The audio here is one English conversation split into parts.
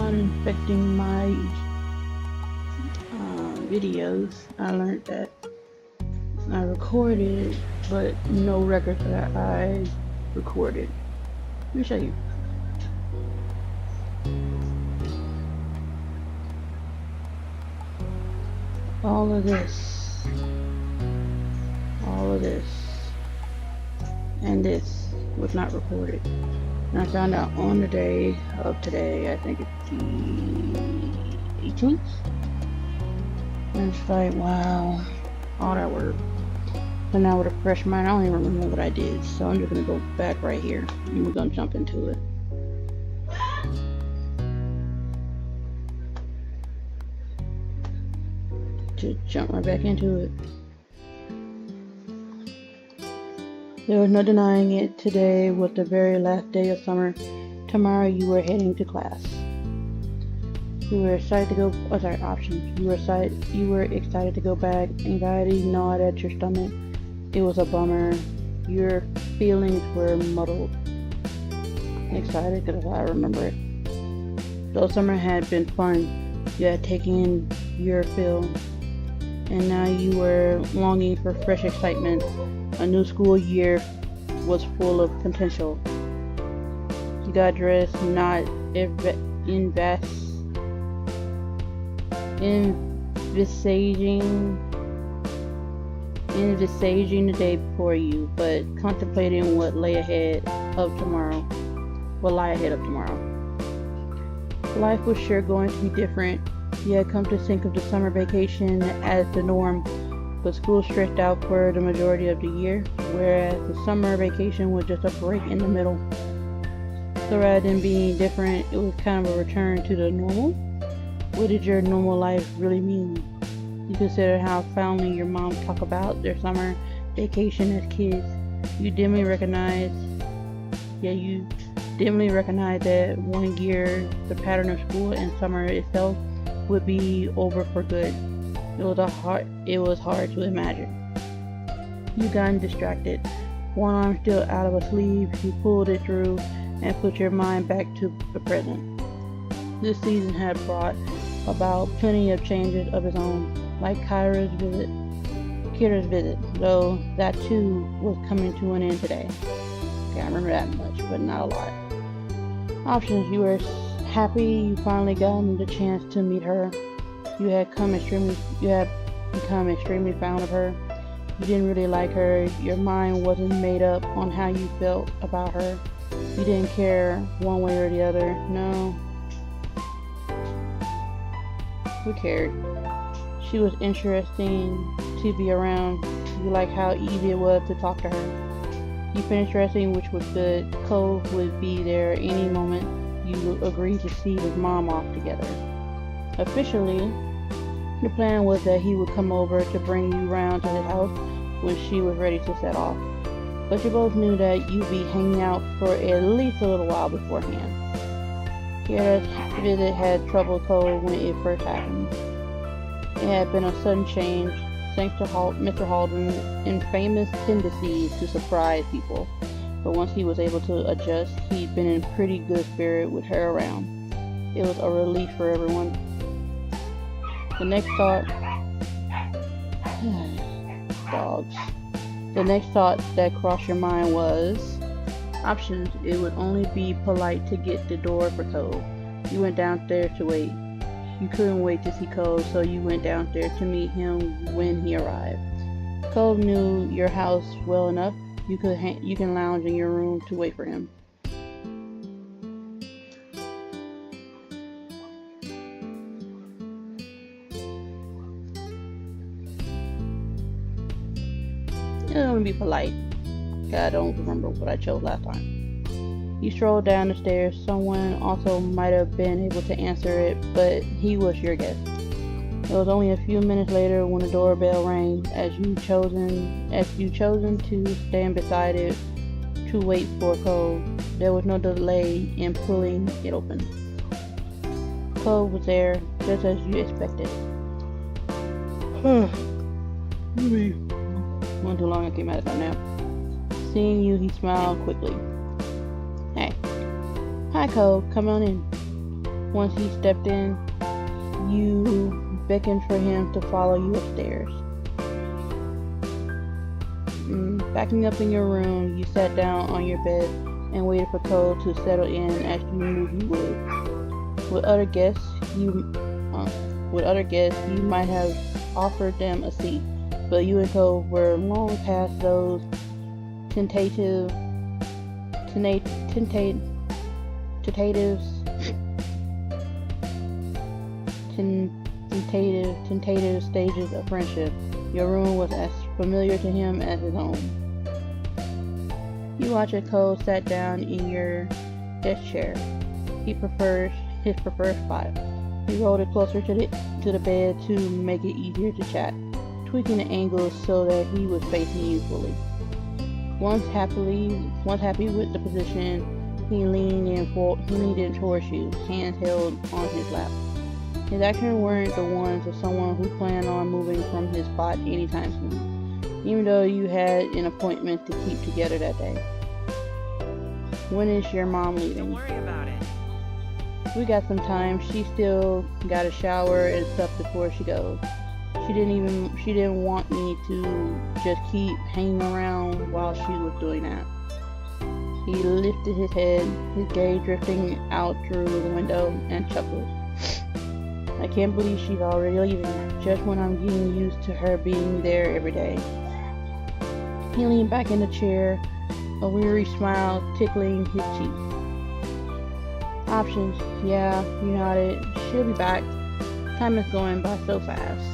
not infecting my videos. I learned that I recorded, but no records that I recorded. Let me show you. All of this, and this was not recorded. And I found out on the day of today, I think it's the 18th. And it's like, wow, all that work. So now with a fresh mind, I don't even remember what I did. So I'm just gonna go back right here and we're gonna jump into it. Just jump right back into it. There was no denying it. Today was the very last day of summer. Tomorrow you were heading to class. You were excited to go. Options. You were excited to go back. Anxiety gnawed at your stomach. It was a bummer. Your feelings were muddled. Excited because I remember it. Though summer had been fun, you had taken your fill, and now you were longing for fresh excitement. A new school year was full of potential. You got dressed, not envisaging the day before you, but contemplating what lie ahead of tomorrow. Life was sure going to be different. You had come to think of the summer vacation as the norm, but school stretched out for the majority of the year, whereas the summer vacation was just a break in the middle. So rather than being different, it was kind of a return to the normal. What did your normal life really mean? You consider how fondly your mom talked about their summer vacation as kids. You dimly recognized that one year the pattern of school and summer itself would be over for good. It was hard to imagine. You got distracted. One arm still out of a sleeve, you pulled it through and put your mind back to the present. This season had brought about plenty of changes of its own, like Kira's visit, though that too was coming to an end today. Can't remember that much, but not a lot. Options. You were happy you finally gotten the chance to meet her. You had become extremely fond of her. You didn't really like her. Your mind wasn't made up on how you felt about her. You didn't care one way or the other. No. Who cared? She was interesting to be around. You liked how easy it was to talk to her. You finished dressing, which was good. Cole would be there any moment. You agreed to see his mom off together. Officially, the plan was that he would come over to bring you round to his house when she was ready to set off. But you both knew that you'd be hanging out for at least a little while beforehand. Kiara's visit had troubled Cole when it first happened. It had been a sudden change, thanks to Mr. Halden's infamous tendencies to surprise people. But once he was able to adjust, he'd been in pretty good spirit with her around. It was a relief for everyone. The next thought that crossed your mind was options. It would only be polite to get the door for Cole. You went downstairs to wait. You couldn't wait to see Cole, so you went downstairs to meet him when he arrived. Cole knew your house well enough. You can lounge in your room to wait for him. It's gonna be polite. I don't remember what I chose last time. You strolled down the stairs. Someone also might have been able to answer it, but he was your guest. It was only a few minutes later when the doorbell rang, as you chosen to stand beside it to wait for Cole. There was no delay in pulling it open. Cole was there, just as you expected. One too long, I came out of that nap. Seeing you, he smiled quickly. Hey. Hi, Cole. Come on in. Once he stepped in, you beckoned for him to follow you upstairs. Backing up in your room, you sat down on your bed and waited for Cole to settle in as you knew he would. With other guests, you might have offered them a seat, but you and Cole were long past those tentative stages of friendship. Your room was as familiar to him as his home. You watch as Cole sat down in your desk chair. He prefers his preferred spot. He rolled it closer to the bed to make it easier to chat, tweaking the angles so that he was facing you fully. Once happy with the position, he leaned in towards you, hands held on his lap. His actions weren't the ones of someone who planned on moving from his spot anytime soon, even though you had an appointment to keep together that day. When is your mom leaving? Don't worry about it. We got some time. She still got a shower and stuff before she goes. She didn't want me to just keep hanging around while she was doing that. He lifted his head, his gaze drifting out through the window, and chuckled. I can't believe she's already leaving, just when I'm getting used to her being there every day. He leaned back in the chair, a weary smile tickling his cheek. Options, yeah, you nodded. She'll be back. Time is going by so fast.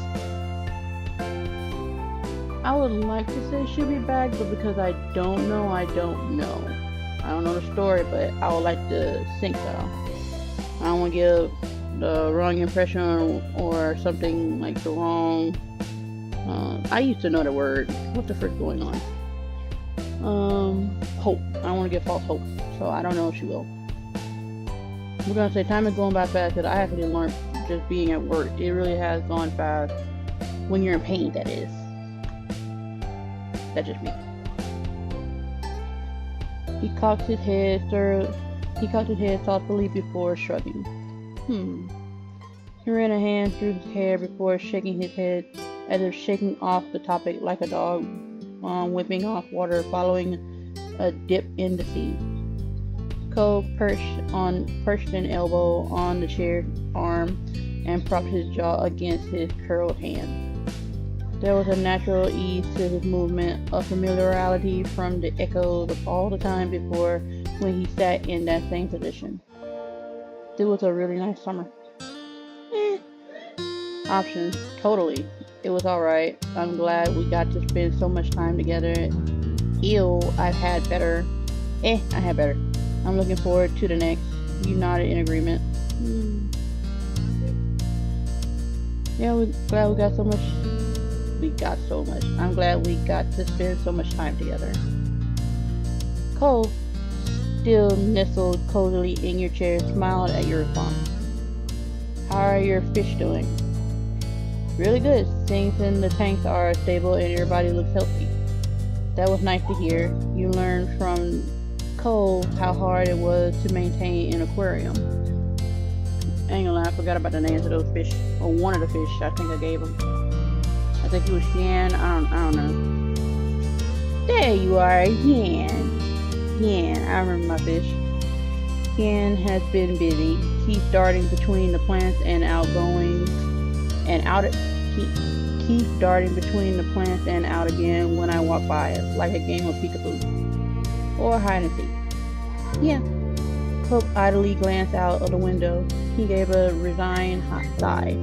I would like to say she'll be back, but because I don't know. I don't know the story, but I would like to think so. I don't want to give the wrong impression or something like the wrong. I used to know the word. What the frick going on? Hope. I don't want to give false hope, so I don't know if she will. We're gonna say time is going by fast because I actually learned just being at work. It really has gone fast when you're in pain. That is. That's just me. He cocked his head thoughtfully before shrugging. He ran a hand through his hair before shaking his head, as if shaking off the topic like a dog whipping off water following a dip in the sea. Cole perched an elbow on the chair's arm and propped his jaw against his curled hand. There was a natural ease to his movement, a familiarity from the echoes of all the time before when he sat in that same position. It was a really nice summer. Options, totally. It was alright. I'm glad we got to spend so much time together. Ew, I had better. I had better. I'm looking forward to the next. You nodded in agreement. Yeah, we're glad we got so much. I'm glad we got to spend so much time together. Cole, still nestled cozily in your chair, smiled at your response. How are your fish doing? Really good. Things in the tanks are stable and everybody looks healthy. That was nice to hear. You learned from Cole how hard it was to maintain an aquarium. I ain't gonna lie, I forgot about the names of those fish. Or one of the fish I think I gave them. I think it was Yan. I don't know. There you are, Yan. I remember my fish. Yan has been busy. Keeps darting between the plants and out again when I walk by it, like a game of peekaboo or hide and seek. Yeah. Cook idly glanced out of the window. He gave a resigned sigh.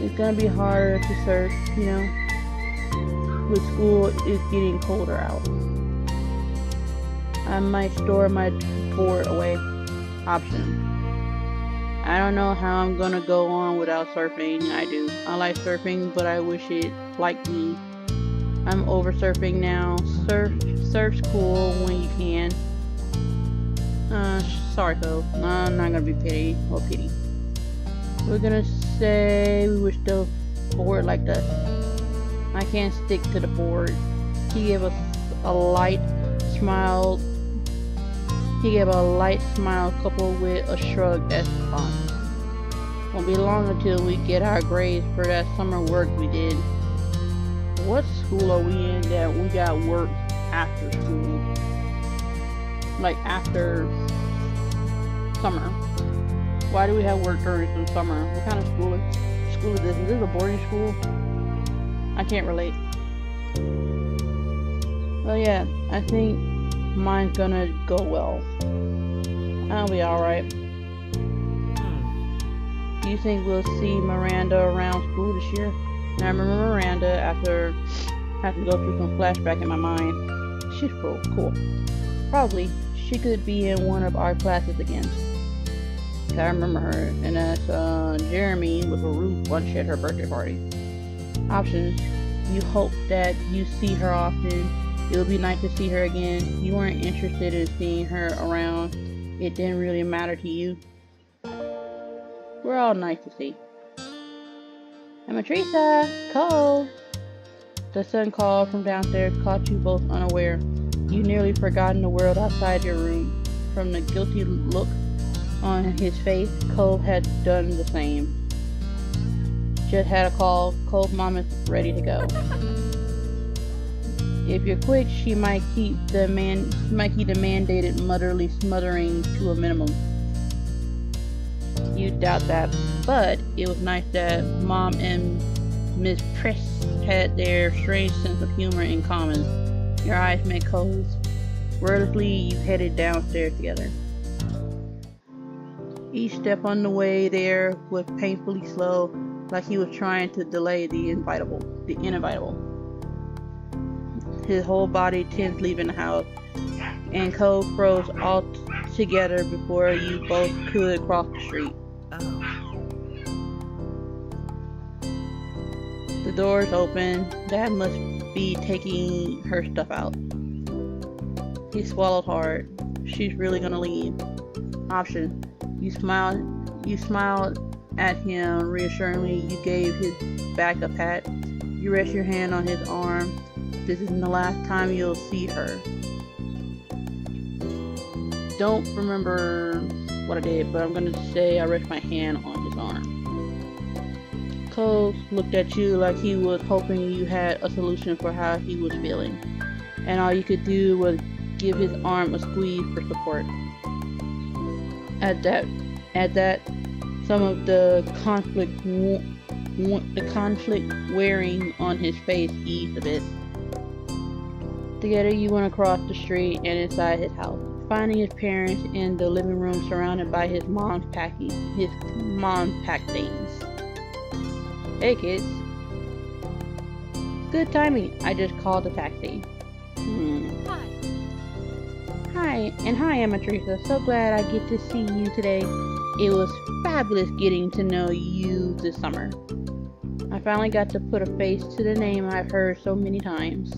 It's gonna be harder to surf, you know. With school, it's getting colder out. I might store my board away. Option. I don't know how I'm gonna go on without surfing. I do. I like surfing, but I wish it liked me. I'm over surfing now. Surf's cool when you can. Sorry, Cole. No, I'm not gonna be pity. We're gonna say we wish the board like that. I can't stick to the board. He gave us a light smile He gave a light smile coupled with a shrug as response. Won't be long until we get our grades for that summer work we did. What school are we in that we got work after school? Like after summer. Why do we have work during the summer? What kind of school is this? Is this a boarding school? I can't relate. Well, yeah, I think mine's gonna go well. I'll be alright. Do you think we'll see Miranda around school this year? And I remember Miranda after having to go through some flashback in my mind. She's cool. Probably. She could be in one of our classes again. I remember her. And that's Jeremy with a roof lunch at her birthday party. Options. You hope that you see her often. It would be nice to see her again. You weren't interested in seeing her around. It didn't really matter to you. We're all nice to see. Teresa, Cole. The sudden call from downstairs caught you both unaware. You nearly forgotten the world outside your room. From the guilty look on his face, Cole had done the same. Just had a call. Cole's mom is ready to go. If you're quick, she might keep the mandated mutterly smothering to a minimum. You doubt that, but it was nice that Mom and Miss Press had their strange sense of humor in common. Your eyes met Cole's. Wordlessly, you headed downstairs together. Each step on the way there was painfully slow, like he was trying to delay the inevitable. His whole body tensed leaving the house, and Cole froze all together before you both could cross the street. The door's open. Dad must be taking her stuff out. He swallowed hard. She's really gonna leave. Option. You smiled at him reassuringly. You gave his back a pat. You rest your hand on his arm. This isn't the last time you'll see her. Don't remember what I did, but I'm gonna say I rest my hand on his arm. Cole looked at you like he was hoping you had a solution for how he was feeling, and all you could do was give his arm a squeeze for support. At that, some of the conflict wearing on his face eased a bit. Together, you went across the street and inside his house, finding his parents in the living room surrounded by his mom's packed things. Hey kids. Good timing. I just called a taxi. Hi, Emma Teresa. So glad I get to see you today. It was fabulous getting to know you this summer. I finally got to put a face to the name I've heard so many times.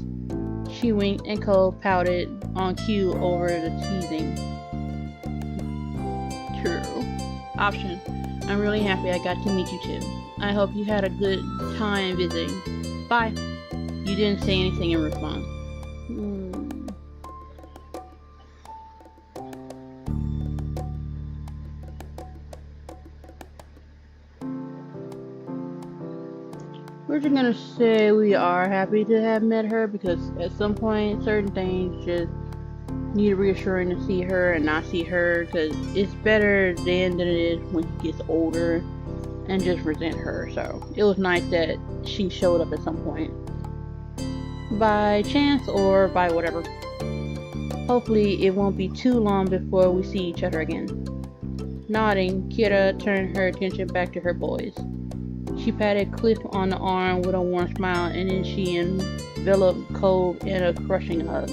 She winked and Cole pouted on cue over the teasing. True. Option. I'm really happy I got to meet you too. I hope you had a good time visiting. Bye. You didn't say anything in response. We're just gonna say we are happy to have met her because at some point certain things just need reassuring to see her and not see her, because it's better then than it is when he gets older and just resent her. So it was nice that she showed up at some point, by chance or by whatever. Hopefully it won't be too long before we see each other again. Nodding, Kira turned her attention back to her boys. She patted Cliff on the arm with a warm smile, and then she enveloped Cole in a crushing hug.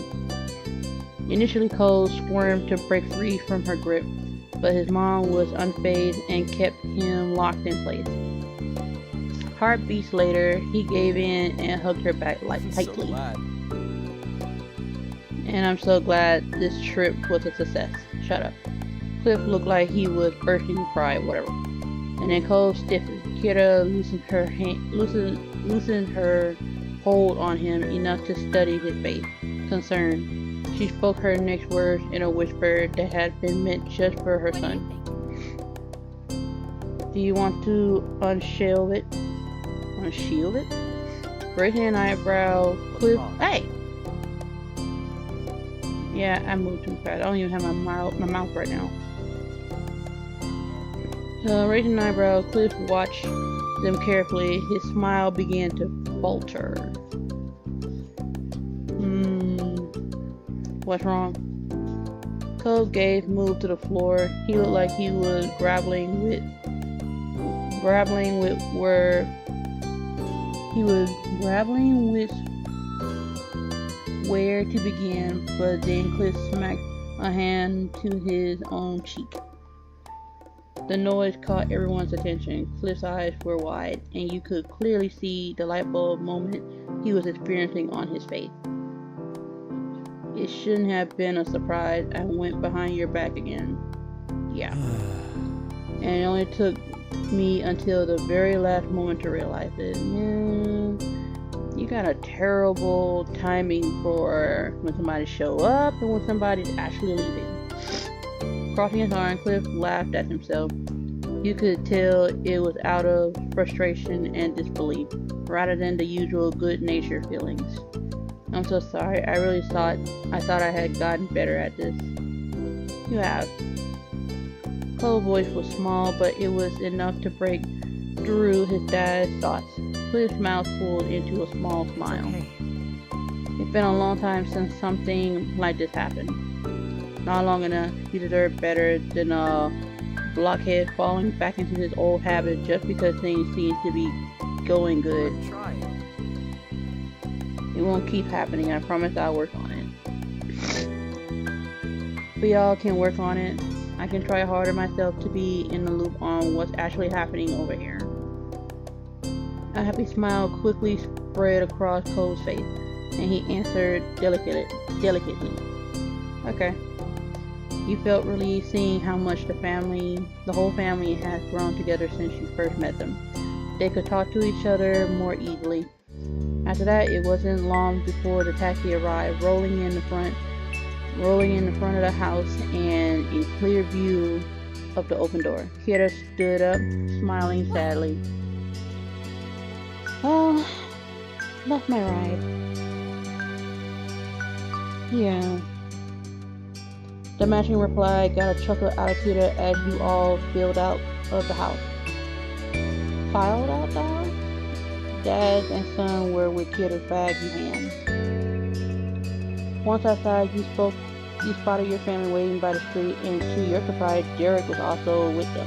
Initially, Cole squirmed to break free from her grip, but his mom was unfazed and kept him locked in place. Heartbeats later, he gave in and hugged her back tightly. So and I'm so glad this trip was a success. Shut up. Cliff looked like he was bursting with pride, whatever. And then Cole stiffened. Kira loosened her hold on him enough to study his face, concerned. She spoke her next words in a whisper that had been meant just for her son. Do you want to unshield it? Unshield it? Raising an eyebrow, Cliff. Hey! Yeah, I moved too fast. I don't even have my mouth right now. Raising an eyebrow, Cliff watched them carefully. His smile began to falter. What's wrong? Cole's gaze moved to the floor. He looked like he was grappling with where to begin, but then Cliff smacked a hand to his own cheek. The noise caught everyone's attention. Cliff's eyes were wide, and you could clearly see the light bulb moment he was experiencing on his face. It shouldn't have been a surprise. I went behind your back again. Yeah. And it only took me until the very last moment to realize it. You got a terrible timing for when somebody show up and when somebody's actually leaving. Crossing his arm, Cliff laughed at himself. You could tell it was out of frustration and disbelief, rather than the usual good-natured feelings. I'm so sorry. I thought I had gotten better at this. You have. Cole's voice was small, but it was enough to break through his dad's thoughts. Cliff's mouth pulled into a small smile. It's been a long time since something like this happened. Not long enough. You deserve better than a blockhead falling back into his old habit just because things seem to be going good. It won't keep happening. I promise I'll work on it. We all can work on it. I can try harder myself to be in the loop on what's actually happening over here. A happy smile quickly spread across Cole's face, and he answered delicately. Okay. You felt relieved seeing how much the whole family has grown together since you first met them. They could talk to each other more easily. After that, it wasn't long before the taxi arrived, rolling in the front of the house and in clear view of the open door. Kira stood up, smiling sadly. Oh, that's my ride. Yeah. The matching reply got a chuckle out of Kira as you all filed out of the house. Filed out the house? Dad and son were with Kira's bag in hand. Once outside, you spotted your family waiting by the street, and to your surprise, Derek was also with them.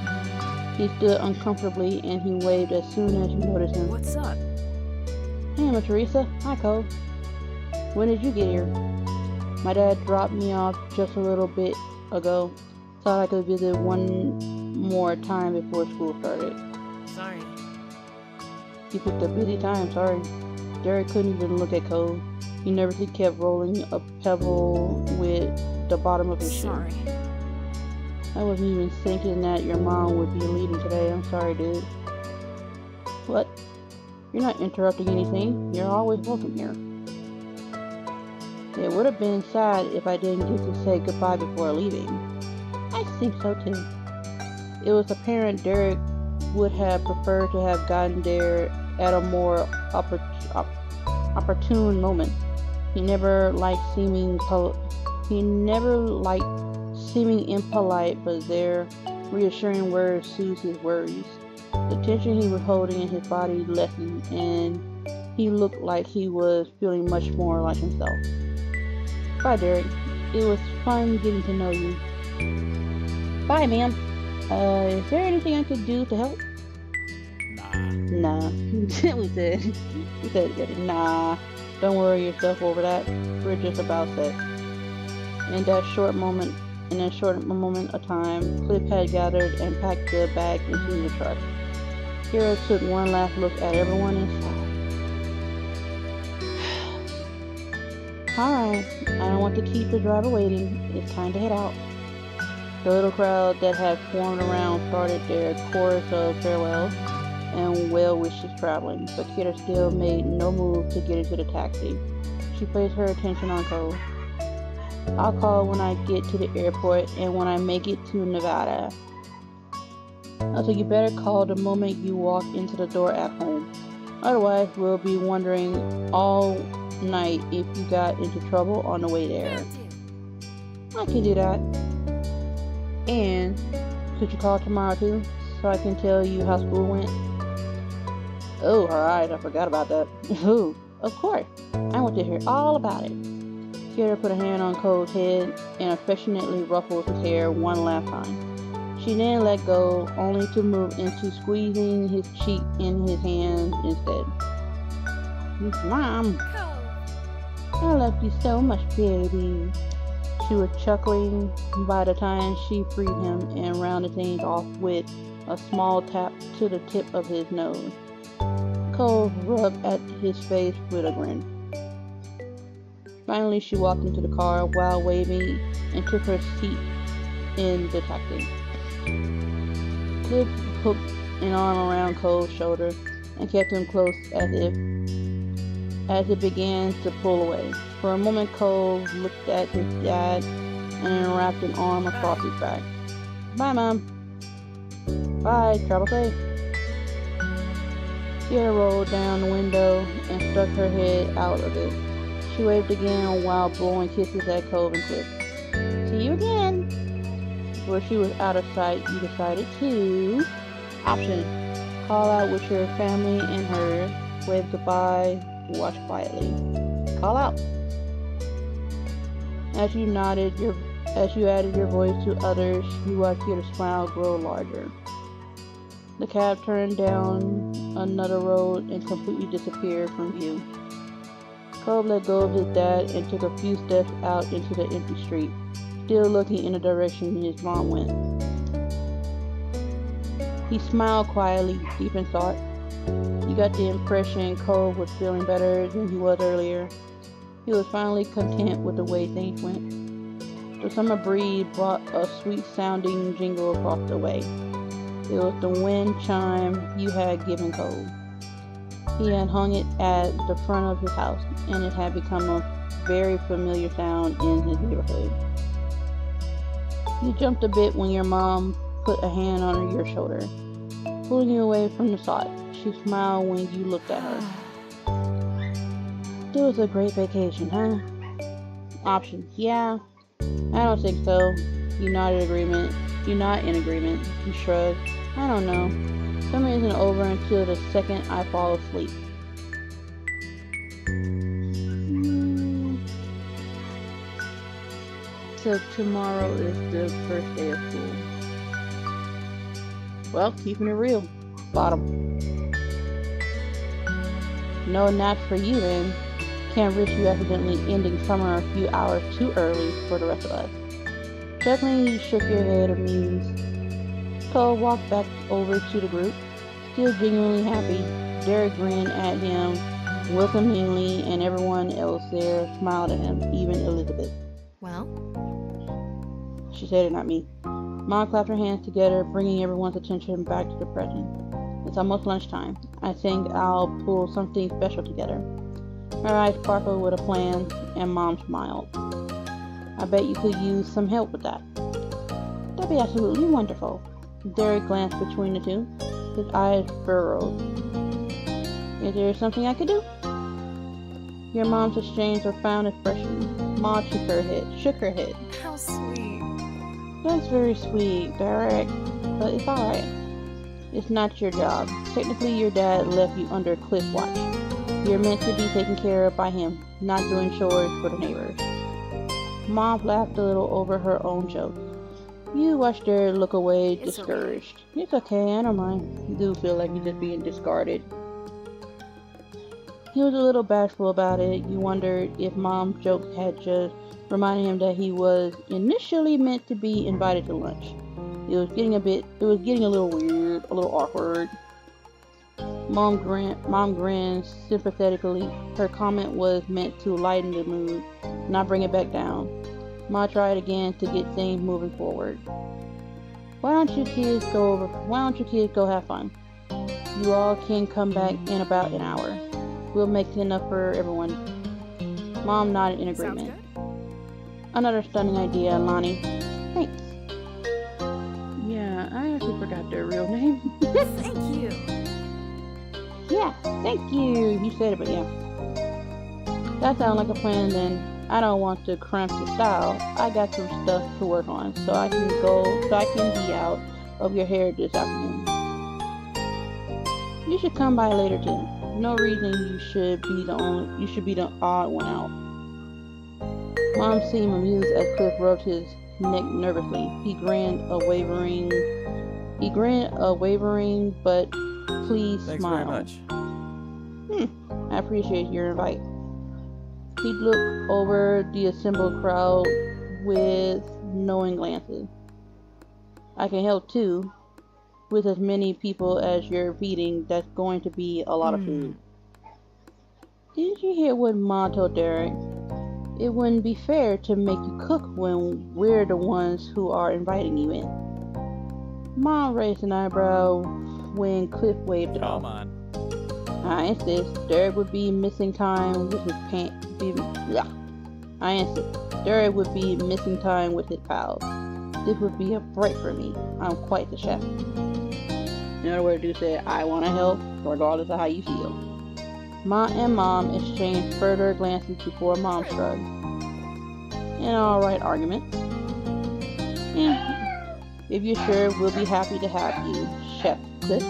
He stood uncomfortably, and he waved as soon as you noticed him. What's up? Hey, Miss Teresa. Hi, Cole. When did you get here? My dad dropped me off just a little bit ago. Thought I could visit one more time before school started. Sorry. You picked a busy time, sorry. Derek couldn't even look at Cole. He nervously kept rolling a pebble with the bottom of his shoe. Sorry. I wasn't even thinking that your mom would be leaving today. I'm sorry, dude. What? You're not interrupting anything. You're always welcome here. It would have been sad if I didn't get to say goodbye before leaving. I think so too. It was apparent Derek would have preferred to have gotten there at a more opportune moment. He never liked seeming impolite, but their reassuring words soothed his worries. The tension he was holding in his body lessened, and he looked like he was feeling much more like himself. Bye, Derek. It was fun getting to know you. Bye, ma'am. Is there anything I could do to help? Nah. we said together, nah. Don't worry yourself over that. We're just about set. In that short moment of time, Cliff had gathered and packed the bag into the truck. Kira took one last look at everyone inside. Alright, I don't want to keep the driver waiting. It's time to head out. The little crowd that had formed around started their chorus of farewells and well wishes traveling, but Kira still made no move to get into the taxi. She placed her attention on Cole. I'll call when I get to the airport and when I make it to Nevada. So you better call the moment you walk into the door at home. Otherwise, we'll be wondering all night if you got into trouble on the way there. I can do that. And could you call tomorrow too, so I can tell you how school went? Oh, alright, I forgot about that. Oh, of course. I want to hear all about it. Kira put a hand on Cole's head and affectionately ruffled his hair one last time. She then let go, only to move into squeezing his cheek in his hand instead. Mom, I love you so much, baby. She was chuckling by the time she freed him and rounded things off with a small tap to the tip of his nose. Cole rubbed at his face with a grin. Finally, she walked into the car while waving and took her seat in the taxi. Cliff hooked an arm around Cole's shoulder and kept him close as it began to pull away. For a moment, Cole looked at his dad and then wrapped an arm across his back. Bye, Mom. Bye, travel safe. Sierra rolled down the window and stuck her head out of it. She waved again while blowing kisses at Cole and Cliff. See you again. Before she was out of sight, you decided to option. Call out with your family and her. Wave goodbye. Watch quietly. Call out. As you added your voice to others, you watched your smile grow larger. The cab turned down another road and completely disappeared from view. Cole let go of his dad and took a few steps out into the empty street, still looking in the direction his mom went. He smiled quietly, deep in thought. You got the impression Cole was feeling better than he was earlier. He was finally content with the way things went. The summer breeze brought a sweet-sounding jingle across the way. It was the wind chime you had given Cole. He had hung it at the front of his house, and it had become a very familiar sound in his neighborhood. You jumped a bit when your mom put a hand on your shoulder, pulling you away from the thought. She smiled when you looked at her. It was a great vacation, huh? Option, yeah. I don't think so. You nodded agreement. You're not in agreement. You shrugged. I don't know. Summer isn't over until the second I fall asleep. So tomorrow is the first day of school. Well, keeping it real. Bottom. No, not for you then. Can't risk you accidentally ending summer a few hours too early for the rest of us. Definitely shook your head amused. Cole walked back over to the group, still genuinely happy. Derek grinned at him welcomingly, and everyone else there smiled at him, even Elizabeth. Well? She said it, not me. Mom clapped her hands together, bringing everyone's attention back to the present. It's almost lunchtime. I think I'll pull something special together. Her eyes sparkled with a plan, and Mom smiled. I bet you could use some help with that. That'd be absolutely wonderful. Derek glanced between the two, his eyes furrowed. Is there something I could do? Your mom's exchanged profound expression. Mom shook her head. How sweet. That's very sweet, Derek, but it's alright. It's not your job. Technically, your dad left you under Cliff watch. You're meant to be taken care of by him, not doing chores for the neighbors. Mom laughed a little over her own joke. You watched Derek look away, discouraged. It's okay, I don't mind. You do feel like you're just being discarded. He was a little bashful about it. You wondered if Mom's joke had just reminded him that he was initially meant to be invited to lunch. It was getting a little weird, a little awkward. Mom grinned sympathetically. Her comment was meant to lighten the mood, not bring it back down. Ma tried again to get things moving forward. Why don't you kids go have fun? You all can come back in about an hour. We'll make enough for everyone. Mom nodded in agreement. Another stunning idea, Lonnie. Thanks. Yeah, I actually forgot their real name. Thank you. Yeah, thank you. You said it, but yeah. That sounds like a plan then. I don't want to cramp the style. I got some stuff to work on, so I can be out of your hair this afternoon. You should come by later too. No reason you should be the odd one out. Mom seemed amused as Cliff rubbed his neck nervously. He grinned a wavering but pleased smile. Thanks very much. I appreciate your invite. He looked over the assembled crowd with knowing glances. I can help too. With as many people as you're feeding, that's going to be a lot of food. Didn't you hear what Ma told Derek? It wouldn't be fair to make you cook when we're the ones who are inviting you in. Mom raised an eyebrow when Cliff waved it off. Come on. I insist. Derek would be missing time with his pals. This would be a break for me. I'm quite the chef. In other words, dude said, I want to help, regardless of how you feel. Ma and Mom exchanged further glances before Mom shrugged. An alright argument. If you're sure, we'll be happy to have you, Chef Cliff.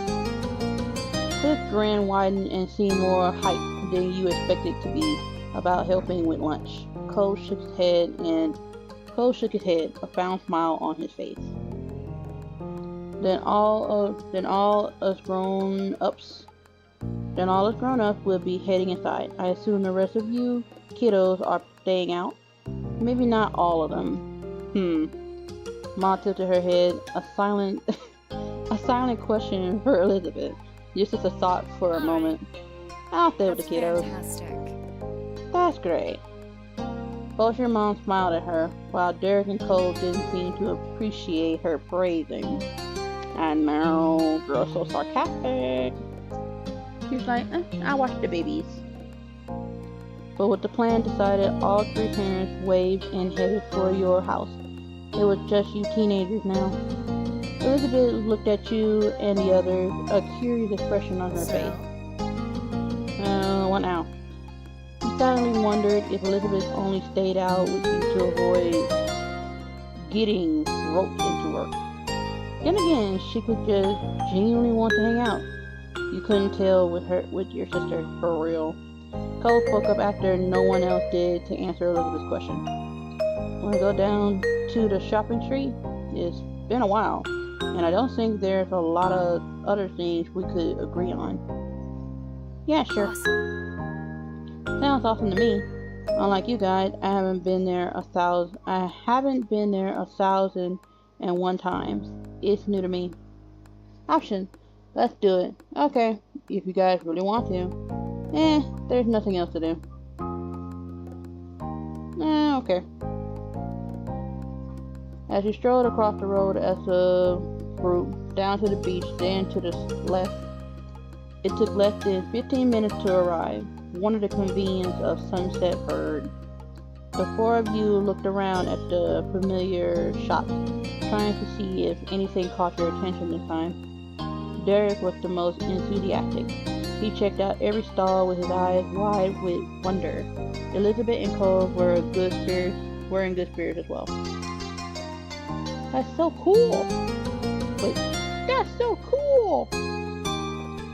Cliff's grin widened and seemed more hyped than you expected to be about helping with lunch. Cole shook his head, a fond smile on his face. Then all us grown-ups will be heading inside. I assume the rest of you kiddos are staying out. Maybe not all of them. Ma tilted her head, a silent question for Elizabeth. Just as a thought for a moment. I'll stay with the kiddos. Fantastic. That's great. Both your moms smiled at her, while Derek and Cole didn't seem to appreciate her praising. I know, girl's so sarcastic. She was like, I'll watch the babies. But with the plan decided, all three parents waved and headed for your house. It was just you teenagers now. Elizabeth looked at you and the others, a curious expression on her face. What now? He suddenly wondered if Elizabeth only stayed out with you to avoid getting roped into work. Then again, she could just genuinely want to hang out. You couldn't tell with your sister, for real. Cole spoke up after no one else did to answer Elizabeth's question. Want to go down to the shopping street? It's been a while, and I don't think there's a lot of other things we could agree on. Yeah, sure. Awesome. Sounds awesome to me. Unlike you guys, I haven't been there 1,001 times. It's new to me. Option. Let's do it. Okay, if you guys really want to. There's nothing else to do. Okay. As you strolled across the road as a group, down to the beach, then to the left, it took less than 15 minutes to arrive. One of the convenience of Sunset Bird. The four of you looked around at the familiar shops, trying to see if anything caught your attention this time. Derek was the most enthusiastic. He checked out every stall with his eyes wide with wonder. Elizabeth and Cole were in good spirits as well. That's so cool! Wait, that's so cool!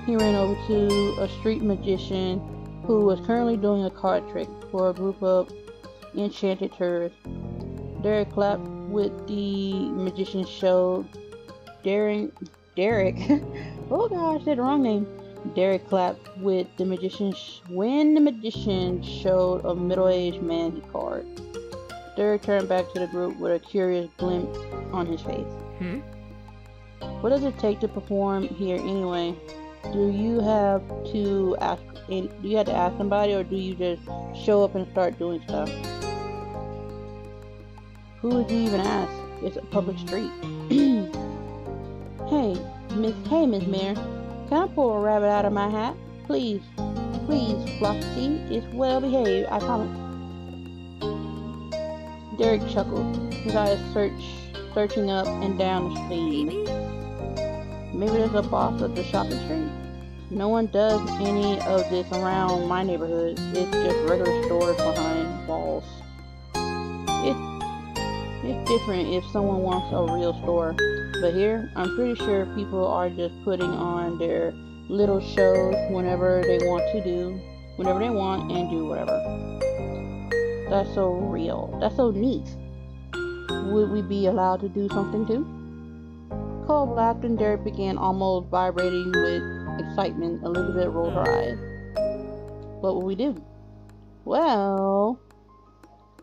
He ran over to a street magician who was currently doing a card trick for a group of enchanted tourists. Derek clapped with the magician showed Derek oh gosh, I said the wrong name. Derek clapped with the magician when the magician showed a middle-aged man's card. Derek turned back to the group with a curious glimpse on his face. What does it take to perform here anyway? Do you have to ask somebody, or do you just show up and start doing stuff? Who would you even ask? It's a public street. Hey, Miss Mayor, can I pull a rabbit out of my hat? Please, Flopsy, it's well behaved, I promise. Derek chuckled, his eyes searching up and down the street. Maybe there's a boss at the shopping street? No one does any of this around my neighborhood. It's just regular stores behind walls. It's different if someone wants a real store. But here, I'm pretty sure people are just putting on their little shows whenever they want and do whatever. That's so real. That's so neat. Would we be allowed to do something too? Cole laughed and Derek began almost vibrating with excitement. Elizabeth rolled her eyes. What will we do? Well,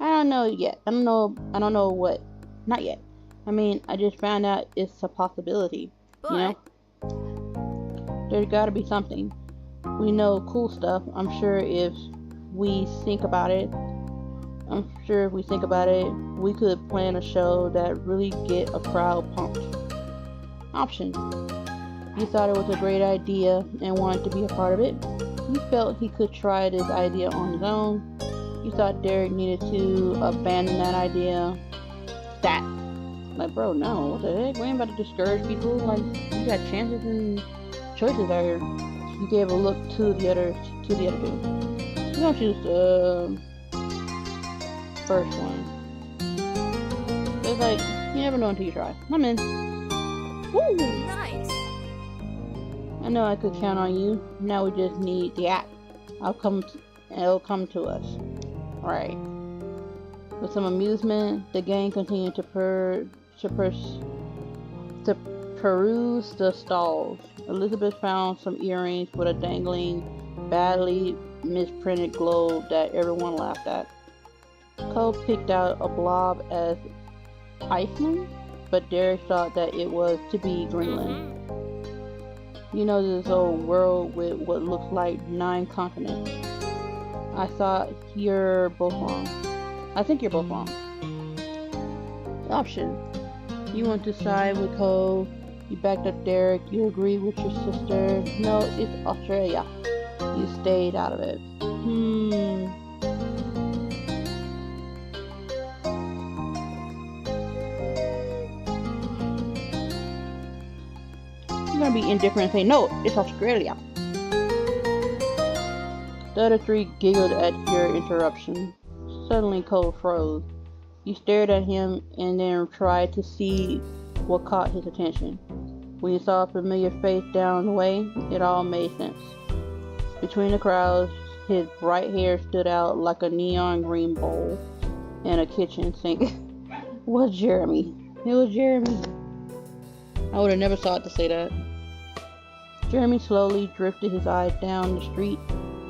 I don't know yet. I don't know what. Not yet. I mean, I just found out it's a possibility. But... you know? There's gotta be something. We know cool stuff. I'm sure if we think about it, we could plan a show that really get a crowd pumped. Option. You thought it was a great idea and wanted to be a part of it. You felt he could try this idea on his own. You thought Derek needed to abandon that idea. Like, bro, no. What the heck? We ain't about to discourage people. Like, you got chances and choices out here. You gave a look to the other two. You're gonna choose the first one. It's like, you never know until you try. I'm in. Woo! Nice. I know I could count on you. Now we just need the app. It'll come to us. Right. With some amusement, the gang continued to peruse the stalls. Elizabeth found some earrings with a dangling, badly misprinted globe that everyone laughed at. Cole picked out a blob as Iceland, but Derek thought that it was to be Greenland. You know, this old world with what looks like 9 continents. I think you're both wrong. Option. You went to side with Cole. You backed up Derek. You agreed with your sister. No, it's Australia. You stayed out of it. You're gonna be indifferent and say, no, it's Australia. The other 3 giggled at your interruption. Suddenly Cole froze. You stared at him and then tried to see what caught his attention. When you saw a familiar face down the way, it all made sense. Between the crowds, his bright hair stood out like a neon green bowl in a kitchen sink. It was Jeremy. I would have never thought to say that. Jeremy slowly drifted his eyes down the street,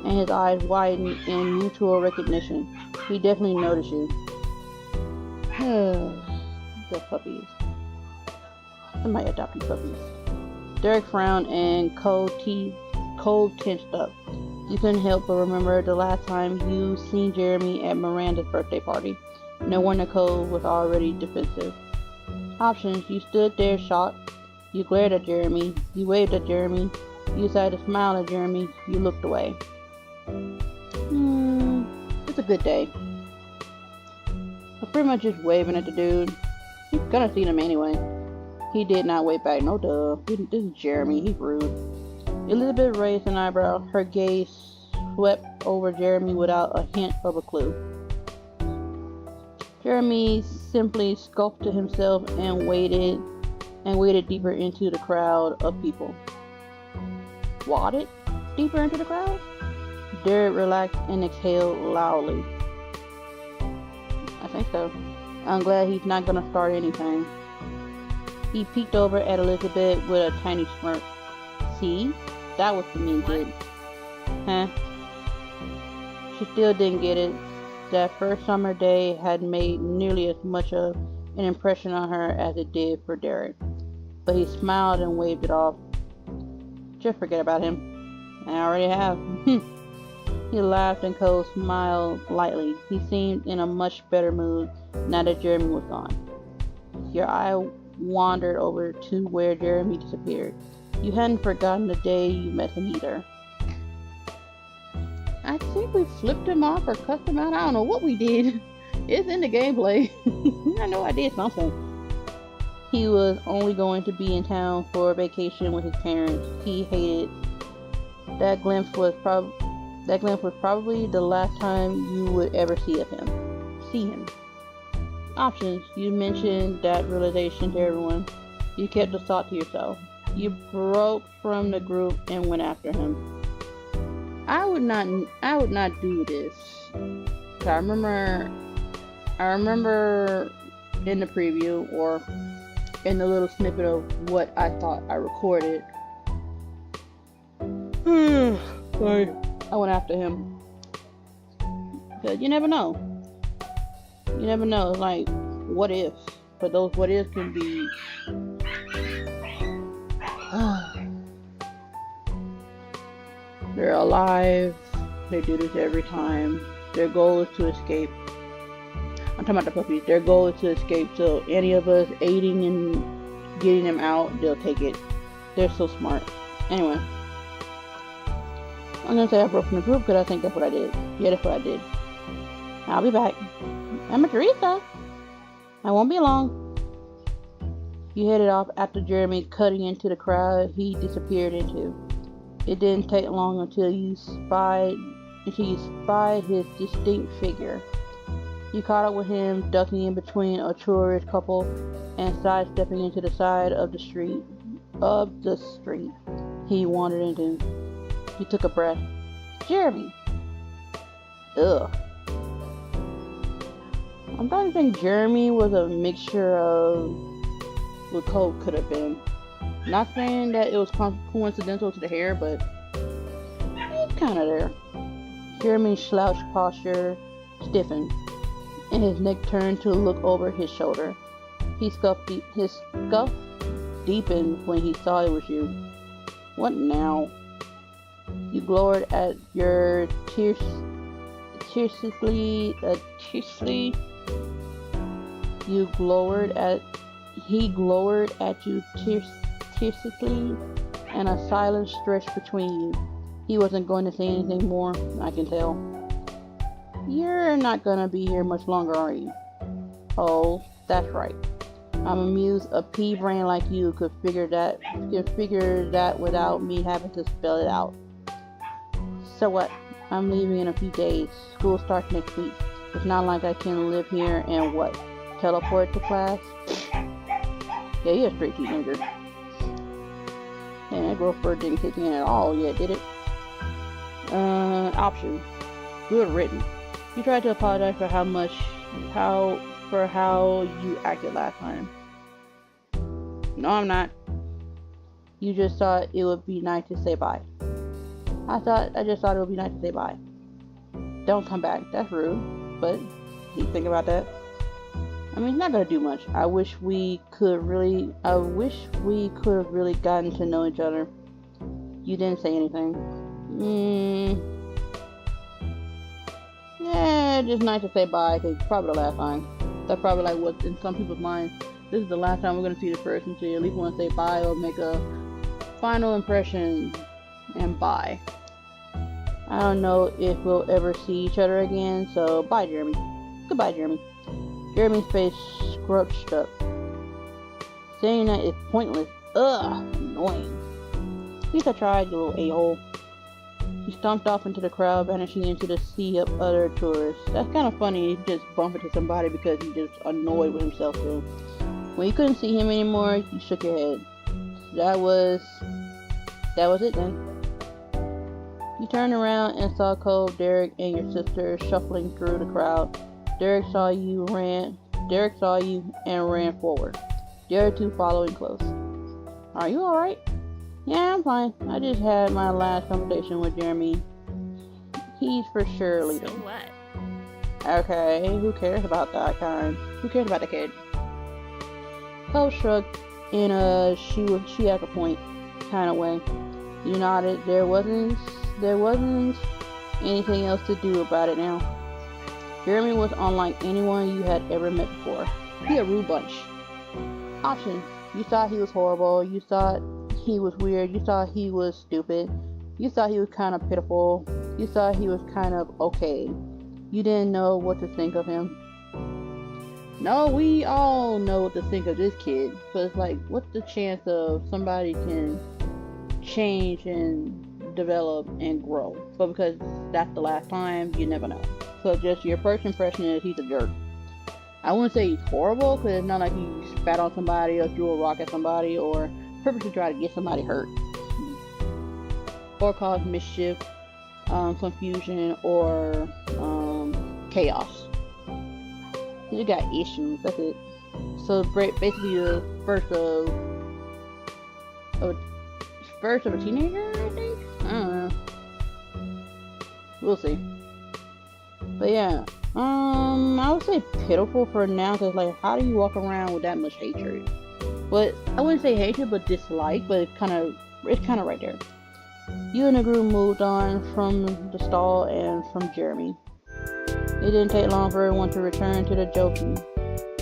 and his eyes widened in mutual recognition. He definitely noticed you. The puppies. Somebody adopt these puppies. Derek frowned and Cole tensed up. You couldn't help but remember the last time you seen Jeremy at Miranda's birthday party. No wonder Cole was already defensive. Options. You stood there shocked. You glared at Jeremy. You waved at Jeremy. You decided to smile at Jeremy. You looked away. It's a good day. I was pretty much just waving at the dude. He's gonna see him anyway. He did not wave back. No duh. This is Jeremy. He's rude. Elizabeth raised an eyebrow. Her gaze swept over Jeremy without a hint of a clue. Jeremy simply sculpted himself and waded deeper into the crowd of people. Waded deeper into the crowd? Derek relaxed and exhaled loudly. I think so. I'm glad he's not gonna start anything. He peeked over at Elizabeth with a tiny smirk. See? That was the mean kid. Huh? She still didn't get it. That first summer day had made nearly as much of an impression on her as it did for Derek. But he smiled and waved it off. Just forget about him. I already have. He laughed and Cole smiled lightly. He seemed in a much better mood now that Jeremy was gone. Your eye wandered over to where Jeremy disappeared. You hadn't forgotten the day you met him either. I think we flipped him off or cussed him out. I don't know what we did. It's in the gameplay. I know I did something. He was only going to be in town for a vacation with his parents. He hated. That glimpse was probably the last time you would ever see him. Options. You mentioned that realization to everyone. You kept the thought to yourself. You broke from the group and went after him. I would not do this. I remember in the preview or in the little snippet of what I thought I recorded. Sorry. I went after him. Because you never know. Like, what if? But those what ifs can be... They're alive. They do this every time. Their goal is to escape. I'm talking about the puppies. Their goal is to escape. So any of us aiding and getting them out, they'll take it. They're so smart. Anyway. I'm gonna say I broke from the group because I think that's what I did. Yeah, that's what I did. I'll be back. I'm Teresa. I won't be long. He headed off after Jeremy, cutting into the crowd he disappeared into. It didn't take long until you spied his distinct figure. You caught up with him, ducking in between a tourist couple and sidestepping into the side of the street he wandered into. He took a breath. Jeremy. Ugh. I'm starting to think Jeremy was a mixture of what Cole could have been. Not saying that it was coincidental to the hair, but it's kind of there. Jeremy's slouched posture stiffened, and his neck turned to look over his shoulder. His scuff deepened when he saw it was you. What now? You glowered at your he glowered at you tearlessly, and a silence stretched between you. He wasn't going to say anything more, I can tell. You're not gonna be here much longer, are you? Oh, that's right. I'm amused a pea brain like you could figure that without me having to spell it out. So what? I'm leaving in a few days. School starts next week. It's not like I can live here and what? Teleport to class? Yeah, you're a straight teenager. And that growth spurt didn't kick in at all yet, did it? Option. Good written. You tried to apologize for how you acted last time. No, I'm not. You just thought it would be nice to say bye. I just thought it would be nice to say bye. Don't come back. That's rude. But you think about that. I mean, it's not gonna do much. I wish we could have really gotten to know each other. You didn't say anything. Yeah, just nice to say bye, because it's probably the last time. That's probably like what's in some people's minds. This is the last time we're gonna see this person, so you at least want to say bye or make a final impression and bye. I don't know if we'll ever see each other again, so bye, Jeremy. Goodbye, Jeremy. Jeremy's face scrunched up. Saying that is pointless. Ugh, annoying. At least I tried, you little a-hole. He stomped off into the crowd, vanishing into the sea of other tourists. That's kind of funny, he just bumped into somebody because he just annoyed with himself too. When you couldn't see him anymore, you shook your head. That was it then. You turned around and saw Cole, Derek, and your sister shuffling through the crowd. Derek saw you and ran forward. The other two following close. Are you alright? Yeah, I'm fine. I just had my last conversation with Jeremy. He's for sure leaving. So what? Okay, who cares about that kind? Who cares about the kid? Cole shrugged in a she at the point kind of way. You nodded. There wasn't anything else to do about it now. Jeremy was unlike anyone you had ever met before. He a rude bunch. Option. You thought he was horrible. You thought he was weird. You thought he was stupid. You thought he was kind of pitiful. You thought he was kind of okay. You didn't know what to think of him. No, we all know what to think of this kid. So it's like, what's the chance of somebody can change and develop and grow? But because that's the last time, you never know. So just your first impression is he's a jerk. I wouldn't say he's horrible because it's not like he spat on somebody or threw a rock at somebody or purposely tried to get somebody hurt or cause mischief, confusion, or chaos. He got issues. That's it. So basically, the first of a teenager, I think. I don't know. We'll see. But yeah, I would say pitiful for now, cause like, how do you walk around with that much hatred? But I wouldn't say hatred, but dislike. But it's kind of right there. You and the group moved on from the stall and from Jeremy. It didn't take long for everyone to return to the joking.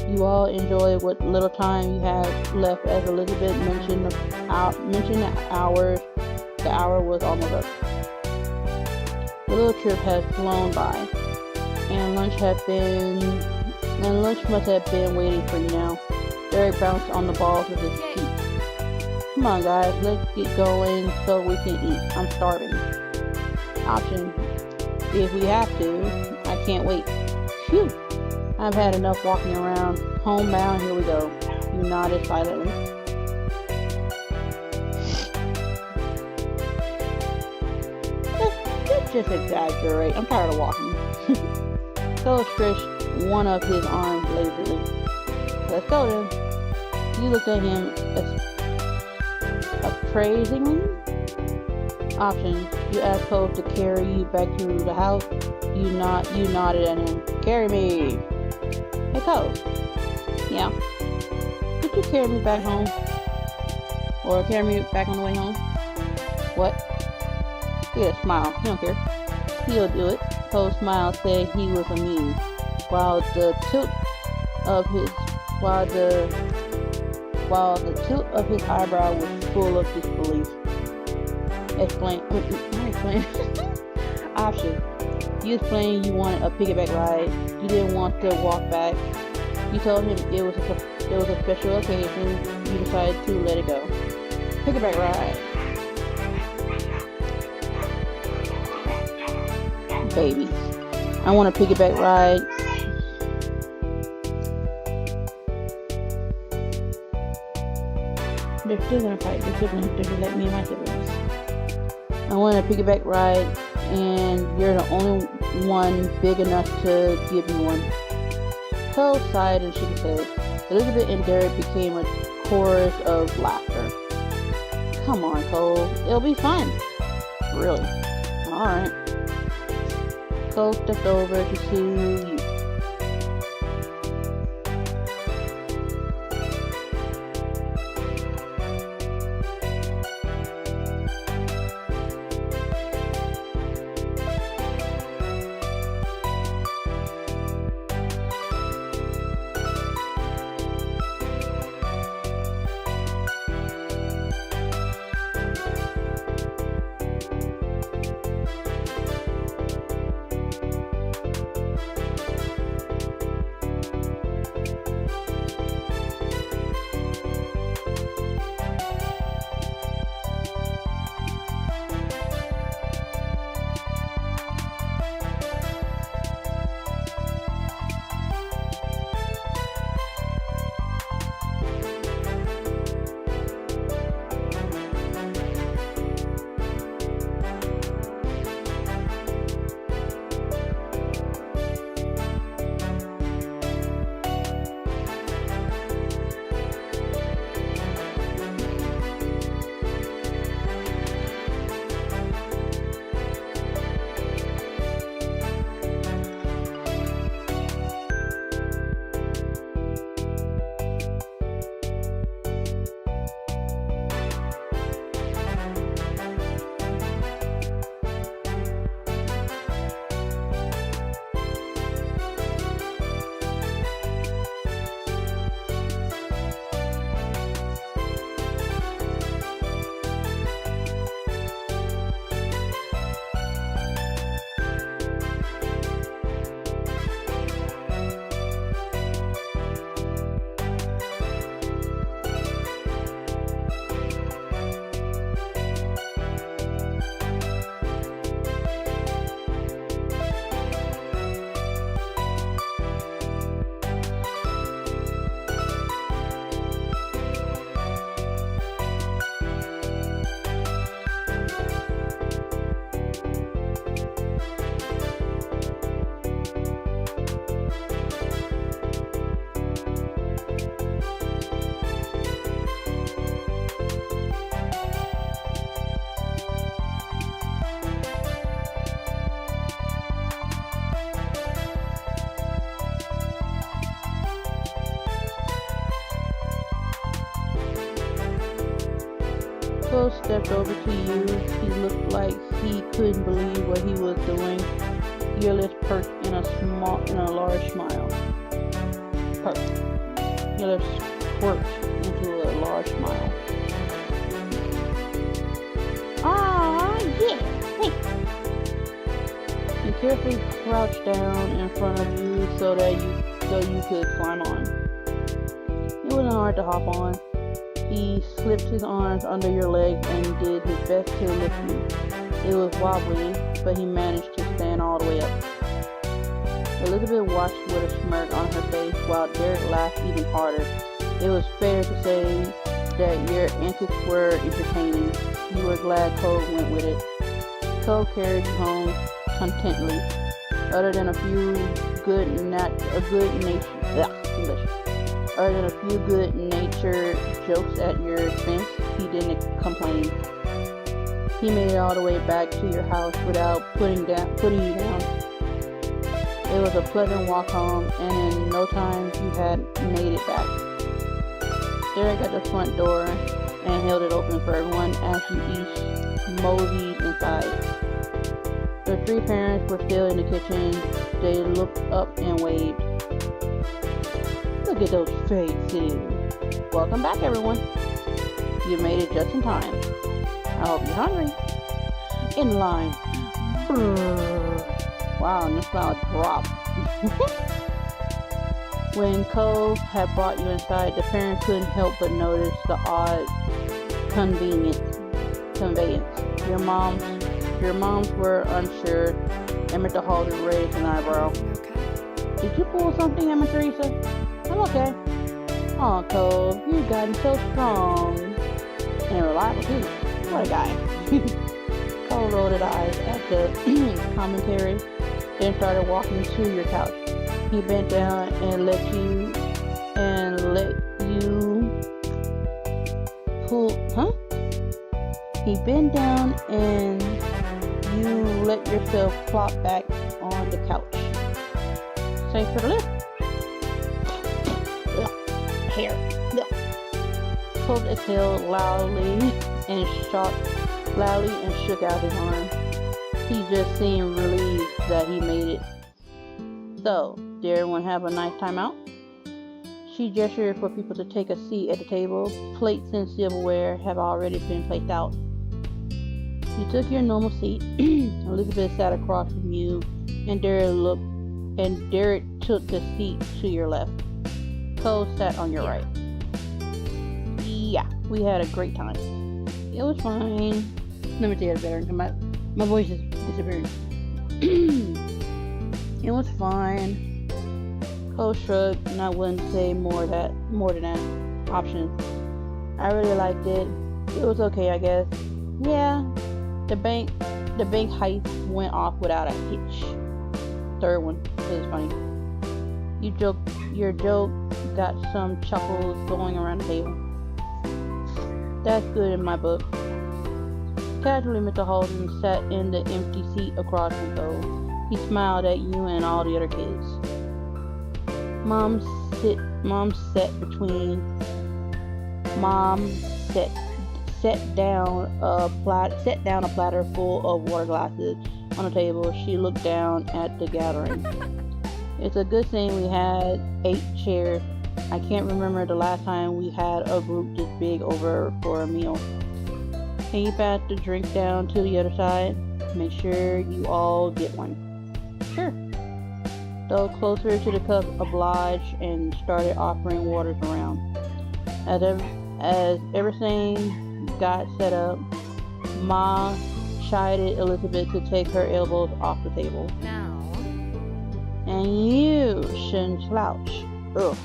You all enjoyed what little time you had left, as Elizabeth mentioned the hours. The hour was almost up. The little trip had flown by, and lunch must have been waiting for you now. Derek bounced on the balls with his feet. Come on, guys, let's get going so we can eat. I'm starving. Option: if we have to. I can't wait. Phew! I've had enough walking around. Homebound, here we go. You nodded silently. Let's just exaggerate. I'm tired of walking. Phil stretched one of his arms lazily. Let's go then. You looked at him appraisingly. Option: you asked Cole to carry you back to the house. You nodded at him. Carry me. Hey Cole. Yeah. Could you carry me back home? Or carry me back on the way home? What? Look at that smile. He don't care. He'll do it. Cole's smile said he was amused, while the tilt of his eyebrow was full of disbelief. Explain. Option: you explained you wanted a piggyback ride. You didn't want to walk back. You told him it was a special occasion. You decided to let it go. Piggyback ride. Baby, I want a piggyback ride. They're still gonna fight. They're just like me and my siblings. I want a piggyback ride, and you're the only one big enough to give me one. Cole sighed and shook his head. Elizabeth and Derek became a chorus of laughter. Come on, Cole. It'll be fun. Really? Alright. Cole stepped over to soothe you. Cole stepped over to you. He looked like he couldn't believe what he was doing. Your lips perked in a large smile. Perked. Your lips squirted into a large smile. Ah, yeah. Hey. He carefully crouched down in front of you so you could climb on. It wasn't hard to hop on. He slipped his arms under your legs and did his best to lift you. It was wobbly, but he managed to stand all the way up. Elizabeth watched with a smirk on her face while Derek laughed even harder. It was fair to say that your antics were entertaining. You were glad Cole went with it. Cole carried you home contentedly. Other than a few good-natured jokes at your expense, he didn't complain. He made it all the way back to your house without putting you down. It was a pleasant walk home, and in no time you had made it back. Derek at the front door and held it open for everyone as you each moseyed inside. The three parents were still in the kitchen. They looked up and waved. Look at those faces. Welcome back, everyone. You made it just in time. I hope you're hungry. In line. Wow, and the smile dropped. When Cole had brought you inside, the parent couldn't help but notice the odd conveyance. Your moms were unsure, and Mr. Holden raised an eyebrow. Did you pull something, Emma Teresa? I'm okay. Aw, Cole, you've gotten so strong. And reliable too. What a guy. Cole rolled his eyes at the commentary, then started walking to your couch. He bent down and let you pull, He bent down and you let yourself flop back on the couch. Thanks for the lift. Hair. Cole exhaled loudly and shook out his arm. He just seemed relieved that he made it. So, did everyone have a nice time out? She gestured for people to take a seat at the table. Plates and silverware have already been placed out. You took your normal seat. Elizabeth sat across from you, and Derek took the seat to your left. Cole sat on your right. Yeah, we had a great time. It was fine. Let me say it better. My voice is disappearing. It was fine. Cole shrugged, and I wouldn't say more than that. Options. I really liked it. It was okay, I guess. Yeah, the bank heist went off without a hitch. Third one. It was funny. Your joke got some chuckles going around the table. That's good in my book. Casually, Mr. Holden sat in the empty seat across from Cole. He smiled at you and all the other kids. Mom set down a platter full of water glasses on the table. She looked down at the gathering. It's a good thing we had 8 chairs. I can't remember the last time we had a group this big over for a meal. Can you pass the drink down to the other side? Make sure you all get one. Sure. Though closer to the cup obliged and started offering waters around. As everything got set up, Ma chided Elizabeth to take her elbows off the table. Now. And you shouldn't slouch. Ugh.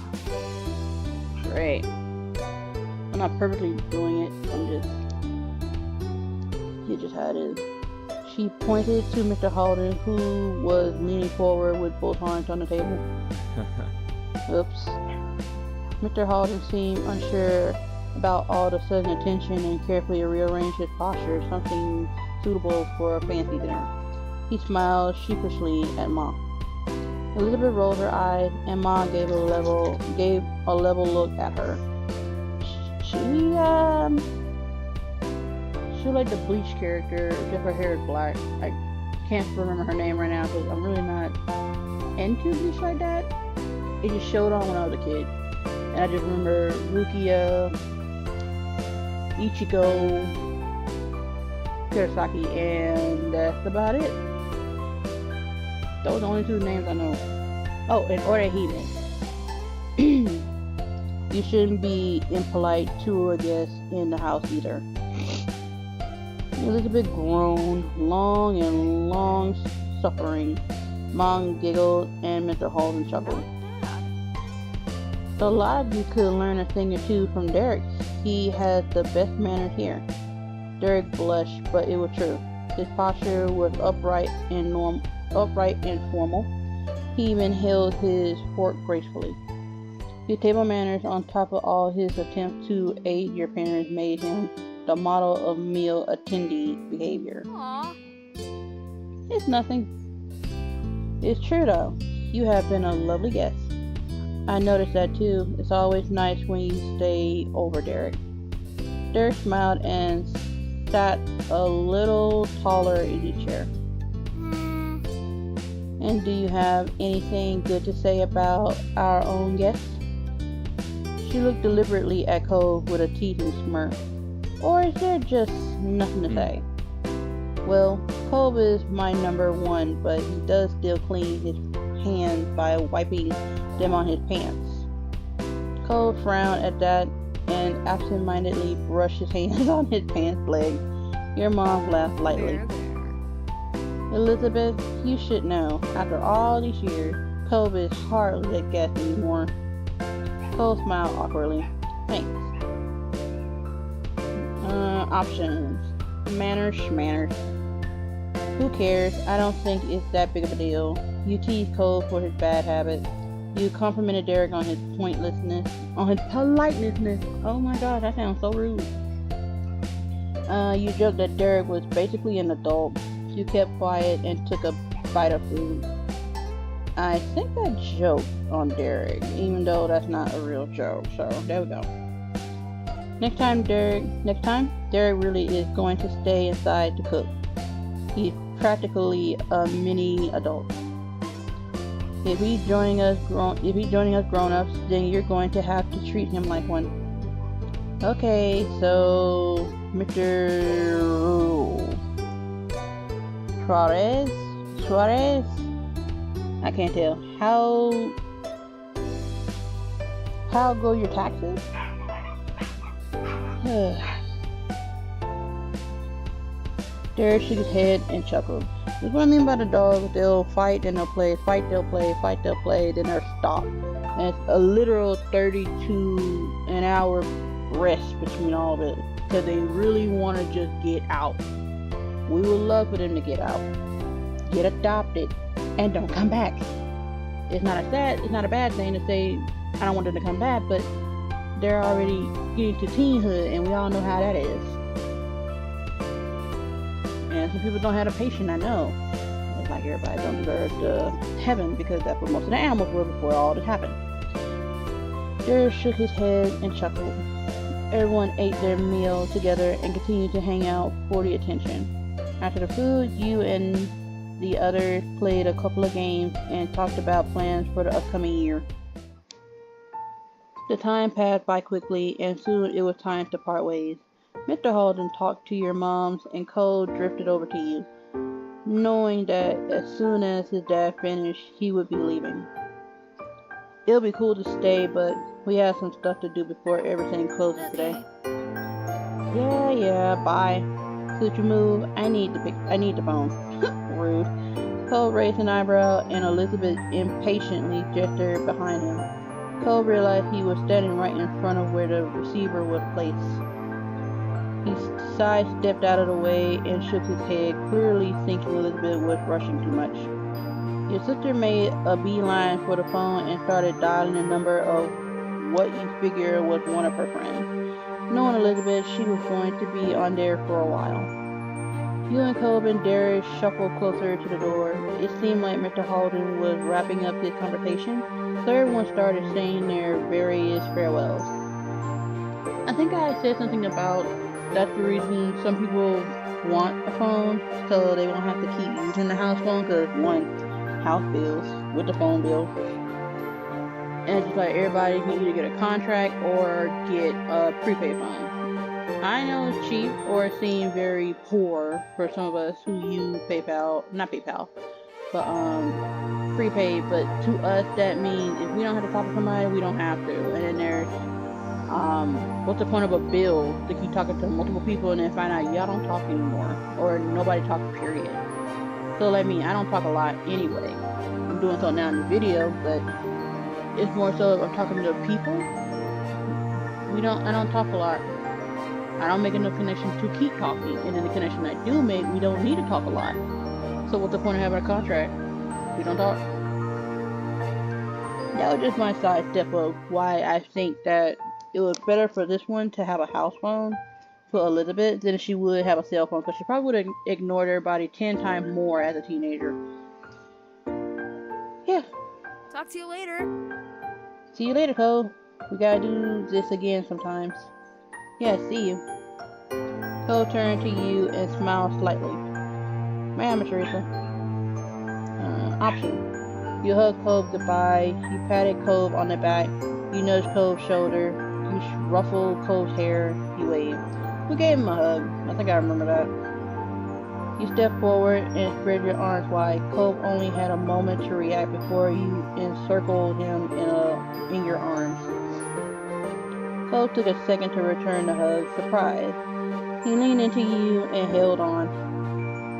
Great. I'm not perfectly doing it. It's just how it is. She pointed to Mr. Holden, who was leaning forward with both arms on the table. Oops. Mr. Holden seemed unsure about all the sudden attention and carefully rearranged his posture, something suitable for a fancy dinner. He smiled sheepishly at Ma. Elizabeth rolled her eyes, and Ma gave a level look at her. She was like the Bleach character, just her hair is black. I can't remember her name right now because I'm really not into Bleach like that. It just showed on when I was a kid. And I just remember Rukia, Ichigo, Kurosaki, and that's about it. Those are the only two names I know. Oh, and Orihime. You shouldn't be impolite to a guest in the house either. Elizabeth groaned, long suffering. Mom giggled and Mr. Holden chuckled. A lot of you could learn a thing or two from Derek. He has the best manners here. Derek blushed, but it was true. His posture was upright and formal. He even held his fork gracefully. His table manners, on top of all his attempts to aid your parents, made him the model of meal attendee behavior. Aww. It's nothing. It's true though. You have been a lovely guest. I noticed that too. It's always nice when you stay over, Derek. Derek smiled and sat a little taller in his chair. And do you have anything good to say about our own guest? She looked deliberately at Cole with a teasing smirk. Or is there just nothing to say? Well, Cole is my number one, but he does still clean his hands by wiping them on his pants. Cole frowned at that and absentmindedly brushed his hands on his pants leg. Your mom laughed lightly. Elizabeth, you should know, after all these years, Cole is hardly a guest anymore. Cole smiled awkwardly. Thanks. Options. Manners. Who cares? I don't think it's that big of a deal. You teased Cole for his bad habits. You complimented Derek on his politeness. Oh my god, that sounds so rude. You joked that Derek was basically an adult. You kept quiet and took a bite of food. I think I joked on Derek, even though that's not a real joke, so there we go. Next time, Derek really is going to stay inside to cook. He's practically a mini adult. If he's joining us grown-ups, then you're going to have to treat him like one. Okay, so Mr. Suarez? I can't tell. How go your taxes? Derek shook his head and chuckled. That's what I mean by the dog. They'll fight, then they'll play, fight, they'll play, then they'll stop. And it's a literal 32 an hour rest between all of it. Because they really want to just get out. We would love for them to get out. Get adopted. And don't come back. It's not a bad thing to say, I don't want them to come back, but they're already getting to teenhood, and we all know how that is. And some people don't have the patience, I know. It's like everybody don't deserve the heaven, because that's what most of the animals were before all this happened. Derek shook his head and chuckled. Everyone ate their meal together and continued to hang out for the attention. After the food, you and the others played a couple of games and talked about plans for the upcoming year. The time passed by quickly, and soon it was time to part ways. Mr. Holden talked to your moms, and Cole drifted over to you, knowing that as soon as his dad finished, he would be leaving. It'll be cool to stay, but we have some stuff to do before everything closes today. Yeah, bye. Could you move? I need the phone. Rude. Cole raised an eyebrow, and Elizabeth impatiently gestured behind him. Cole realized he was standing right in front of where the receiver was placed. He sidestepped out of the way and shook his head, clearly thinking Elizabeth was rushing too much. Your sister made a beeline for the phone and started dialing the number of what you figure was one of her friends. Knowing Elizabeth, she was going to be on there for a while. You and Cole and Derek shuffled closer to the door. It seemed like Mr. Holden was wrapping up his conversation, so everyone started saying their various farewells. I think I said something about that's the reason some people want a phone, so they won't have to keep using the house phone, because one, house bills with the phone bill. And it's just like everybody can either get a contract or get a prepaid phone. I know it's cheap or it seems very poor for some of us who use not PayPal, but prepaid. But to us, that means if we don't have to talk to somebody, we don't have to. And then there's what's the point of a bill to keep talking to multiple people and then find out y'all don't talk anymore or nobody talks, period. So like me, I don't talk a lot anyway. I'm doing so now in the video, but it's more so if I'm talking to people. I don't talk a lot. I don't make enough connections to keep talking, and then the connection I do make, we don't need to talk a lot. So what's the point of having a contract? We don't talk. That was just my side step of why I think that it was better for this one to have a house phone for Elizabeth than she would have a cell phone, because she probably would have ignored everybody 10 times more as a teenager. Yeah. Talk to you later. See you later, Cole. We gotta do this again sometimes. Yeah, see you. Cole turned to you and smiled slightly. Ma'am, Teresa. Option. You hugged Cove goodbye. You patted Cove on the back. You nudged Cove's shoulder. You ruffled Cove's hair. You waved. Who gave him a hug? I think I remember that. You stepped forward and spread your arms wide. Cove only had a moment to react before you encircled him in your arms. Cove took a second to return the hug, surprised. He leaned into you and held on.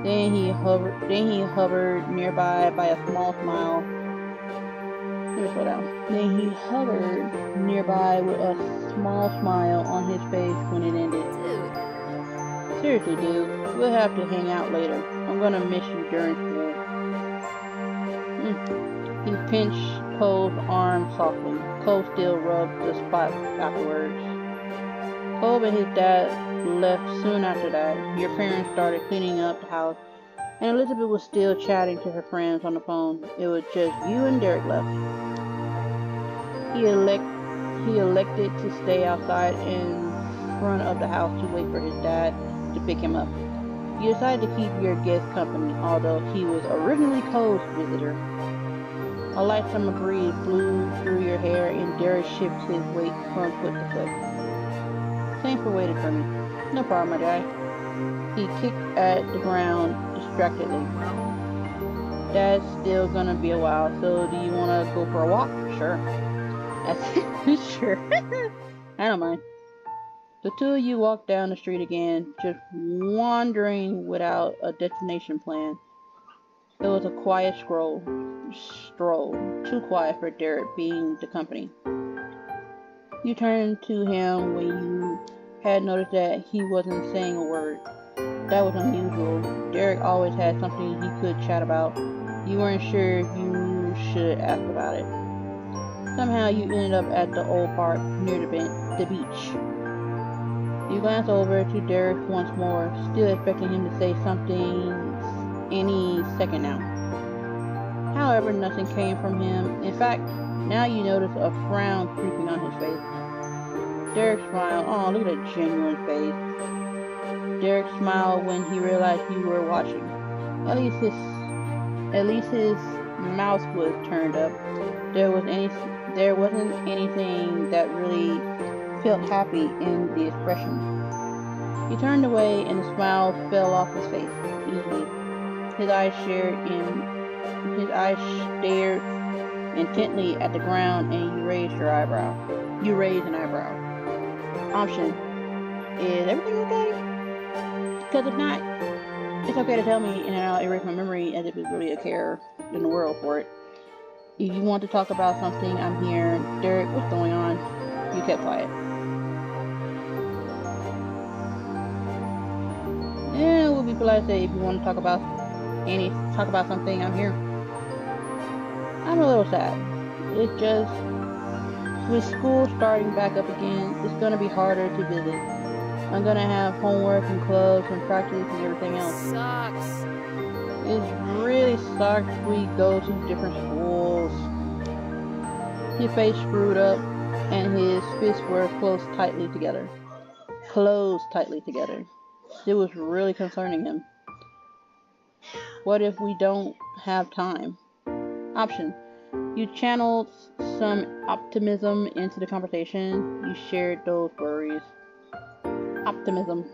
Then he hovered nearby by a small smile. Let me slow down. Then he hovered nearby with a small smile on his face when it ended. Seriously, dude, we'll have to hang out later. I'm gonna miss you during school. He pinched Cole's arm softly. Cole still rubbed the spot afterwards. Cole and his dad left soon after that. Your parents started cleaning up the house, and Elizabeth was still chatting to her friends on the phone. It was just you and Derek left. He elected to stay outside in front of the house to wait for his dad to pick him up. You decided to keep your guest company, although he was originally Cole's visitor. A light summer breeze blew through your hair and Derek shifted his weight from foot to foot. Thanks for waiting for me. No problem, my guy. He kicked at the ground distractedly. Dad's still gonna be a while, so do you wanna go for a walk? Sure. Sure. I don't mind. The two of you walked down the street again, just wandering without a destination plan. It was a quiet stroll, too quiet for Derek being the company. You turned to him when you had noticed that he wasn't saying a word. That was unusual. Derek always had something he could chat about. You weren't sure if you should ask about it. Somehow you ended up at the old park near the beach. You glanced over to Derek once more, still expecting him to say something any second now. However, nothing came from him. In fact, now you notice a frown creeping on his face. Derek smiled. Oh, look at that genuine face. Derek smiled when he realized you were watching. At least his mouth was turned up. There wasn't anything that really felt happy in the expression. He turned away and the smile fell off his face easily. His eyes stared intently at the ground and you raised an eyebrow. Option. Is everything okay? Because if not, it's okay to tell me and I'll erase my memory as if it's really a care in the world for it. If you want to talk about something, I'm here. Derek, what's going on? You kept quiet. Yeah, we'll be polite to say if you want to talk about something, I'm here. I'm a little sad. It's just, with school starting back up again, it's gonna be harder to visit. I'm gonna have homework and clubs and practice and everything else. Sucks. It really sucks. We go to different schools. His face screwed up and his fists were closed tightly together. closed tightly together. It was really concerning him. What if we don't have time? Option. You channeled some optimism into the conversation. You shared those worries. Optimism.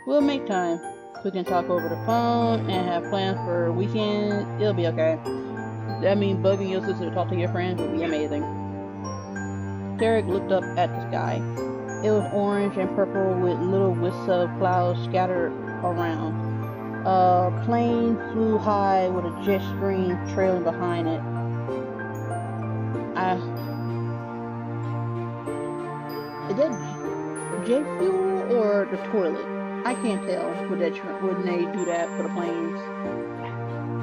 We'll make time. We can talk over the phone and have plans for a weekend. It'll be okay. That means bugging your sister to talk to your friends would be amazing. Derek looked up at the sky. It was orange and purple with little wisps of clouds scattered around. A plane flew high with a jet stream trailing behind it. Is that jet fuel or the toilet? I can't tell when they do that for the planes.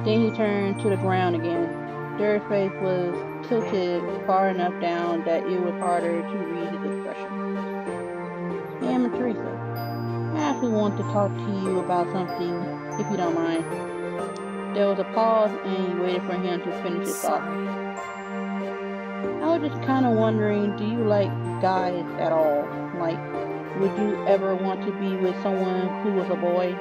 Then he turned to the ground again. Derek's face was tilted far enough down that it was harder to read his expression. Anne and Teresa, I actually want to talk to you about something, if you don't mind. There was a pause and he waited for him to finish his thought. I was just kind of wondering, do you like guys at all? Like, would you ever want to be with someone who was a boy?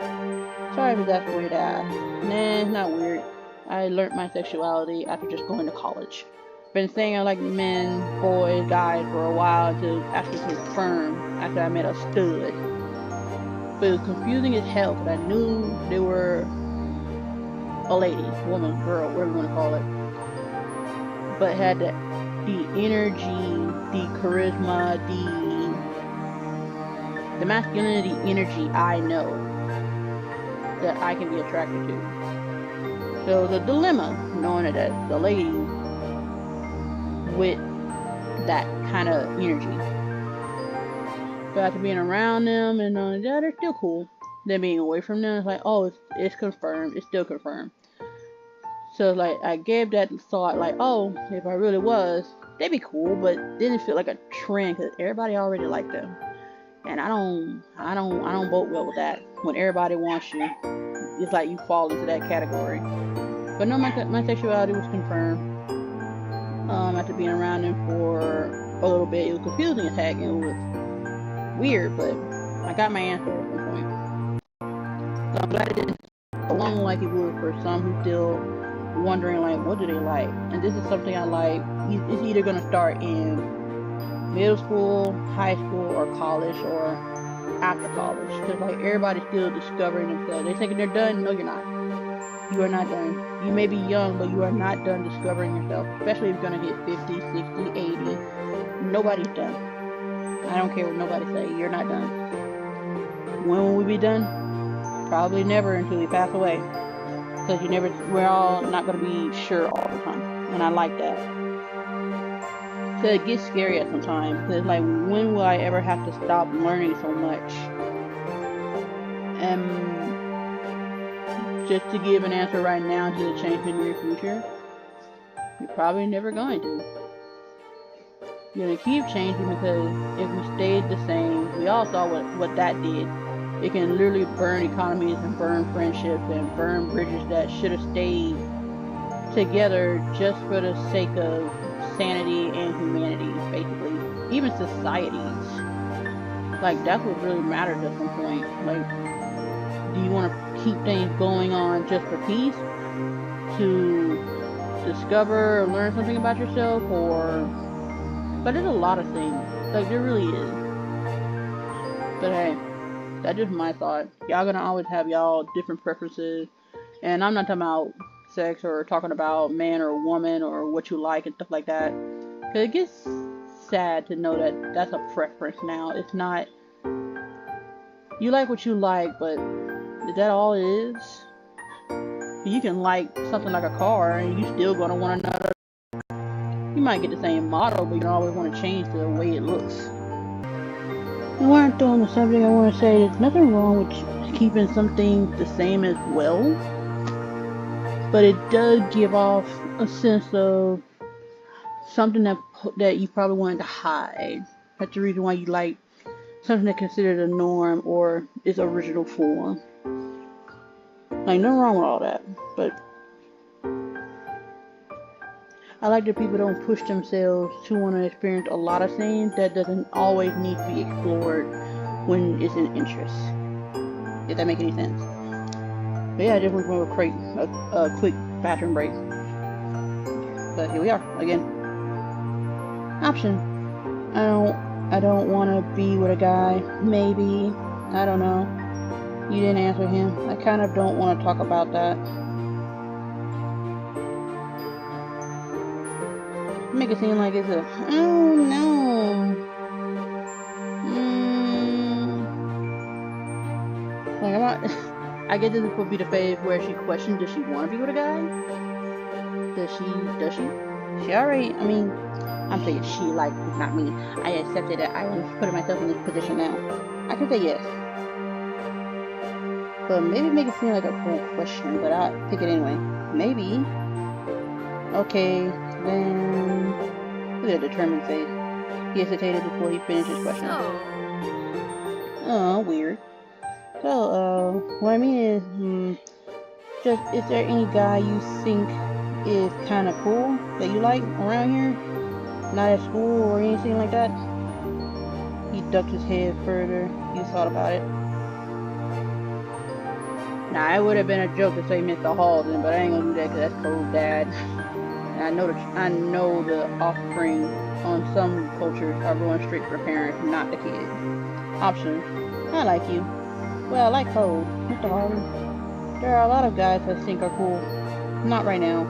Sorry if that's weird to ask. Nah, it's not weird. I learned my sexuality after just going to college. Been saying I like men, boys, guys for a while to actually confirm after I met a stud. But it was confusing as hell because I knew they were a lady, woman, girl, whatever you want to call it. But had the energy, the charisma, the masculinity energy I know that I can be attracted to. So it was a dilemma knowing that the lady with that kind of energy. But after being around them and knowing that they're still cool, then being away from them, it's like, oh, it's confirmed, it's still confirmed. So like I gave that thought, like, oh, if I really was, they'd be cool, but then it felt like a trend because everybody already liked them. And I don't vote well with that. When everybody wants you, it's like you fall into that category. But no, my sexuality was confirmed. After being around him for a little bit, it was confusing as heck and it was weird, but I got my answer at some point. So I'm glad it didn't go long like it would for some who still wondering like, what do they like? And this is something I like. It's either gonna start in middle school, high school, or college, or after college. Because like everybody's still discovering themselves. They think they're done. No, you're not. You are not done. You may be young, but you are not done discovering yourself. Especially if you're gonna hit 50, 60, 80. Nobody's done. I don't care what nobody say. You're not done. When will we be done? Probably never until we pass away. Because we're all not gonna be sure all the time. And I like that. So it gets scary at some time. Because like, when will I ever have to stop learning so much? Just to give an answer right now to the change in the near future, you're probably never going to. You're going to keep changing because if we stayed the same, we all saw what that did. It can literally burn economies and burn friendships and burn bridges that should have stayed together just for the sake of sanity and humanity, basically. Even societies. Like, that's what really matters at some point. Like, do you want to keep things going on just for peace? To discover or learn something about yourself? But there's a lot of things. Like, there really is. But hey, that's just my thought. Y'all gonna always have y'all different preferences. And I'm not talking about sex or talking about man or woman or what you like and stuff like that. Because it gets sad to know that that's a preference now. It's not... You like what you like, but is that all it is? You can like something like a car and you still gonna want another. You might get the same model, but you don't always want to change the way it looks. And while I'm throwing the subject, I want to say there's nothing wrong with keeping something the same as well. But it does give off a sense of something that you probably wanted to hide. That's the reason why you like something that's considered a norm or its original form. Like, nothing wrong with all that, but I like that people don't push themselves to want to experience a lot of things that doesn't always need to be explored when it's an interest. If that make any sense. But yeah, I just went for a quick bathroom break. But here we are again. Option. I don't want to be with a guy. Maybe. I don't know. You didn't answer him. I kind of don't want to talk about that. Make it seem like it's a, oh no. Like I'm not, I guess this would be the phase where she questioned, does she want to be with a guy? Does she? She already, I mean, I'm saying she, like, not me. I accepted that I am putting myself in this position now. I can say yes. But maybe make it seem like a cool question, but I'll pick it anyway. Maybe. Okay, then... Look at the determined face. He hesitated before he finished his question. Oh, weird. So, what I mean is, just, is there any guy you think is kind of cool that you like around here? Not at school or anything like that? He ducked his head further. He thought about it. Nah, it would have been a joke to say Mr. Halden, but I ain't gonna do that because that's cold, Dad. And I know the offspring on some cultures are going straight for parents, not the kids. Option. I like you. Well, I like Cole, Mr. Harden. There are a lot of guys I think are cool. Not right now.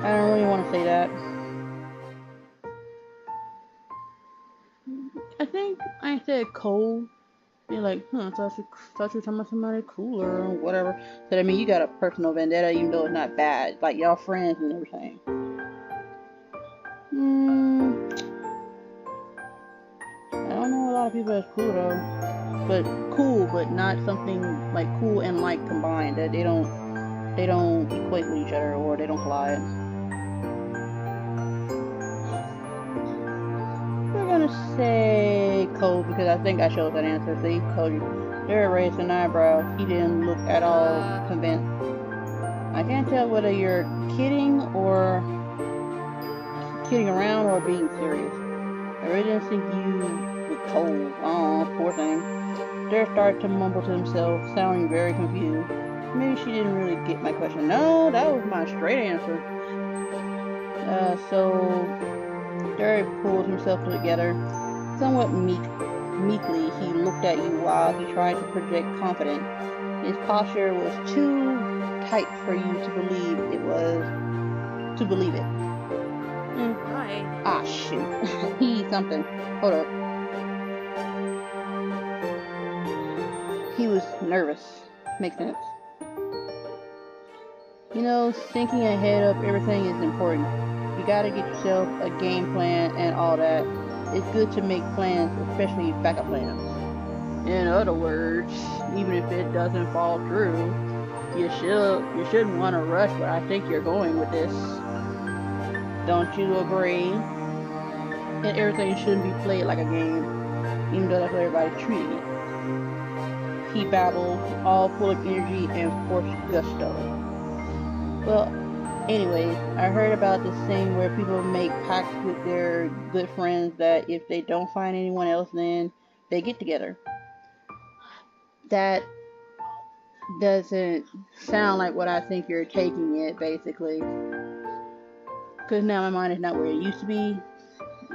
I don't really want to say that. I think I said Cole. You're like, I thought you were talking about somebody cooler or whatever. So I mean, you got a personal vendetta, even though it's not bad. Like, y'all friends and everything. I don't know a lot of people that's cool though. But cool, but not something like cool and like combined. That they don't equate with each other or they don't collide. We're gonna say Cole because I think I showed that answer. See, told you. Jared raised an eyebrow. He didn't look at all convinced. I can't tell whether you're kidding around or being serious. I really didn't think you were Cole. Oh, poor thing. Jared started to mumble to himself, sounding very confused. Maybe she didn't really get my question. No, that was my straight answer. So Jared pulled himself together. Somewhat meekly, he looked at you while he tried to project confidence. His posture was too tight for you to believe it. Right. Ah, shoot. He something. Hold up. He was nervous. Makes sense. You know, thinking ahead of everything is important. You gotta get yourself a game plan and all that. It's good to make plans, especially backup plans. In other words, even if it doesn't fall through, you shouldn't want to rush where I think you're going with this. Don't you agree? And everything shouldn't be played like a game, even though that's what everybody's treating it. He babbled, all full of energy and forced gusto. Well, anyways, I heard about this thing where people make pacts with their good friends that if they don't find anyone else, then they get together. That doesn't sound like what I think you're taking it, basically. Because now my mind is not where it used to be.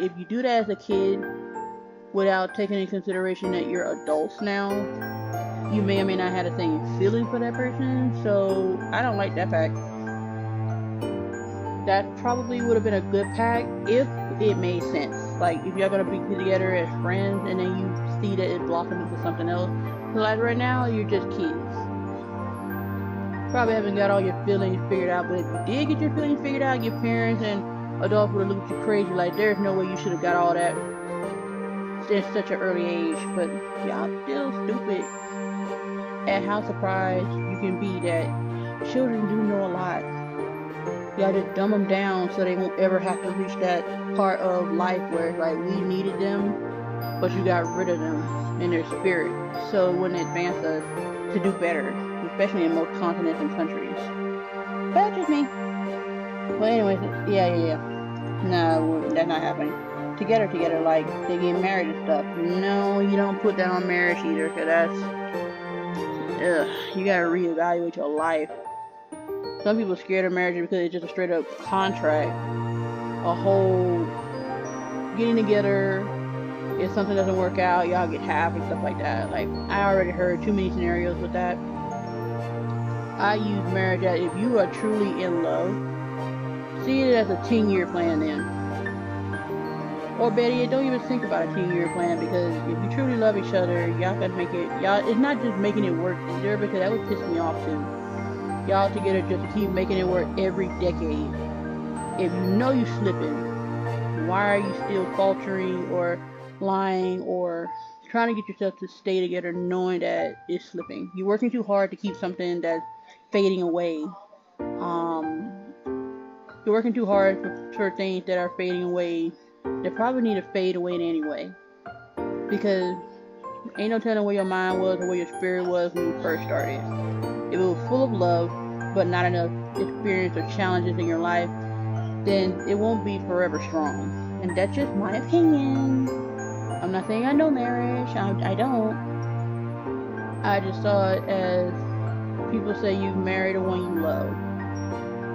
If you do that as a kid, without taking into consideration that you're adults now, you may or may not have the same feeling for that person. So I don't like that fact. That probably would have been a good pact if it made sense. Like, if y'all gonna be together as friends and then you see that it blossoms into something else. So like right now, you're just kids. Probably haven't got all your feelings figured out, but if you did get your feelings figured out, your parents and adults would have looked at you crazy like, there's no way you should have got all that at such an early age. But y'all still stupid at how surprised you can be that children do know a lot. Y'all just dumb them down so they won't ever have to reach that part of life where it's like, we needed them, but you got rid of them in their spirit, so it wouldn't advance us to do better, especially in most continents and countries. But that's just me. Well, anyways, yeah. No, that's not happening. together, like they get married and stuff. No, you don't put that on marriage either, because you gotta reevaluate your life. Some people are scared of marriage because it's just a straight up contract, a whole getting together. If something doesn't work out, y'all get half and stuff like that. Like, I already heard too many scenarios with that. I use marriage as, if you are truly in love, see it as a 10-year plan then. Or better yet, don't even think about a 10-year plan, because if you truly love each other, y'all can make it, it's not just making it work either, because that would piss me off too. Y'all together just to keep making it work every decade. If you know you slipping, why are you still faltering or lying or trying to get yourself to stay together knowing that it's slipping? You're working too hard to keep something that's fading away. You're working too hard for things that are fading away. They probably need to fade away anyway, because ain't no telling where your mind was or where your spirit was when you first started. If it was full of love but not enough experience or challenges in your life, then it won't be forever strong. And that's just my opinion. I'm not saying I know marriage. I don't. I just saw it as, people say you marry the one you love.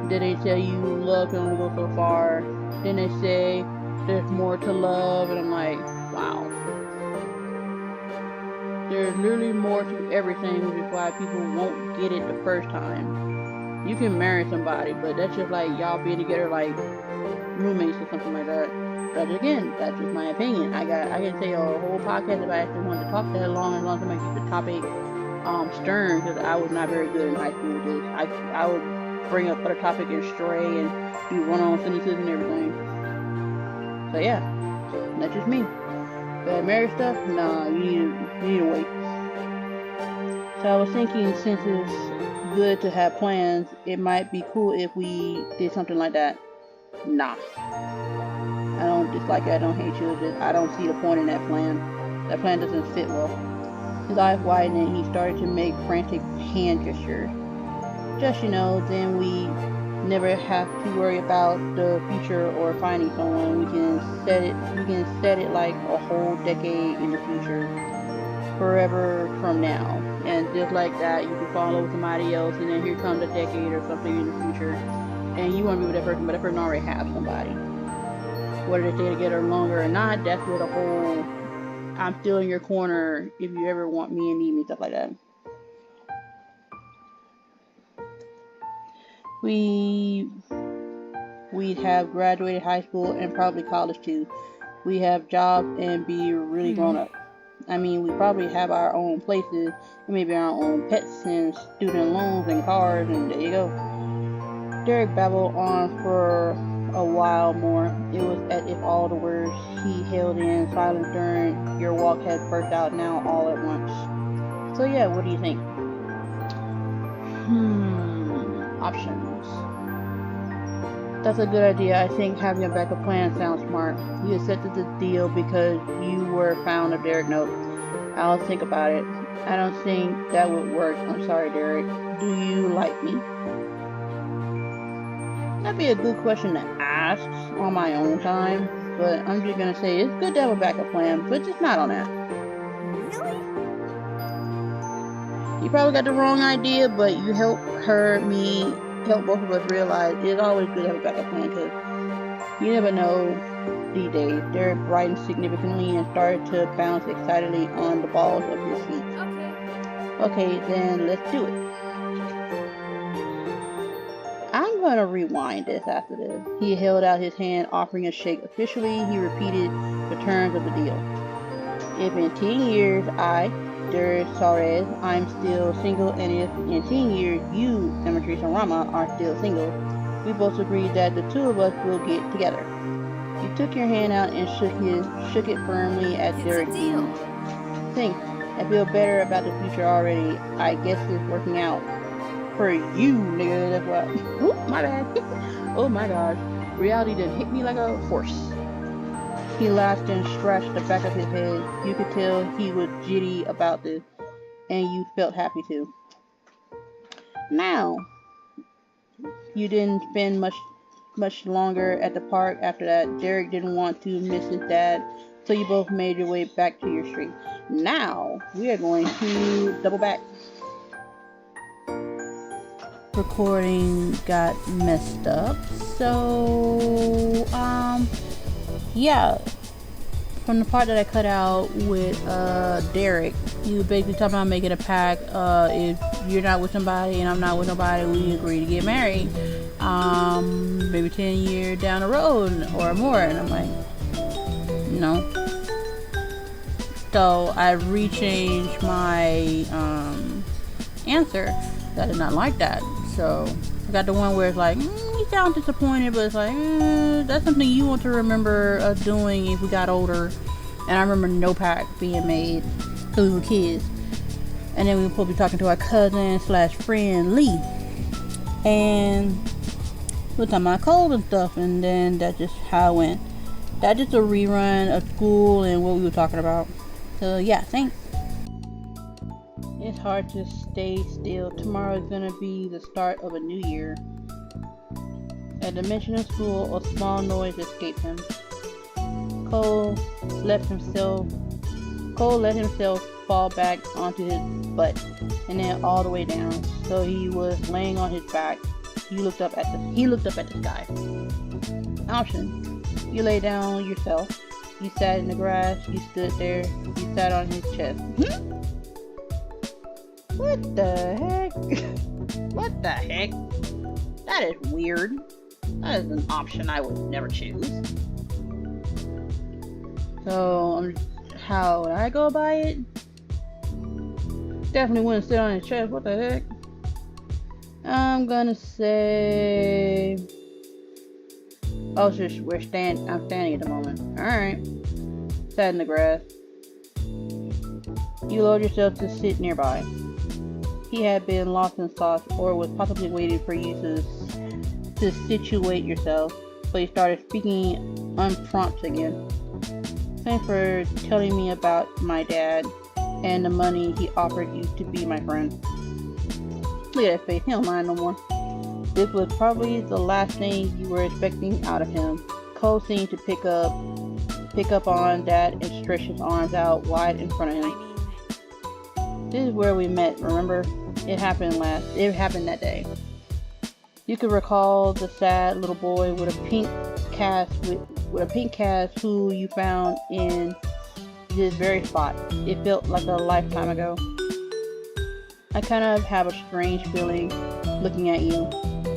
Then they tell you love can only go so far. Then they say there's more to love, and I'm like, wow. There's literally more to everything, which is why people won't get it the first time. You can marry somebody, but that's just like y'all being together like roommates or something like that. But again, that's just my opinion. I can say a whole podcast if I actually wanted to talk that long, as long as somebody keep the topic stern, because I was not very good in high school with this. I would bring up other topic and stray and do run-on sentences and everything. So yeah, that's just me. But marriage stuff, nah, you need to wait. So I was thinking, since it's good to have plans, it might be cool if we did something like that. Nah. I don't dislike it, I don't hate you, just I don't see the point in that plan. That plan doesn't fit well. His eyes widened and he started to make frantic hand gestures. Just, then we never have to worry about the future or finding someone. We can set it like a whole decade in the future, forever from now. And just like that, you can fall in love with somebody else, and then here comes a decade or something in the future, and you want to be with that person, but that person already has somebody. Whether they stay together longer or not, that's where the whole I'm still in your corner if you ever want me and need me, stuff like that. We'd have graduated high school and probably college too. We have jobs and be really grown up. I mean, we probably have our own places, and maybe our own pets and student loans and cars, and there you go. Derek babbled on for a while more. It was as if all the words he held in silence during your walk had burst out now all at once. So yeah, what do you think? Options. That's a good idea. I think having a backup plan sounds smart. You accepted the deal because you were found of Derek note. I'll think about it. I don't think that would work. I'm sorry, Derek. Do you like me? That'd be a good question to ask on my own time, but I'm just gonna say it's good to have a backup plan, but just not on that. Really? You probably got the wrong idea, but you help both of us realize it's always good to have a backup plan, because you never know these days. Derek brightened significantly and started to bounce excitedly on the balls of his feet. Okay, then let's do it. I'm gonna rewind this after this. He held out his hand, offering a shake. Officially, he repeated the terms of the deal. If in 10 years Derek Suarez, I'm still single, and if in 10 years you, Demetrius and Rama, are still single, we both agreed that the two of us will get together. He took your hand out and shook it firmly as Derek did. Think, I feel better about the future already. I guess it's working out. For you, nigga, that's what. Oop, my bad. Oh my gosh. Reality done hit me like a horse. He laughed and scratched the back of his head. You could tell he was giddy about this, and you felt happy too. Now, you didn't spend much much longer at the park after that. Derek didn't want to miss his dad, so you both made your way back to your street. Now, we are going to double back. Recording got messed up, so, yeah. From the part that I cut out with Derek, he was basically talking about making a pact. If you're not with somebody and I'm not with nobody, we agree to get married. Maybe 10 years down the road or more. And I'm like, no. So I rechanged my answer. I did not like that. So I got the one where it's like, you sound disappointed, but it's like, that's something you want to remember doing if we got older. And I remember no pact being made because we were kids. And then we were supposed to be talking to our cousin / friend Lee. And we were talking about cold and stuff. And then that's just how it went. That's just a rerun of school and what we were talking about. So yeah, thanks. It's hard to stay still. Tomorrow is going to be the start of a new year. At the mention of school, a small noise escaped him. Cole let himself fall back onto his butt and then all the way down. So he was laying on his back. He looked up at the sky. Option: you lay down yourself. You sat in the grass. You stood there. You sat on his chest. What the heck? What the heck? That is weird. That is an option I would never choose. So, how would I go by it? Definitely wouldn't sit on his chest. What the heck? I'm gonna say... Oh, so I'm standing at the moment. Alright. Sat in the grass. You lowered yourself to sit nearby. He had been lost in thought or was possibly waiting for you to situate yourself, but he started speaking unprompted again. Thanks for telling me about my dad and the money he offered you to be my friend. Look at that face, he don't mind no more. This was probably the last thing you were expecting out of him. Cole seemed to pick up on that and stretch his arms out wide in front of him. This is where we met, remember? It happened that day. You could recall the sad little boy with a pink cast who you found in this very spot. It felt like a lifetime ago. I kind of have a strange feeling looking at you.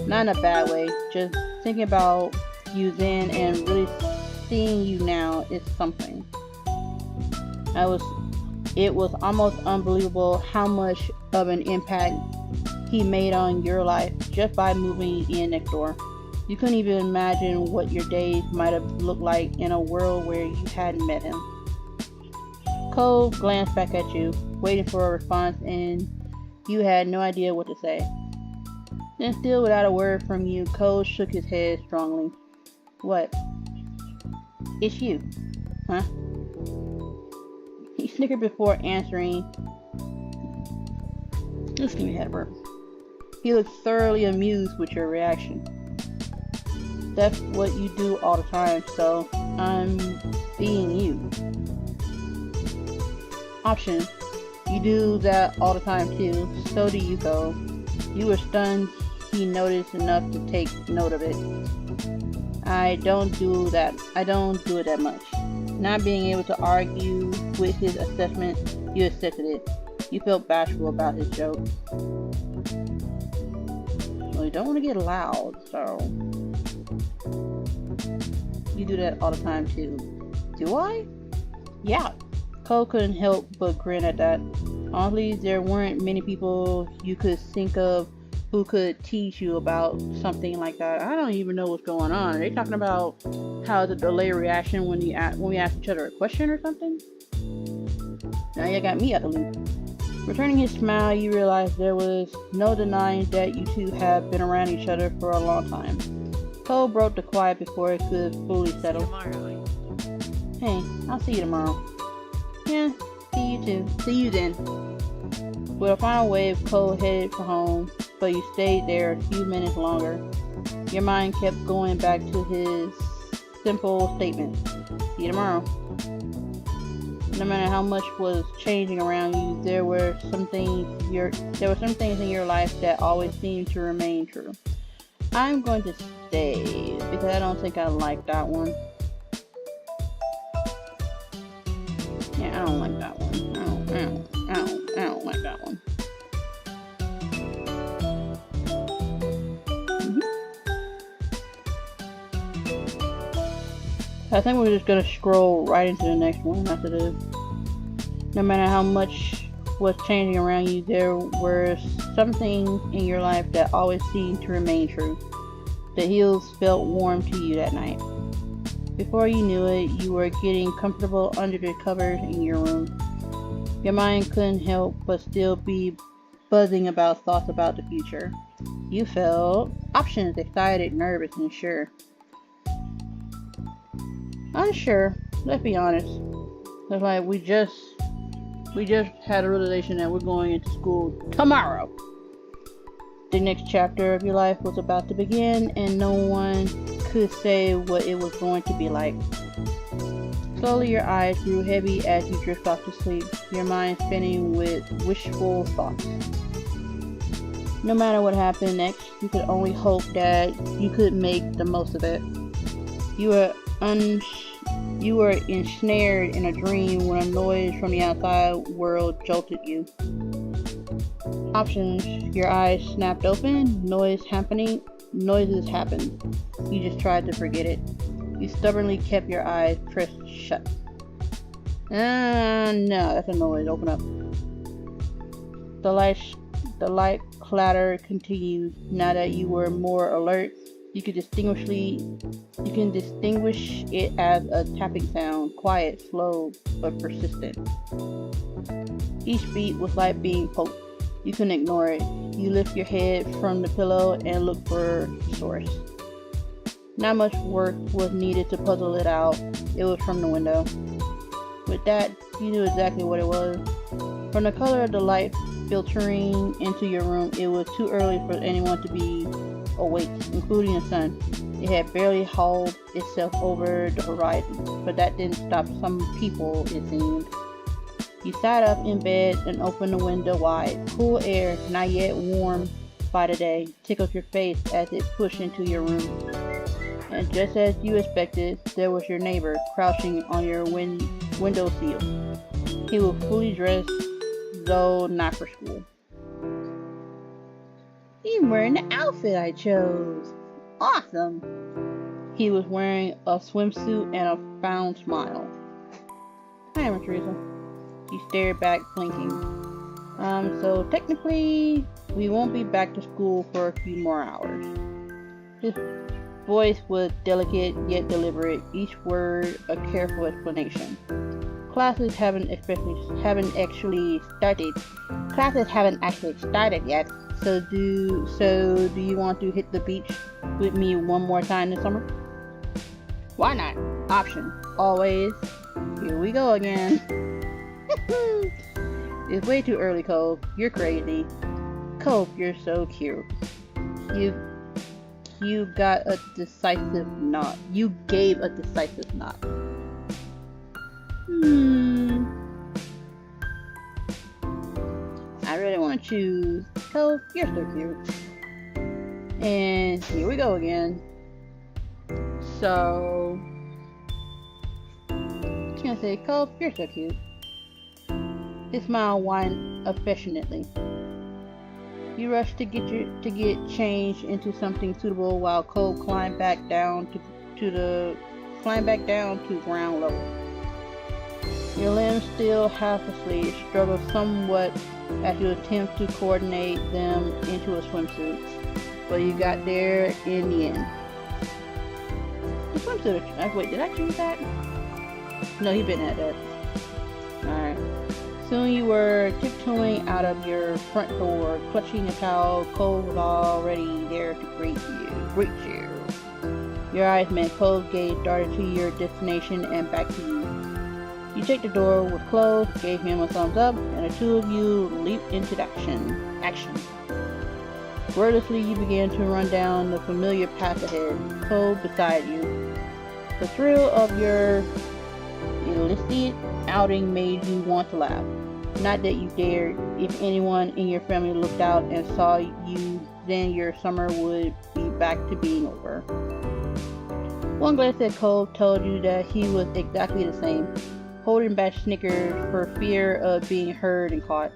Not in a bad way, just thinking about you then and really seeing you now is something. It was almost unbelievable how much of an impact he made on your life just by moving in next door. You couldn't even imagine what your days might have looked like in a world where you hadn't met him. Cole glanced back at you, waiting for a response, and you had no idea what to say. Then still without a word from you, Cole shook his head strongly. What? It's you. Huh? He snickered before answering. Just give me a head burp. He looked thoroughly amused with your reaction. That's what you do all the time, so I'm being you. Option: you do that all the time too. So do you, Cole. You were stunned he noticed enough to take note of it. I don't do it that much. Not being able to argue with his assessment, you accepted it. You felt bashful about his joke. Well, you don't want to get loud, so... You do that all the time too. Do I? Yeah. Cole couldn't help but grin at that. Honestly, there weren't many people you could think of who could teach you about something like that. I don't even know what's going on. Are they talking about how the delayed reaction when we ask each other a question or something? Now you got me out of the loop. Returning his smile, you realized there was no denying that you two have been around each other for a long time. Cole broke the quiet before it could fully settle. Hey, I'll see you tomorrow. Yeah, see you too. See you then. With a final wave, Cole headed for home, but you stayed there a few minutes longer. Your mind kept going back to his simple statement. See you tomorrow. No matter how much was changing around you, there were some things in your life that always seemed to remain true. I'm going to stay because I don't think I like that one. Yeah, I don't like that one. I don't like that one. I think we're just gonna scroll right into the next one after this. No matter how much was changing around you, there were some things in your life that always seemed to remain true. The hills felt warm to you that night. Before you knew it, you were getting comfortable under the covers in your room. Your mind couldn't help but still be buzzing about thoughts about the future. You felt options, excited, nervous, and sure. Unsure, let's be honest. It's like we just had a realization that we're going into school tomorrow. The next chapter of your life was about to begin, and no one could say what it was going to be like. Slowly your eyes grew heavy as you drifted off to sleep, your mind spinning with wishful thoughts. No matter what happened next, you could only hope that you could make the most of it. You were ensnared in a dream when a noise from the outside world jolted you. Options. Your eyes snapped open. Noises happened. You just tried to forget it. You stubbornly kept your eyes pressed shut. No, that's a noise. Open up. The light clatter continued. Now that you were more alert, you can distinguish it as a tapping sound, quiet, slow, but persistent. Each beat was like being poked. You couldn't ignore it. You lift your head from the pillow and look for the source. Not much work was needed to puzzle it out. It was from the window. With that, you knew exactly what it was. From the color of the light filtering into your room, it was too early for anyone to be awake, including the sun. It had barely hauled itself over the horizon, but that didn't stop some people, it seemed. You sat up in bed and opened the window wide. Cool air, not yet warm by the day, tickled your face as it pushed into your room. And just as you expected, there was your neighbor crouching on your window sill. He was fully dressed, though not for school. "You're wearing the outfit I chose. Awesome." He was wearing a swimsuit and a fond smile. "Hi, Emma Teresa." He stared back, blinking. So technically, we won't be back to school for a few more hours." His voice was delicate yet deliberate, each word a careful explanation. Classes haven't actually started yet. So do you want to hit the beach with me one more time this summer? Why not? Option. Always. Here we go again. It's way too early, Cove. You're crazy. Cove, you're so cute. You got a decisive nod. You gave a decisive nod. I really want to choose. Cove, you're so cute. And here we go again. So, I'm gonna say, Cove, you're so cute. His smile whined affectionately. You rushed to get changed into something suitable while Cove climbed back down to ground level. Your limbs still half asleep, struggled somewhat as you attempt to coordinate them into a swimsuit, but you got there in the end. The swimsuit. Wait, did I choose that? No, he been at that. Alright. Soon you were tiptoeing out of your front door, clutching a towel. Cove was already there to greet you. Your eyes met. Cove's gaze darted to your destination and back to you. You checked the door was closed, gave him a thumbs up, and the two of you leaped into action. Wordlessly, you began to run down the familiar path ahead, Cole beside you. The thrill of your illicit outing made you want to laugh. Not that you dared. If anyone in your family looked out and saw you, then your summer would be back to being over. One glance at Cole told you that he was exactly the same, holding back snickers for fear of being heard and caught.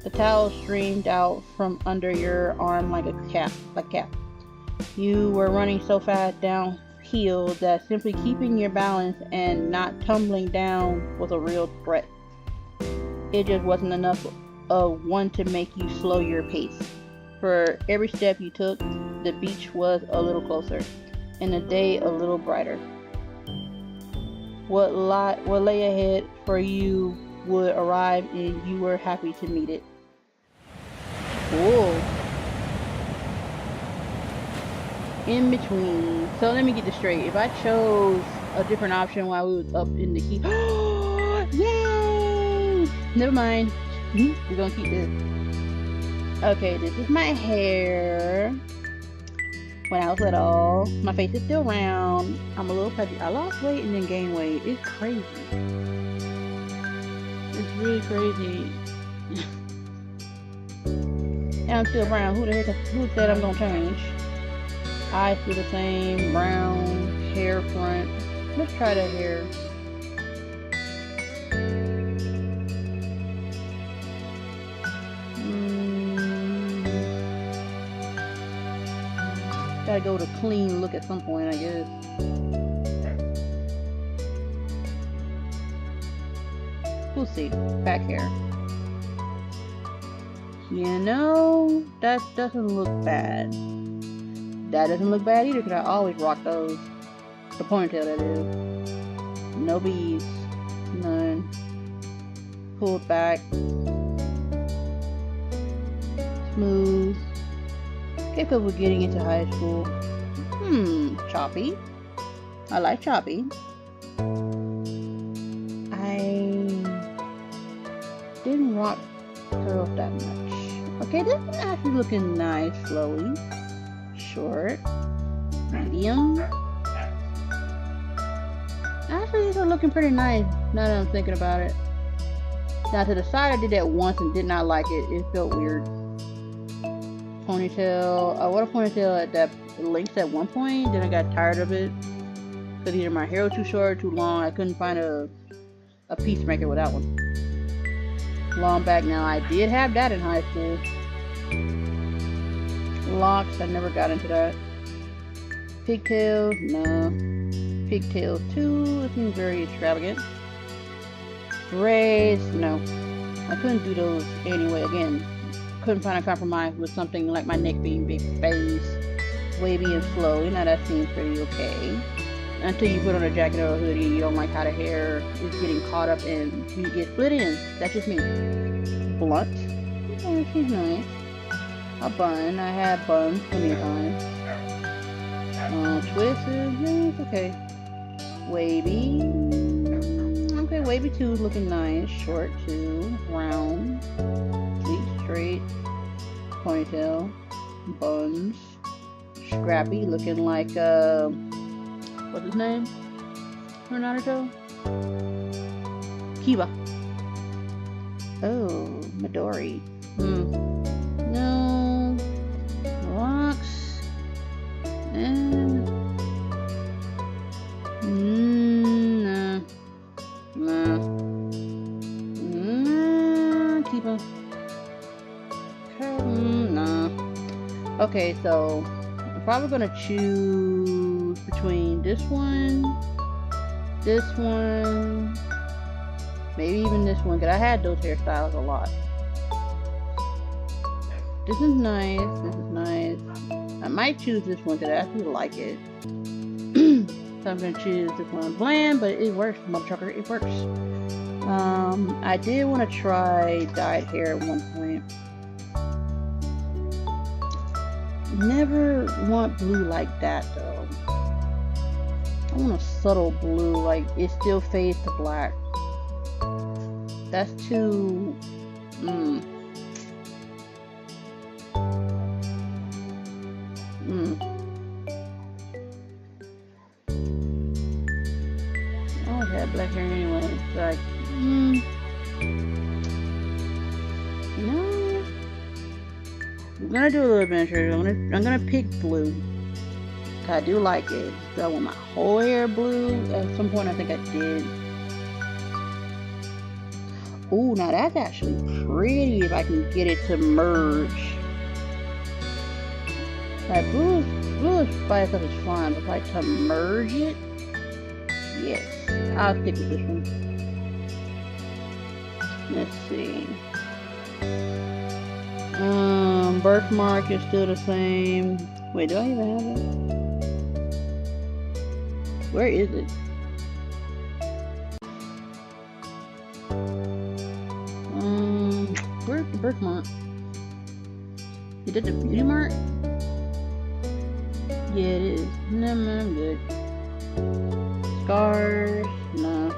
The towel streamed out from under your arm like a cap. You were running so fast downhill that simply keeping your balance and not tumbling down was a real threat. It just wasn't enough of one to make you slow your pace. For every step you took, the beach was a little closer, and the day a little brighter. What lay ahead for you would arrive, and you were happy to meet it. Cool. In between. So let me get this straight. If I chose a different option while we was up in the key. Yay! Never mind. We're gonna keep this. Okay, this is my hair. When I was little, my face is still round. I'm a little pudgy. I lost weight and then gained weight. It's crazy. It's really crazy. And I'm still brown. Who said I'm gonna change? Eyes still the same, brown, hair front. Let's try the hair. Gotta go to clean look at some point, I guess. We'll see. Back hair. You know, that doesn't look bad. That doesn't look bad either, because I always rock those. The ponytail, that is. No beads. None. Pulled back. Smooth. Okay, because we're getting into high school. Choppy. I like choppy. I didn't rock curls that much. Okay, this is actually looking nice, flowy. Short. Medium. Actually, these are looking pretty nice now that I'm thinking about it. Now to the side, I did that once and did not like it. It felt weird. Ponytail. I wore a ponytail at that length at one point, then I got tired of it because either my hair was too short or too long. I couldn't find a peacemaker with that one. Long back now. I did have that in high school. Locks, I never got into that. Pigtails, no. Pigtails too, it seems very extravagant. Braids, no. I couldn't do those anyway. Again, couldn't find a compromise with something like my neck being big space, wavy and flowy. Now that seems pretty okay. Until you put on a jacket or a hoodie, you don't like how the hair is getting caught up and you get split in. That's just me. Blunt. Yeah, it seems nice. A bun. I had buns plenty of times. Twists. Yeah, it's okay. Wavy. Okay, wavy too is looking nice. Short too. Round. Sleek, straight. Ponytail. Buns. Scrappy, looking like what's his name? Naruto? Kiba. Oh, Midori. No. Rocks. No. Kiba. No. Okay, so I'm probably gonna choose between this one, maybe even this one, because I had those hairstyles a lot. This is nice. I might choose this one because I actually like it. So I'm gonna choose this one. Bland, but it works, motherfucker. It works. I did want to try dyed hair at one point. Never want blue like that though. I want a subtle blue, like it still fades to black. That's too gonna do a little bit of interest. I'm gonna pick blue. I do like it. Do I want my whole hair blue? At some point I think I did. Ooh, now that's actually pretty if I can get it to merge. Like blue is by itself is fine, but like to merge it, yes, I'll stick with this one. Let's see. Birthmark is still the same. Wait, do I even have it? Where is it? Where's the birthmark? Is it the beauty mark? Yeah, it is. No, I'm good. Scars? No.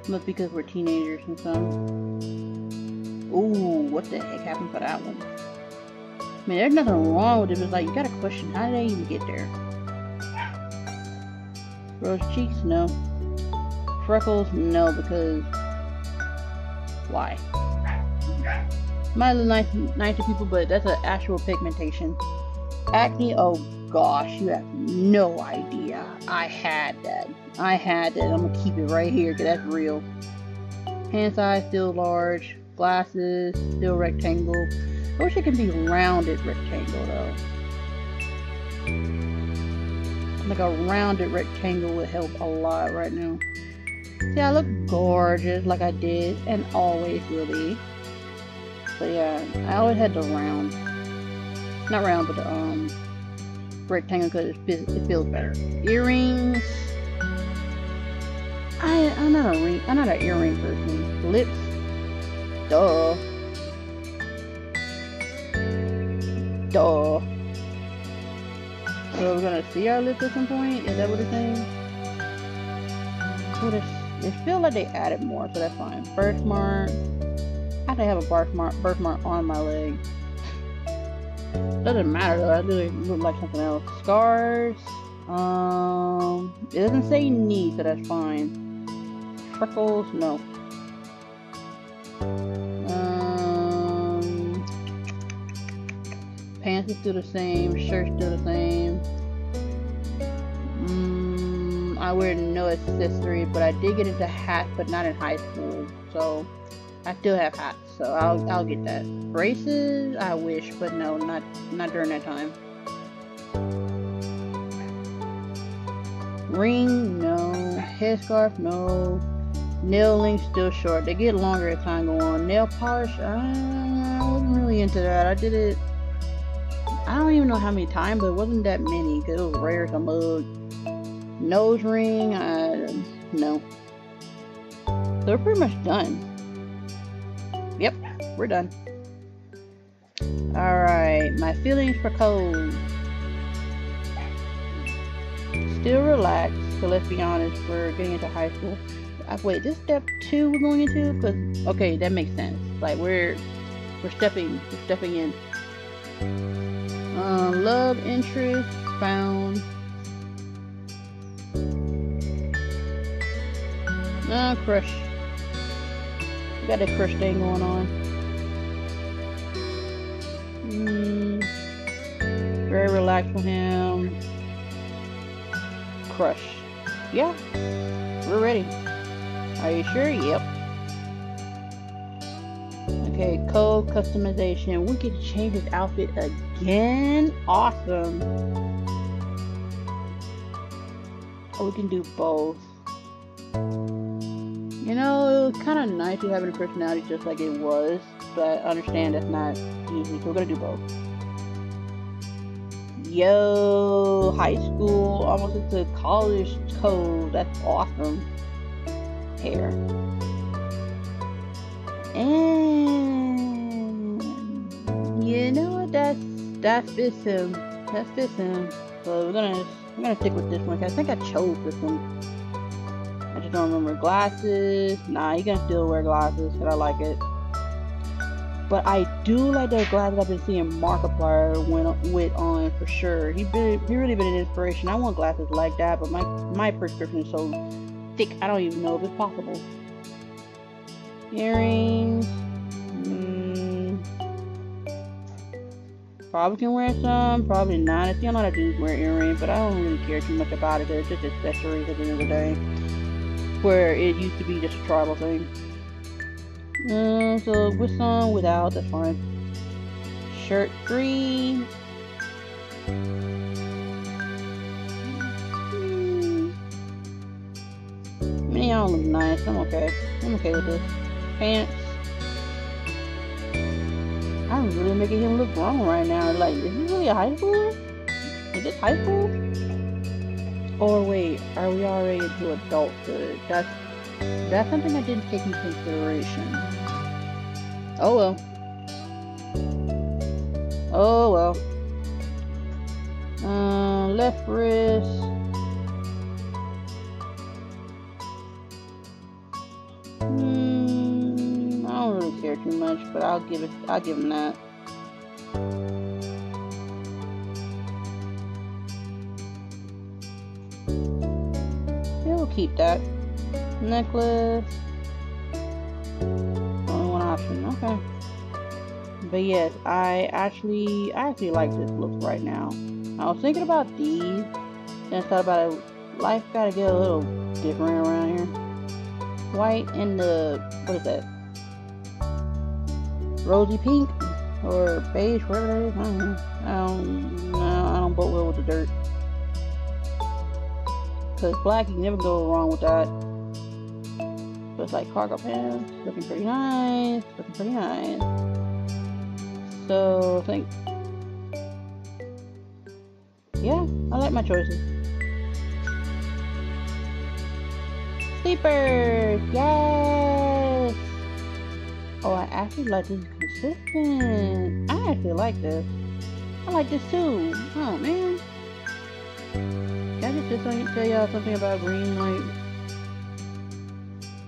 Must be because we're teenagers and stuff. Ooh, what the heck happened for that one? I mean, there's nothing wrong with it, but it's like, you gotta question, how did they even get there? Rose cheeks? No. Freckles? No, because... why? Might look nice to people, but that's an actual pigmentation. Acne? Oh gosh, you have no idea. I had that. I'm gonna keep it right here, because that's real. Hand size, still large. Glasses, still rectangle. I wish it could be rounded rectangle though. Like a rounded rectangle would help a lot right now. See, I look gorgeous like I did and always will be. But yeah, I always had the round. Not round, but the rectangle because it feels better. Earrings. I'm not an earring person. Lips. Duh. So we're gonna see our lips at some point? Is that what it's saying? Well, it feels like they added more, so that's fine. Birthmark. I have to have a birthmark on my leg. Doesn't matter though, I really look like something else. Scars. It doesn't say knee, so that's fine. Freckles, no. Pants is still the same, shirt's still the same. I wear no accessories, but I did get into hats, but not in high school, so I still have hats, so I'll get that. Braces, I wish, but no, not during that time. Ring, no. Headscarf, no. Nail length still short. They get longer as time go on. Nail polish, I wasn't really into that. I did it. I don't even know how many times, but it wasn't that many because it was rare as a mug. Nose ring, no. So we're pretty much done. Yep, we're done. Alright, my feelings for cold. Still relaxed, so let's be honest, we're getting into high school. Wait, this step 2 we're going into? Because, okay, that makes sense. Like, we're stepping in. Love interest found. Crush. We got a crush thing going on. Very relaxed for him. Crush. Yeah, we're ready. Are you sure? Yep. Okay, code customization. We can change his outfit again. Awesome. Oh, we can do both. You know, it was kind of nice to have a personality just like it was, but I understand that's not easy, so we're gonna do both. Yo, high school, almost into college code. That's awesome. Hair. And you know what? That fits him. That fits him. So we're gonna stick with this one. I think I chose this one. I just don't remember. Glasses. Nah, he can still wear glasses, cause I like it. But I do like those glasses I've been seeing Markiplier with on for sure. He really been an inspiration. I want glasses like that, but my prescription is so thick. I don't even know if it's possible. Earrings. Probably can wear some, probably not. I see a lot of dudes wear earrings, but I don't really care too much about it. It's just accessories at the end of the day. Where it used to be just a tribal thing. So with some, without, that's fine. Shirt 3. Many all look nice. I'm okay. I'm okay with this. Pants. I'm really making him look grown right now. Like, is this really a high school? Is this high school? Or wait, are we already into adulthood? That's something I didn't take into consideration. Oh well. Oh well. Left wrist. I don't really care too much, but I'll give him that. Yeah, we'll keep that. Necklace. Only one option, okay. But yes, I actually like this look right now. I was thinking about these, then I thought about it. Life gotta get a little different around here. White and the, what is that? Rosy pink or beige, whatever it is. I don't know. I don't boat well with the dirt. Cause black, you can never go wrong with that. So it's like cargo pants, looking pretty nice, So I think, yeah, I like my choices. Sleepers, yes. Oh, I actually like this consistent. I actually like this. I like this too. Oh man. Can I just tell y'all something about green? Like,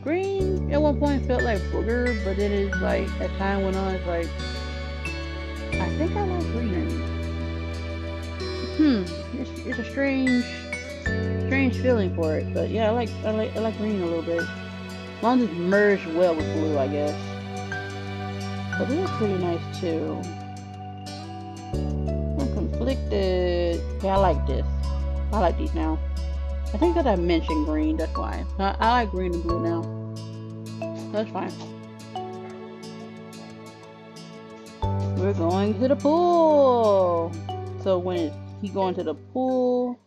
green at one point felt like booger, but then it's like, as time went on, it's like, I think I like green. It's a strange feeling for it, but yeah, I like green a little bit. As long as it's merged well with blue, I guess. But this is pretty nice too. I'm conflicted. Yeah, I like this. I like these now. I think that I mentioned green, that's why. I like green and blue now. That's fine. We're going to the pool. So when he going to the pool,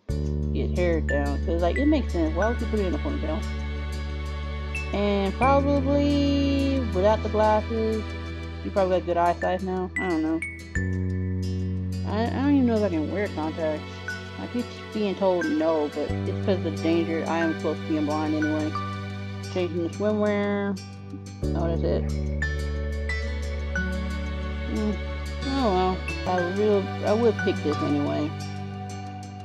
his hair down. Cause like it makes sense. Why would you put it in a ponytail? And probably without the glasses, you probably got good eyesight now. I don't know. I don't even know if I can wear contacts. I keep being told no, but it's because of the danger. I am close to being blind anyway. Changing the swimwear. Oh, that's it. Oh well. I would pick this anyway.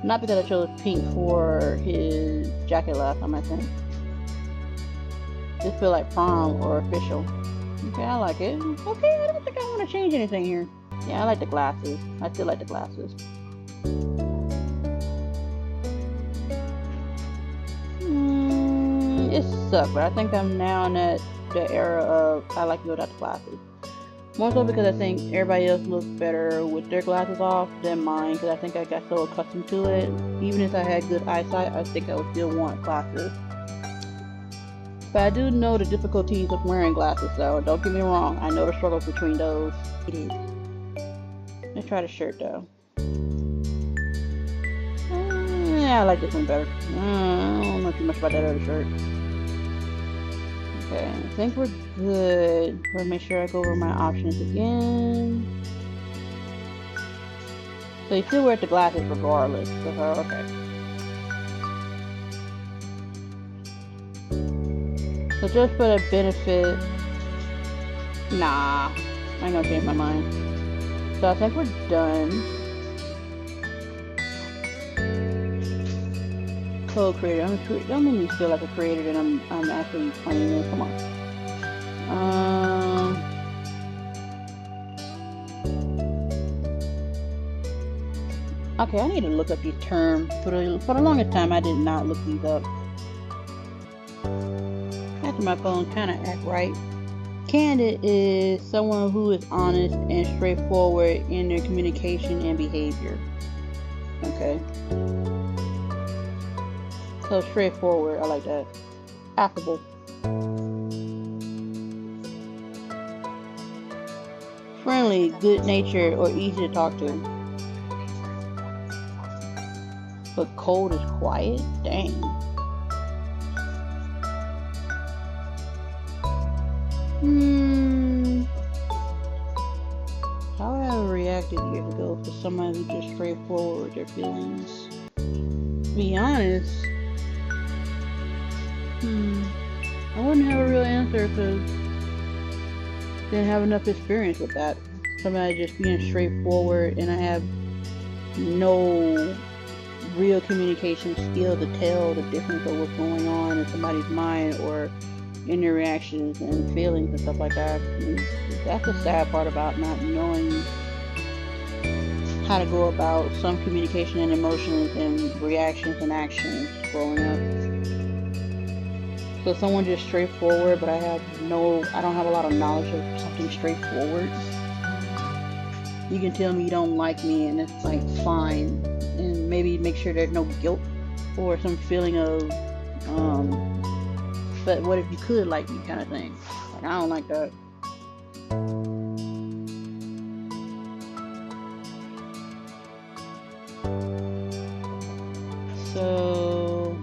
Not because I chose pink for his jacket last time, I think. This feel like prom or official. Okay, I like it. Okay, I don't think I want to change anything here. Yeah, I like the glasses. I still like the glasses. It sucks, but I think I'm now in the era of I like you without the glasses. More so because I think everybody else looks better with their glasses off than mine, because I think I got so accustomed to it. Even if I had good eyesight, I think I would still want glasses. But I do know the difficulties of wearing glasses, so don't get me wrong. I know the struggles between those. It is. Let's try the shirt though. Yeah, I like this one better. I don't know too much about that other shirt. Okay, I think we're good. We'll make sure I go over my options again. So you still wear the glasses regardless. So, okay. So just for the benefit, nah, I ain't gonna change my mind. So I think we're done. Co-creator. Don't make me feel like a creator that I'm actually playing this. Come on. Okay, I need to look up these terms. For the longest time, I did not look these up. After my phone kind of act right. Candid is someone who is honest and straightforward in their communication and behavior. Okay. So straightforward, I like that. Affable. Friendly, good-natured, or easy to talk to. But cold is quiet? Dang. How would I have reacted years ago for someone who's just straightforward with their feelings? To be honest, I wouldn't have a real answer because I didn't have enough experience with that. Somebody just being straightforward, and I have no real communication skill to tell the difference of what's going on in somebody's mind or in their reactions and feelings and stuff like that. And that's the sad part about not knowing how to go about some communication and emotions and reactions and actions growing up. So someone just straightforward, but I don't have a lot of knowledge of something straightforward. You can tell me you don't like me and it's like fine, and maybe make sure there's no guilt or some feeling of but what if you could like me kind of thing. Like, I don't like that. So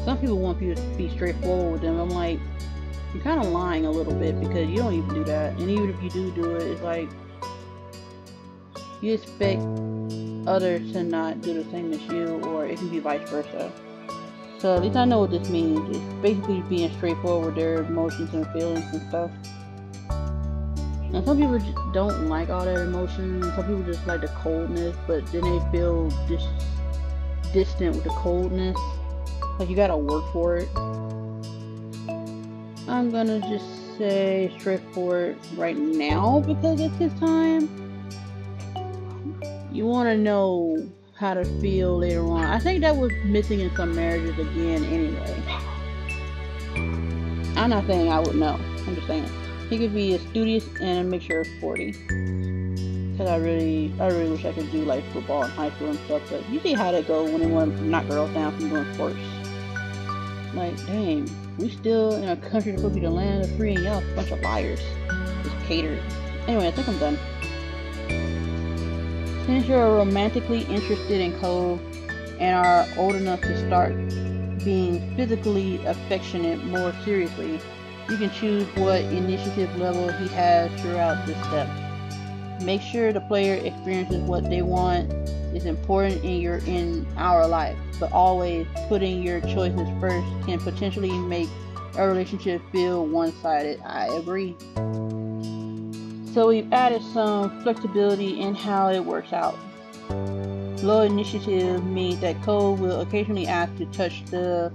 some people want you to be straightforward with them. I'm like, you're kind of lying a little bit because you don't even do that. And even if you do it, it's like you expect others to not do the same as you, or it can be vice versa. So at least I know what this means. It's basically being straightforward with their emotions and feelings and stuff. And some people just don't like all that emotion. Some people just like the coldness, but then they feel distant with the coldness. Like you gotta work for it. I'm gonna just say straightforward right now because it's his time. You want to know how to feel later on. I think that was missing in some marriages again anyway. I'm not saying I would know. I'm just saying he could be a studious and a mixture of sporty. Cause I really wish I could do like football in high school and stuff. But you see how that go when they want to knock girls down from doing sports. Like, dang, we still in a country that's supposed to be the land of free, and y'all a bunch of liars. Just catered. Anyway, I think I'm done. Since you're romantically interested in Cole and are old enough to start being physically affectionate more seriously, you can choose what initiative level he has throughout this step. Make sure the player experiences what they want is important in our life, but always putting your choices first can potentially make a relationship feel one-sided. I agree. So we've added some flexibility in how it works out. Low initiative means that Cole will occasionally ask to touch the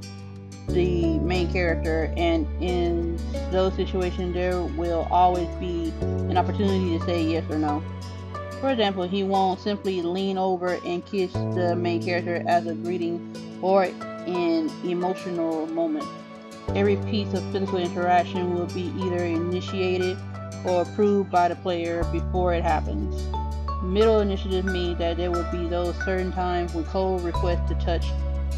main character, and in those situations there will always be an opportunity to say yes or no. For example, he won't simply lean over and kiss the main character as a greeting or an emotional moment. Every piece of physical interaction will be either initiated or approved by the player before it happens. Middle initiative means that there will be those certain times when Cole requests to touch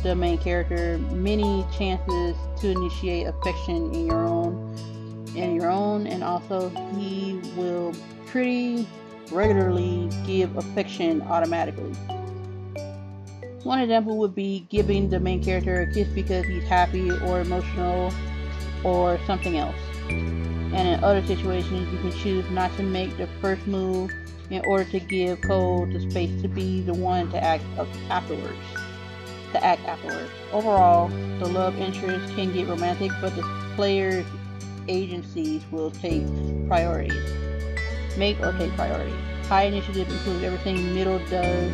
the main character, many chances to initiate affection in your own, and also he will pretty regularly give affection automatically. One example would be giving the main character a kiss because he's happy or emotional or something else. And in other situations, you can choose not to make the first move in order to give Cole the space to be the one to act afterwards. Overall, the love interest can get romantic, but the player's agencies will take priorities. Make or take priority. High initiative includes everything middle does,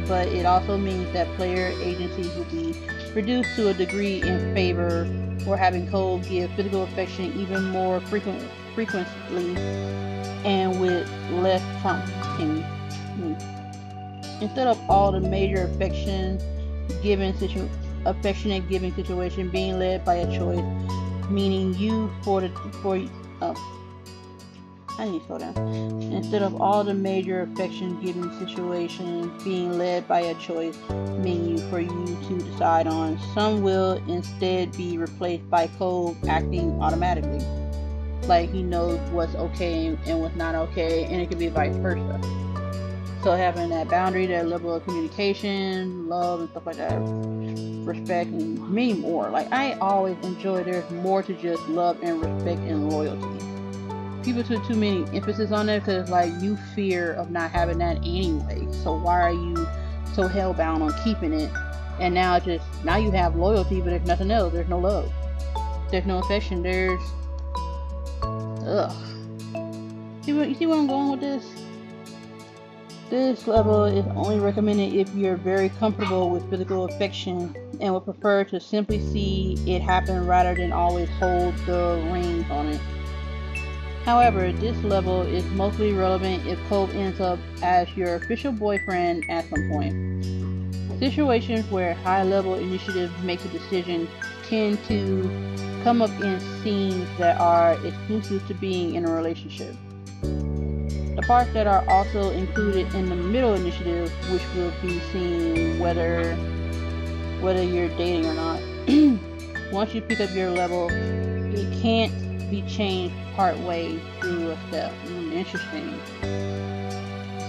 but it also means that player agencies will be reduced to a degree in favor or having Cole give physical affection even more frequently and with less prompting. Instead of all the major affectionate giving situation being led by a choice, meaning you I need to slow down. Instead of all the major affection-giving situations being led by a choice menu for you to decide on, some will instead be replaced by Cole acting automatically. Like he knows what's okay and what's not okay, and it could be vice versa. So having that boundary, that level of communication, love, and stuff like that, respect, and many more. Like I always enjoy there's more to just love and respect and loyalty. People put too many emphasis on it because like you fear of not having that anyway. So why are you so hellbound on keeping it? And now you have loyalty, but if nothing else, there's no love. There's no affection. There's You see where I'm going with this? This level is only recommended if you're very comfortable with physical affection and would prefer to simply see it happen rather than always hold the reins on it. However, this level is mostly relevant if Cove ends up as your official boyfriend at some point. Situations where high-level initiative makes a decision tend to come up in scenes that are exclusive to being in a relationship. The parts that are also included in the middle initiative, which will be seen whether you're dating or not. Once you pick up your level, it can't be changed part way through a step. Interesting.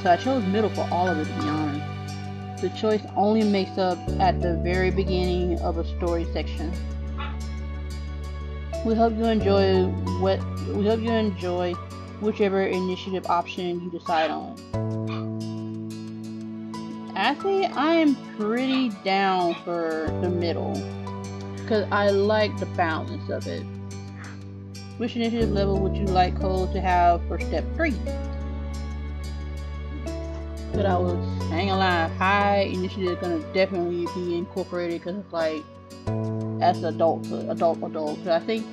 So I chose middle for all of it, to be honest. The choice only makes up at the very beginning of a story section. We hope you enjoy whichever initiative option you decide on. Actually, I am pretty down for the middle because I like the balance of it. Which initiative level would you like Cole to have for step 3? But I ain't gonna lie, high initiative is gonna definitely be incorporated because it's like as adult. Because I think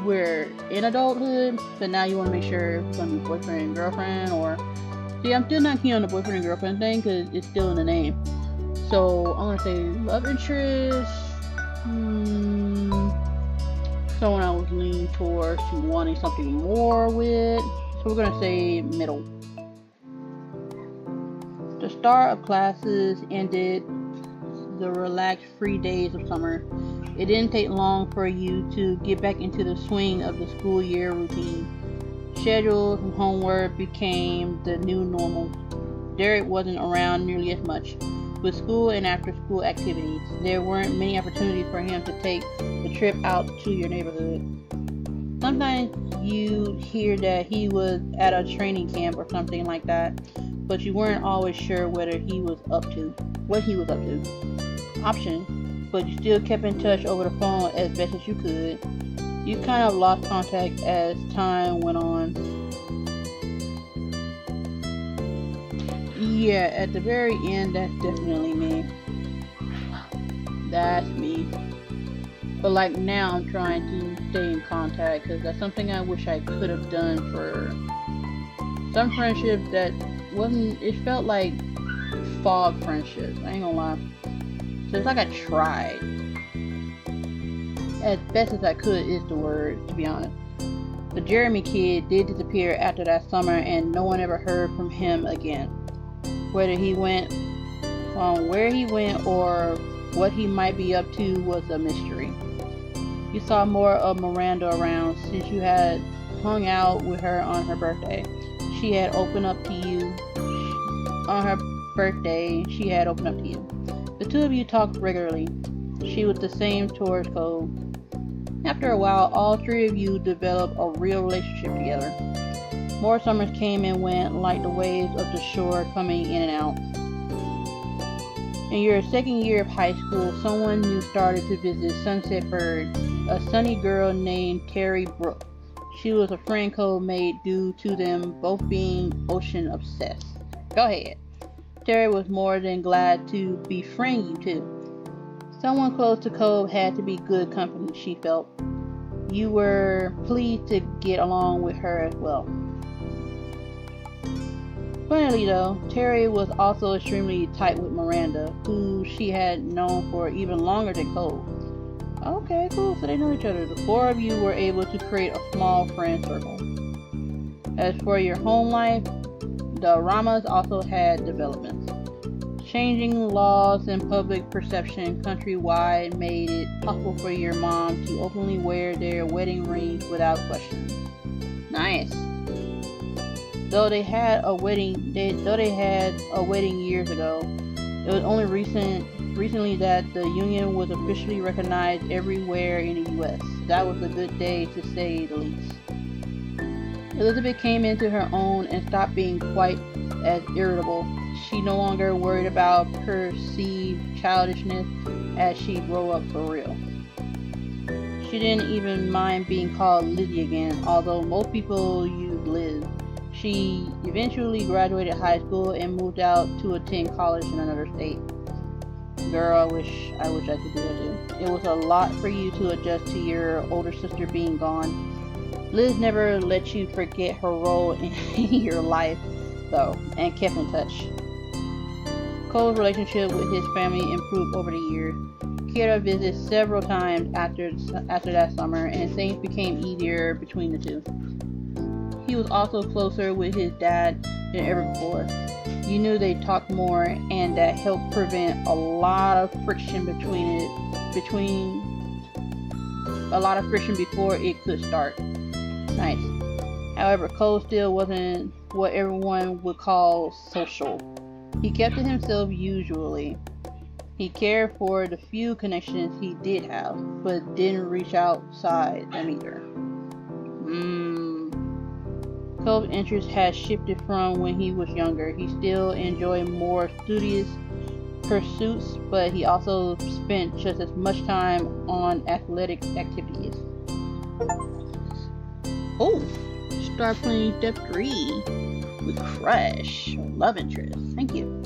we're in adulthood, but now you want to make sure it's gonna be boyfriend and girlfriend, or see, I'm still not keen on the boyfriend and girlfriend thing because it's still in the name. So I'm gonna say love interest. Someone I was leaning towards to wanting something more with. So we're gonna say middle. The start of classes ended the relaxed free days of summer. It didn't take long for you to get back into the swing of the school year routine. Schedules and homework became the new normal. Derek wasn't around nearly as much. With school and after school activities, there weren't many opportunities for him to take the trip out to your neighborhood. Sometimes you hear that he was at a training camp or something like that, but you weren't always sure what he was up to. But you still kept in touch over the phone as best as you could. You kind of lost contact as time went on. Yeah, at the very end, that's definitely me. That's me. But like now, I'm trying to stay in contact because that's something I wish I could have done for some friendships that wasn't. It felt like fog friendships. I ain't gonna lie. So it's like I tried as best as I could is the word, to be honest. The Jeremy kid did disappear after that summer, and no one ever heard from him again. Where he went or what he might be up to was a mystery. You saw more of Miranda around since you had hung out with her on her birthday. She had opened up to you. On her birthday, she had opened up to you. The two of you talked regularly. She was the same towards Cole. After a while, all three of you developed a real relationship together. More summers came and went like the waves of the shore coming in and out. In your second year of high school, someone new started to visit Sunset Bird, a sunny girl named Terry Brooke. She was a friend Cole made due to them both being ocean obsessed. Go ahead. Terry was more than glad to befriend you too. Someone close to Cole had to be good company, she felt. You were pleased to get along with her as well. Funnily though, Terry was also extremely tight with Miranda, who she had known for even longer than Cole. Okay, cool. So they know each other. The four of you were able to create a small friend circle. As for your home life, the Ramas also had developments. Changing laws and public perception countrywide made it possible for your mom to openly wear their wedding rings without question. Nice. Though they had a wedding years ago, it was only recently that the union was officially recognized everywhere in the U.S. That was a good day, to say the least. Elizabeth came into her own and stopped being quite as irritable. She no longer worried about perceived childishness as she grew up for real. She didn't even mind being called Lizzie again, although most people use Liz. She eventually graduated high school and moved out to attend college in another state. Girl, I wish I could do that too. It was a lot for you to adjust to your older sister being gone. Liz never let you forget her role in your life, though, and kept in touch. Cole's relationship with his family improved over the years. Kira visited several times after that summer, and things became easier between the two. He was also closer with his dad than ever before. You knew they talked more, and that helped prevent a lot of friction before it could start. Nice. However, Cole still wasn't what everyone would call social. He kept to himself usually. He cared for the few connections he did have, but didn't reach outside them either. Cole's interest has shifted from when he was younger. He still enjoyed more studious pursuits, but he also spent just as much time on athletic activities. Oh, start playing step 3 with Crush, love interest. Thank you.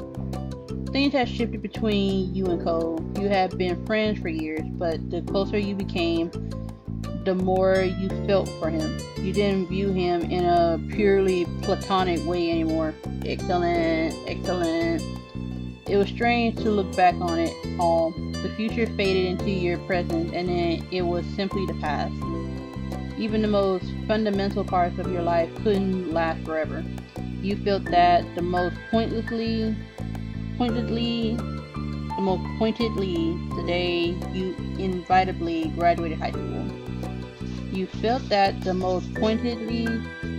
Things have shifted between you and Cole. You have been friends for years, but the closer you became, the more you felt for him. You didn't view him in a purely platonic way anymore. Excellent. It was strange to look back on it all. The future faded into your present, and then it was simply the past. Even the most fundamental parts of your life couldn't last forever. You felt that the most pointedly the day you inevitably graduated high school. You felt that the most pointedly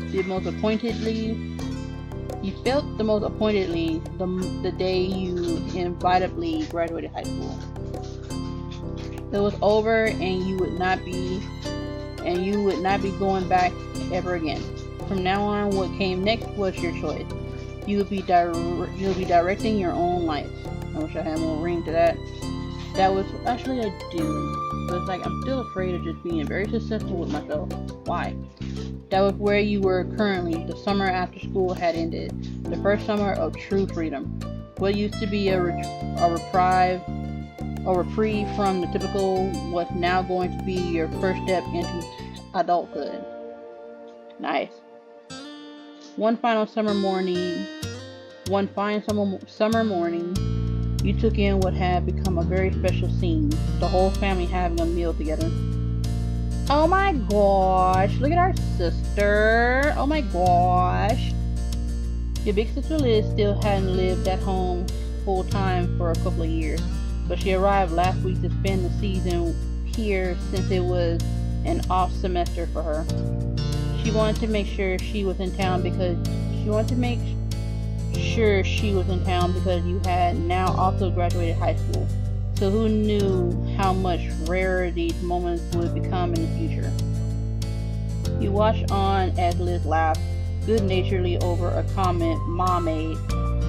the day you inevitably graduated high school. It was over, and you would not be going back ever again. From now on, what came next was your choice. You'll be directing your own life. I wish I had more ring to that. That was actually I do. But it's like I'm still afraid of just being very successful with myself. Why? That was where you were currently. The summer after school had ended. The first summer of true freedom. What used to be a reprieve from the typical was now going to be your first step into adulthood. Nice. One fine summer morning, you took in what had become a very special scene. The whole family having a meal together. Oh my gosh, look at our sister. Oh my gosh. Your big sister Liz still hadn't lived at home full time for a couple of years, but she arrived last week to spend the season here since it was an off semester for her. She wanted to make sure she was in town because you had now also graduated high school. So who knew how much rarer these moments would become in the future. You watched on as Liz laughed good-naturedly over a comment Mom made.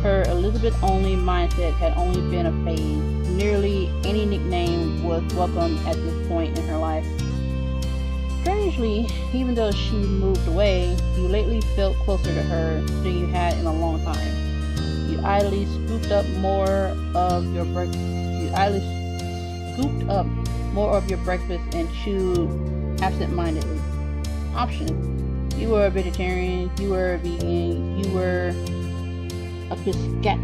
Her Elizabeth-only mindset had only been a phase. Nearly any nickname was welcome at this point in her life. Strangely, even though she moved away, you lately felt closer to her than you had in a long time. You idly scooped up more of your breakfast and chewed absent-mindedly. Options. You were a vegetarian, you were a vegan, you were a pescatarian,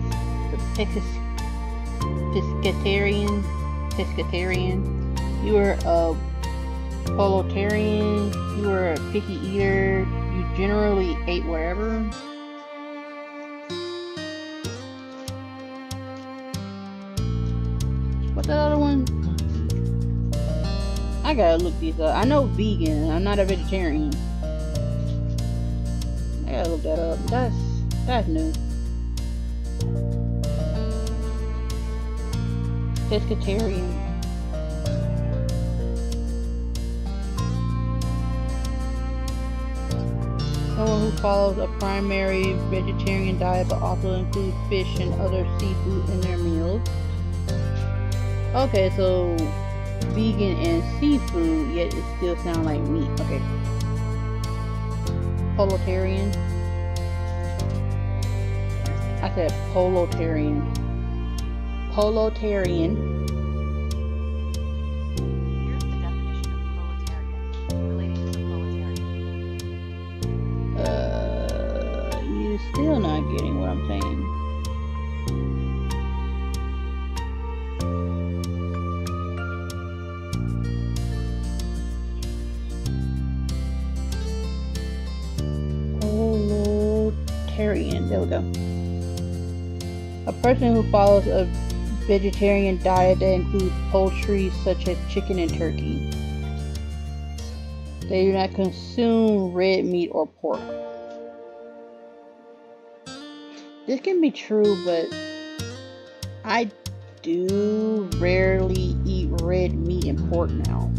You were a proletarian. You were a picky eater. You generally ate wherever. What's that other one? I gotta look these up. I know vegan. I'm not a vegetarian. I gotta look that up. That's new. Pescatarian. Someone who follows a primary vegetarian diet but also includes fish and other seafood in their meals. Okay, so vegan and seafood, yet it still sounds like meat. Okay. Proletarian. I said proletarian. Proletarian. Here's the definition of proletarian. Relating to the proletarian. You're still not getting what I'm saying. Proletarian. There we go. A person who follows a vegetarian diet that includes poultry such as chicken and turkey. They do not consume red meat or pork. This can be true, but I do rarely eat red meat and pork now.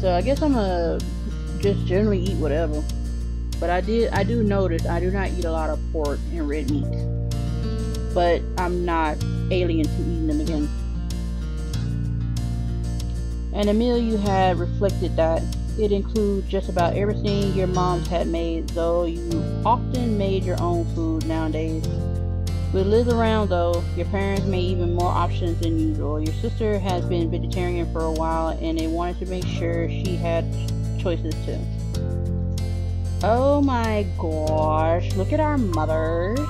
So I guess I'm gonna just generally eat whatever. But I do notice I do not eat a lot of pork and red meat. But I'm not alien to eating them again. And the meal you had reflected that. It includes just about everything your moms had made, though you often made your own food nowadays. With Liz around though, your parents made even more options than usual. Your sister has been vegetarian for a while and they wanted to make sure she had choices too. Oh my gosh, look at our mothers.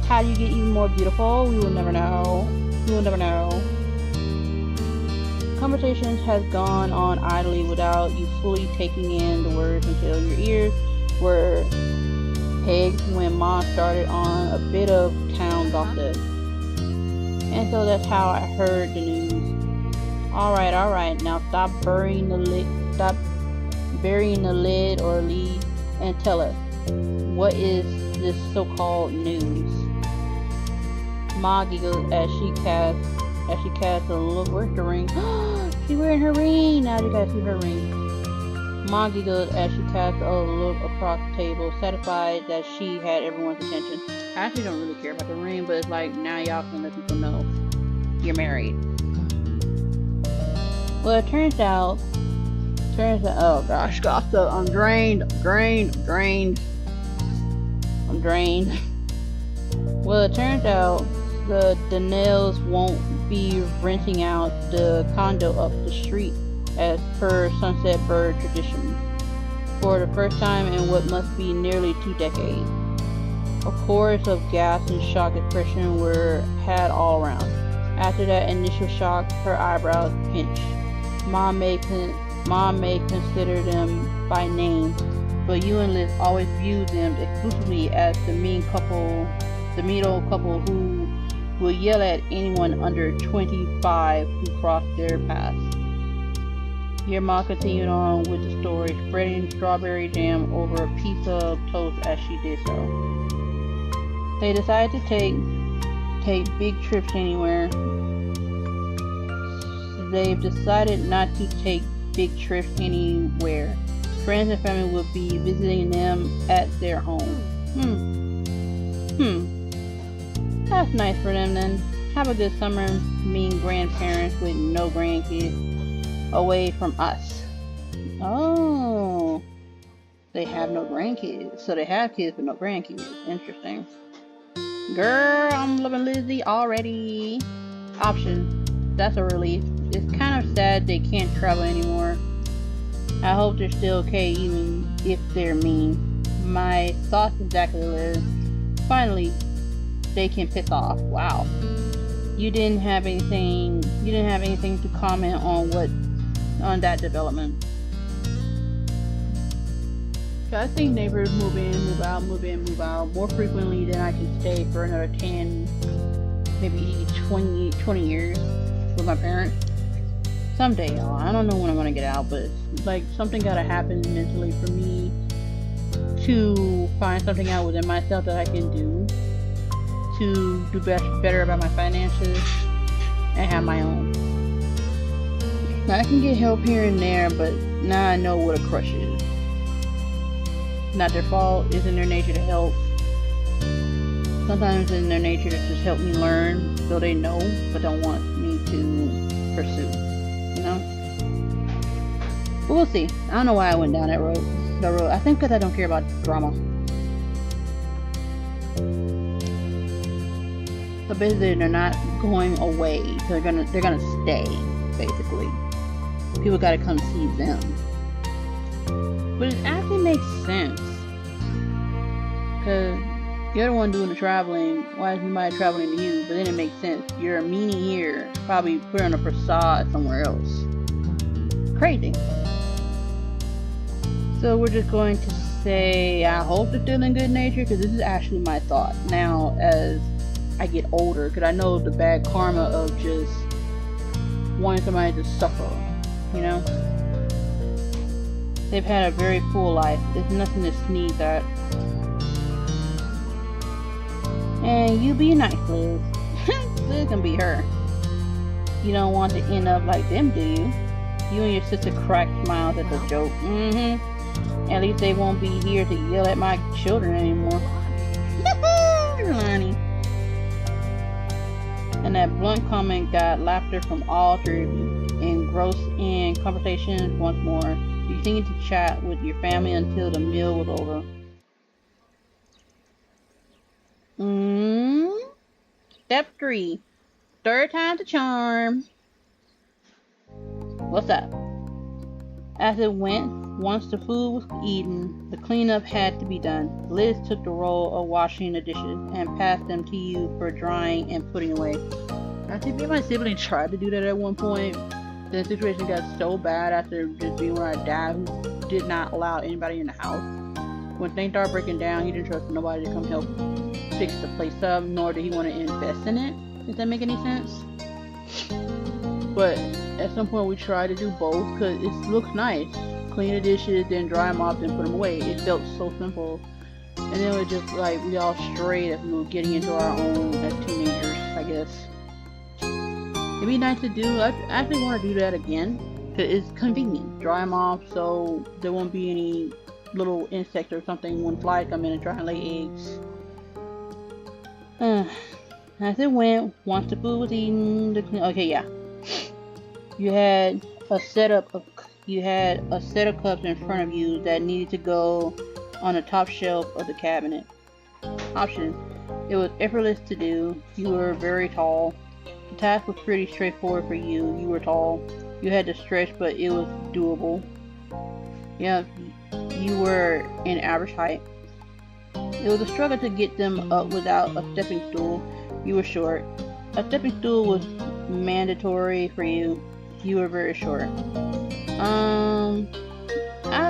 How do you get even more beautiful? We will never know. We will never know. Conversations has gone on idly without you fully taking in the words until your ears were pegged when Mom started on a bit of town gossip. And so that's how I heard the news. Alright, now stop burying the lid or lead and tell us, what is this so-called news? Ma giggled as she cast a look. Where's the ring? She's wearing her ring. Now you guys see her ring. Ma giggled as she cast a look across the table, satisfied that she had everyone's attention. I actually don't really care about the ring, but it's like, now y'all can let people know you're married. Well, it turns out, oh gosh, gossip, I'm drained. Well, it turns out the Donnells won't be renting out the condo up the street as per Sunset Bird tradition for the first time in what must be nearly 2 decades. A chorus of gasp and shock expression were had all around. After that initial shock, her eyebrows pinched. Mom may consider them by name, but you and Liz always viewed them exclusively as the mean old couple who will yell at anyone under 25 who cross their paths. Your mom continued on with the story, spreading strawberry jam over a piece of toast as she did so. They decided to take big trips anywhere. They've decided not to take big trips anywhere. Friends and family will be visiting them at their home. That's nice for them then. Have a good summer, mean grandparents with no grandkids away from us. Oh, they have no grandkids. So they have kids but no grandkids. Interesting. Girl, I'm loving Lizzie already. Option. That's a relief. It's kind of sad they can't travel anymore. I hope they're still okay even if they're mean. My thoughts exactly, Liz. Finally, they can piss off. Wow. you didn't have anything. You didn't have anything to comment on that development. I think neighbors move in, move out, move in, move out more frequently than I can stay for another 10, maybe 20 years with my parents. Someday, y'all. I don't know when I'm gonna get out, but like something gotta happen mentally for me to find something out within myself that I can do to do better about my finances and have my own. Now, I can get help here and there, but now I know what a crush is. Not their fault. It's in their nature to help. Sometimes it's in their nature to just help me learn so they know, but don't want me to pursue. You know? But we'll see. I don't know why I went down that road. I think because I don't care about drama. So basically, they're not going away. So they're gonna stay. Basically, people gotta come see them. But it actually makes sense. Because you're the one doing the traveling. Why is somebody traveling to you? But then it makes sense. You're a meanie here. Probably put on a facade somewhere else. Crazy. So we're just going to say, I hope they're still in good nature. Because this is actually my thought. Now, as I get older. Because I know the bad karma of just wanting somebody to suffer. You know? They've had a very full life. There's nothing to sneeze at. And you be nice, Liz. Liz can be her. You don't want to end up like them, do you? You and your sister crack smiles at the joke. At least they won't be here to yell at my children anymore. Lonnie. And that blunt comment got laughter from all three of you. Engrossed in conversation once more. You continued to chat with your family until the meal was over. Step 3. Third time's the charm. What's up? As it went, once the food was eaten, the cleanup had to be done. Liz took the role of washing the dishes and passed them to you for drying and putting away. I think me and my sibling tried to do that at one point. The situation got so bad after just being with our dad, who did not allow anybody in the house. When things started breaking down, he didn't trust nobody to come help fix the place up, nor did he want to invest in it. Does that make any sense? But at some point we tried to do both because it looks nice. Clean the dishes, then dry them off, then put them away. It felt so simple. And then it was just like we all strayed as we were getting into our own as teenagers, I guess. It'd be nice to do. I actually want to do that again because it's convenient. Dry them off so there won't be any little insects or something when flies come in and try and lay eggs. As it went, once the food was eaten, you had a set of cups in front of you that needed to go on the top shelf of the cabinet. Option: it was effortless to do. You were very tall. The task was pretty straightforward for you. You were tall. You had to stretch, but it was doable. Yeah, you were in average height. It was a struggle to get them up without a stepping stool. You were short. A stepping stool was mandatory for you. You were very short. I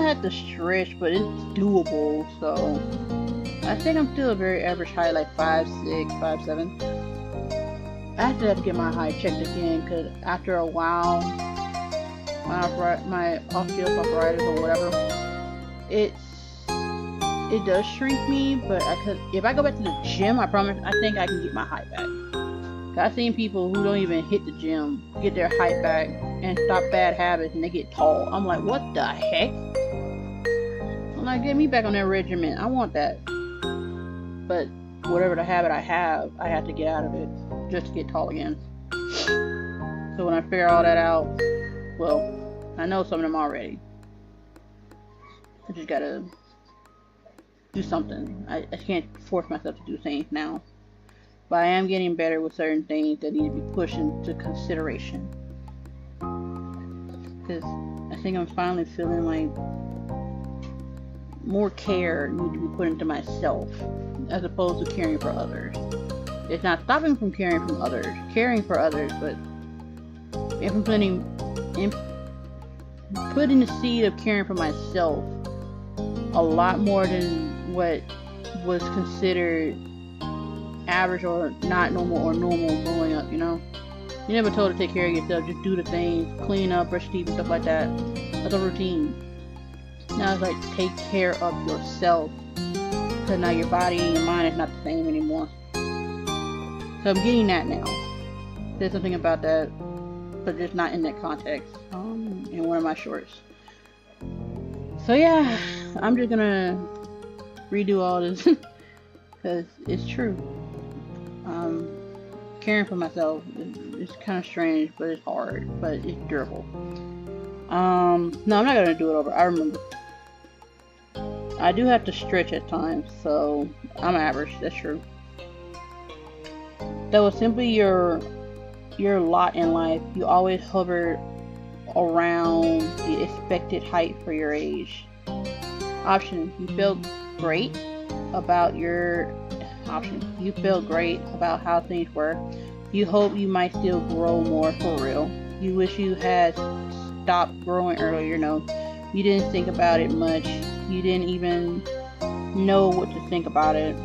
had to stretch, but it's doable, so I think I'm still a very average height, like 5'6", 5'7". I actually have to get my height checked again, because after a while, my osteoarthritis or whatever, it does shrink me, but if I go back to the gym, I promise, I think I can get my height back. I've seen people who don't even hit the gym get their height back and stop bad habits, and they get tall. I'm like, what the heck? I'm like, get me back on that regimen. I want that. But whatever the habit I have to get out of it just to get tall again. So when I figure all that out, well, I know some of them already. I just gotta do something. I can't force myself to do things now. But I am getting better with certain things that need to be pushed into consideration. Because I think I'm finally feeling like more care needs to be put into myself as opposed to caring for others. It's not stopping from caring for others, but implementing, putting the seed of caring for myself a lot more than what was considered average or not normal or normal growing up, you know? You're never told to take care of yourself, just do the things, clean up, brush teeth and stuff like that. That's a routine. Now it's like, take care of yourself. Because now your body and your mind is not the same anymore. So I'm getting that now. There's something about that, but just not in that context. In one of my shorts. So yeah, I'm just gonna redo all this because it's true. Caring for myself is kind of strange, but it's hard, but it's durable. No, I'm not gonna do it over. I remember. I do have to stretch at times, so I'm average. That's true. That was simply your lot in life. You always hovered around the expected height for your age. Option: you felt great about your option. You felt great about how things were. You hope you might still grow more for real. You wish you had stopped growing earlier. No, you didn't think about it much. You didn't even know what to think about it.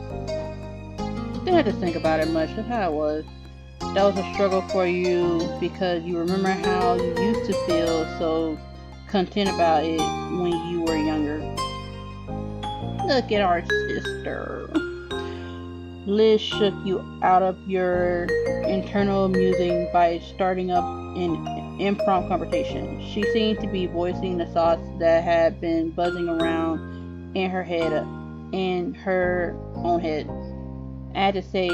Didn't have to think about it much. That's how it was. That was a struggle for you because you remember how you used to feel so content about it when you were younger. Look at our sister. Liz shook you out of your internal musing by starting up an impromptu conversation. She seemed to be voicing the thoughts that had been buzzing around in her own head. I had to say,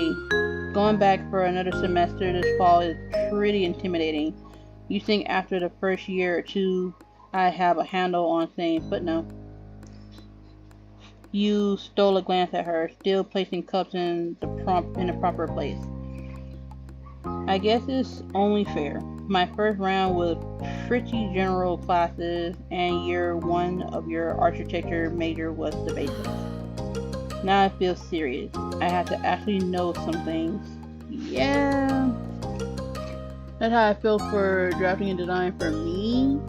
going back for another semester this fall is pretty intimidating. You think after the first year or two I have a handle on things, but no. You stole a glance at her, still placing cups in the proper place. I guess it's only fair. My first round was pretty general classes, and year one of your architecture major was the basics. Now I feel serious. I have to actually know some things. Yeah. That's how I feel for drafting and design for me.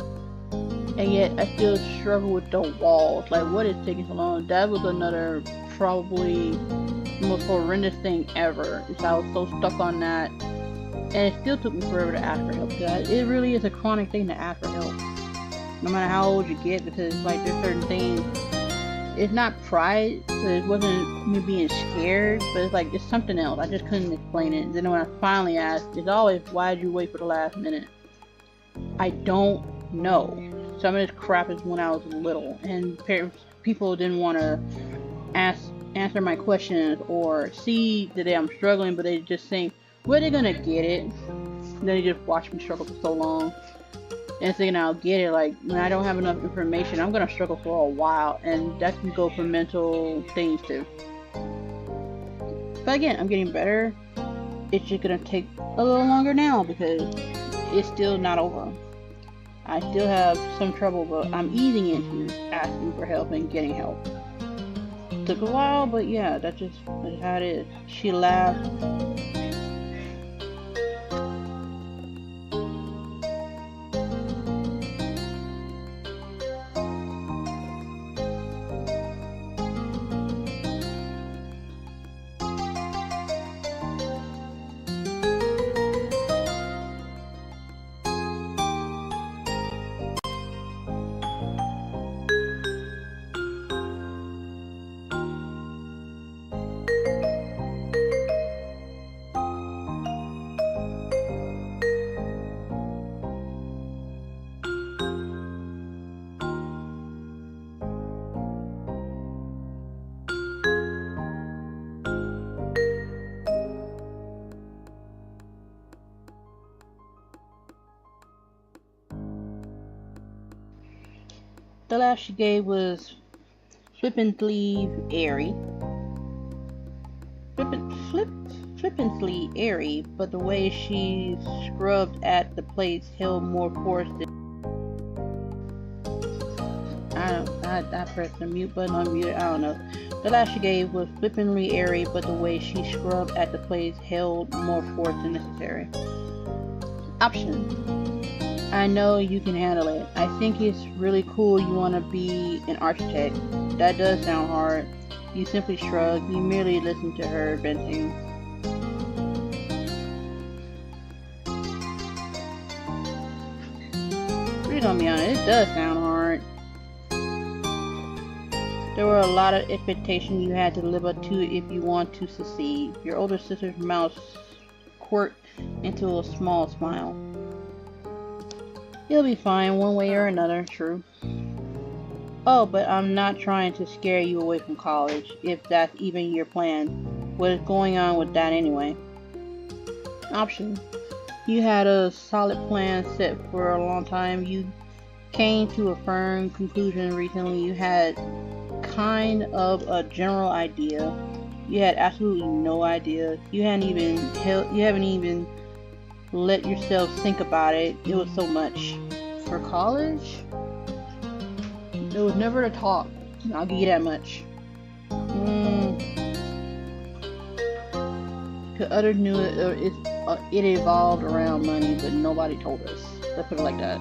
And yet I still struggle with the walls. Like, what is taking so long? That was another probably the most horrendous thing ever. Is I was so stuck on that. And it still took me forever to ask for help. Because it really is a chronic thing to ask for help. No matter how old you get, because like there's certain things. It's not pride, so it wasn't me being scared, but it's like, it's something else. I just couldn't explain it. Then when I finally asked, it's always, why did you wait for the last minute? I don't know. Some of this crap is when I was little, and people didn't want to answer my questions or see that I'm struggling, but they just think, well, they're gonna get it. And then they just watch me struggle for so long. And thinking I'll get it, like, when I don't have enough information, I'm gonna struggle for a while, and that can go for mental things too. But again, I'm getting better. It's just gonna take a little longer now because it's still not over. I still have some trouble, but I'm easing into asking for help and getting help. Took a while, but yeah, that's how it is. She laughed. The laugh she gave was flippantly airy. Flippantly airy, but the way she scrubbed at the plates held more force than... I I pressed the mute button on mute. I don't know. The laugh she gave was flippantly airy, but the way she scrubbed at the place held more force than necessary. Option. I know you can handle it. I think it's really cool you want to be an architect. That does sound hard. You simply shrugged. You merely listened to her venting. We're gonna be honest, it does sound hard. There were a lot of expectations you had to live up to if you want to succeed. Your older sister's mouth quirked into a small smile. You'll be fine one way or another, true. Oh, but I'm not trying to scare you away from college, if that's even your plan. What is going on with that anyway? Option. You had a solid plan set for a long time. You came to a firm conclusion recently. You had kind of a general idea. You had absolutely no idea. You haven't even let yourself think about it. It was so much. For college, it was never to talk. I'll give you that much. The other knew it evolved around money, but nobody told us. Let's put it like that.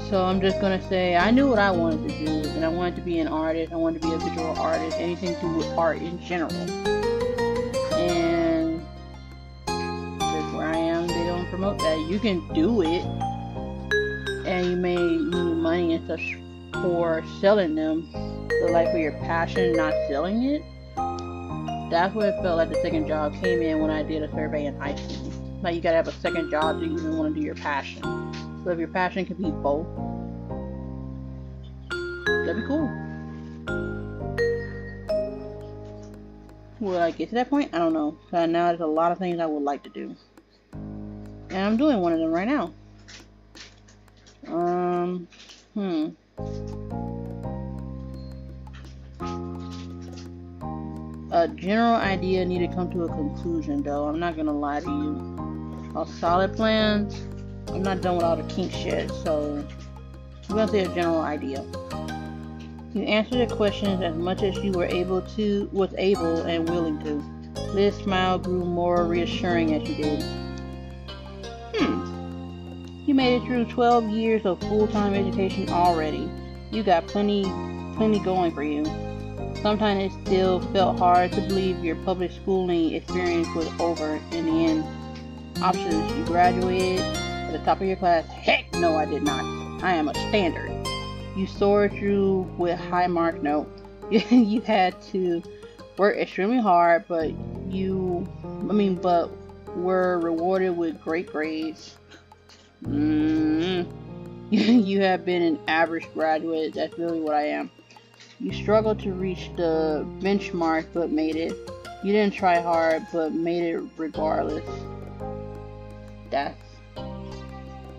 So I'm just gonna say I knew what I wanted to do, and I wanted to be an artist. I wanted to be a visual artist, anything to do with art in general. And that's where I am. They don't promote that. You can do it, and you may need money and such for selling them. But like for your passion, not selling it. That's what it felt like. The second job came in when I did a survey in high school. Like you gotta have a second job to even want to do your passion. So if your passion could be both, that'd be cool. Will I get to that point? I don't know. Cause now there's a lot of things I would like to do, and I'm doing one of them right now. A general idea need to come to a conclusion, though. I'm not gonna lie to you. A solid plan. I'm not done with all the kink shit, so I'm gonna say a general idea. You answered the questions as much as you was able and willing to. Liz's smile grew more reassuring as you did. You made it through 12 years of full-time education already. You got plenty going for you. Sometimes it still felt hard to believe your public schooling experience was over in the end. Options: you graduated at the top of your class. Heck no, I did not. I am a standard. You soared through with high marks. No, you had to work extremely hard, but were rewarded with great grades. You have been an average graduate. That's really what I am. You struggled to reach the benchmark, but made it. You didn't try hard, but made it regardless. That's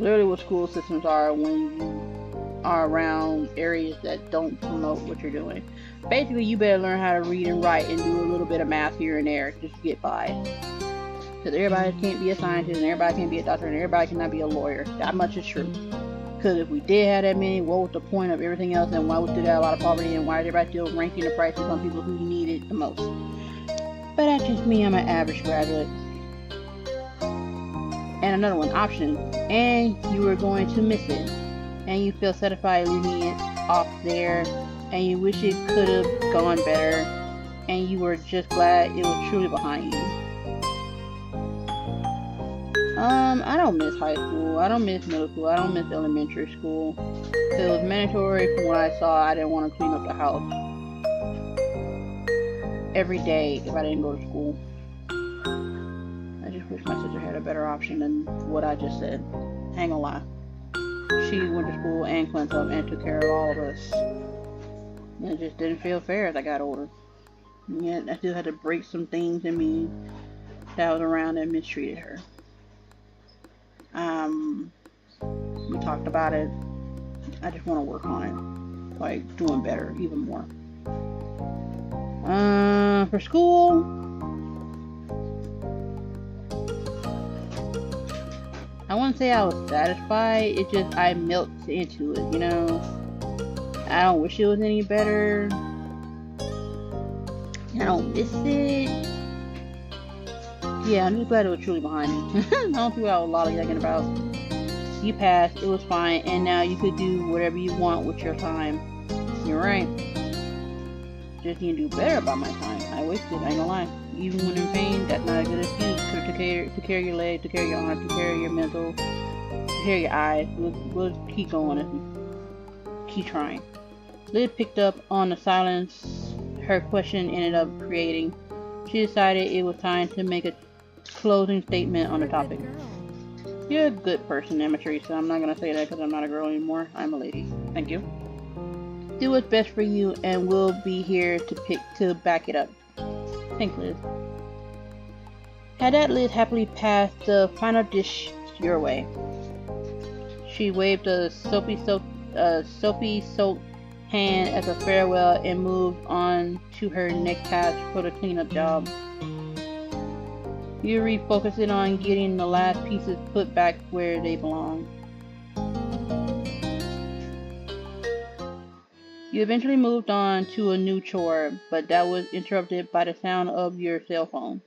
literally what school systems are when you are around areas that don't promote what you're doing. Basically, you better learn how to read and write and do a little bit of math here and there just to get by. Because everybody can't be a scientist, and everybody can't be a doctor, and everybody cannot be a lawyer. That much is true. Because if we did have that many, what was the point of everything else, and why we still got a lot of poverty, and why is everybody still ranking the prices on people who need it the most? But that's just me. I'm an average graduate. And another one, option. And you were going to miss it. And you feel satisfied leaving it off there. And you wish it could have gone better. And you were just glad it was truly behind you. I don't miss high school. I don't miss middle school. I don't miss elementary school. It was mandatory from what I saw. I didn't want to clean up the house every day if I didn't go to school. I just wish my sister had a better option than what I just said. Ain't gonna lie. She went to school and cleaned up and took care of all of us. And it just didn't feel fair as I got older. And yet I still had to break some things in me that was around that mistreated her. We talked about it. I just want to work on it, like doing better, even more. For school, I wouldn't say I was satisfied. It just I melted into it, you know. I don't wish it was any better. I don't miss it. Yeah, I'm just glad it was truly behind it. I don't feel like a lot of yakking about. You passed, it was fine, and now you could do whatever you want with your time. You're right. Just need to do better about my time. I wasted, I ain't gonna lie. Even when in pain, that's not a good excuse to care your leg, to care your arm, to care your mental, to care your eyes. We'll keep going and keep trying. Liz picked up on the silence her question ended up creating. She decided it was time to make a closing statement on the topic. You're a good person, Emma Teresa. I'm not gonna say that because I'm not a girl anymore. I'm a lady. Thank you. Do what's best for you, and we'll be here to back it up. Thanks, Liz. Had that Liz happily passed the final dish your way. She waved a soapy-soaked hand as a farewell and moved on to her next task for the cleanup job. You refocusing on getting the last pieces put back where they belong. You eventually moved on to a new chore, but that was interrupted by the sound of your cell phone.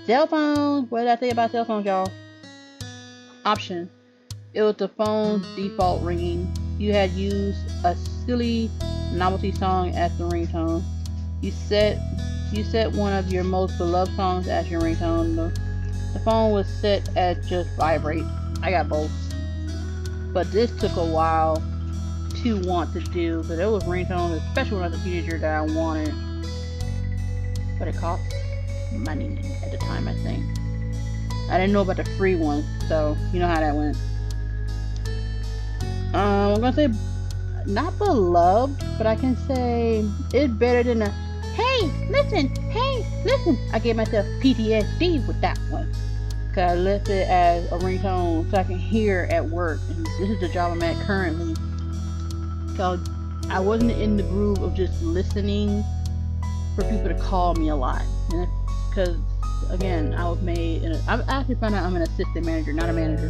Cell phones! What did I say about cell phones, y'all? Option. It was the phone's default ringing. You had used a silly novelty song as the ringtone. You set one of your most beloved songs as your ringtone. The phone was set as just vibrate. I got both. But this took a while to want to do, because there was ringtones, especially when I was a teenager, that I wanted. But it cost money at the time, I think. I didn't know about the free ones, so you know how that went. I'm gonna say not beloved, but I can say it's better than a hey listen. I gave myself PTSD with that one, cause I left it as a ringtone so I can hear at work, and this is the job I'm at currently. So I wasn't in the groove of just listening for people to call me a lot, because again, I was made. I actually found out I'm an assistant manager, not a manager,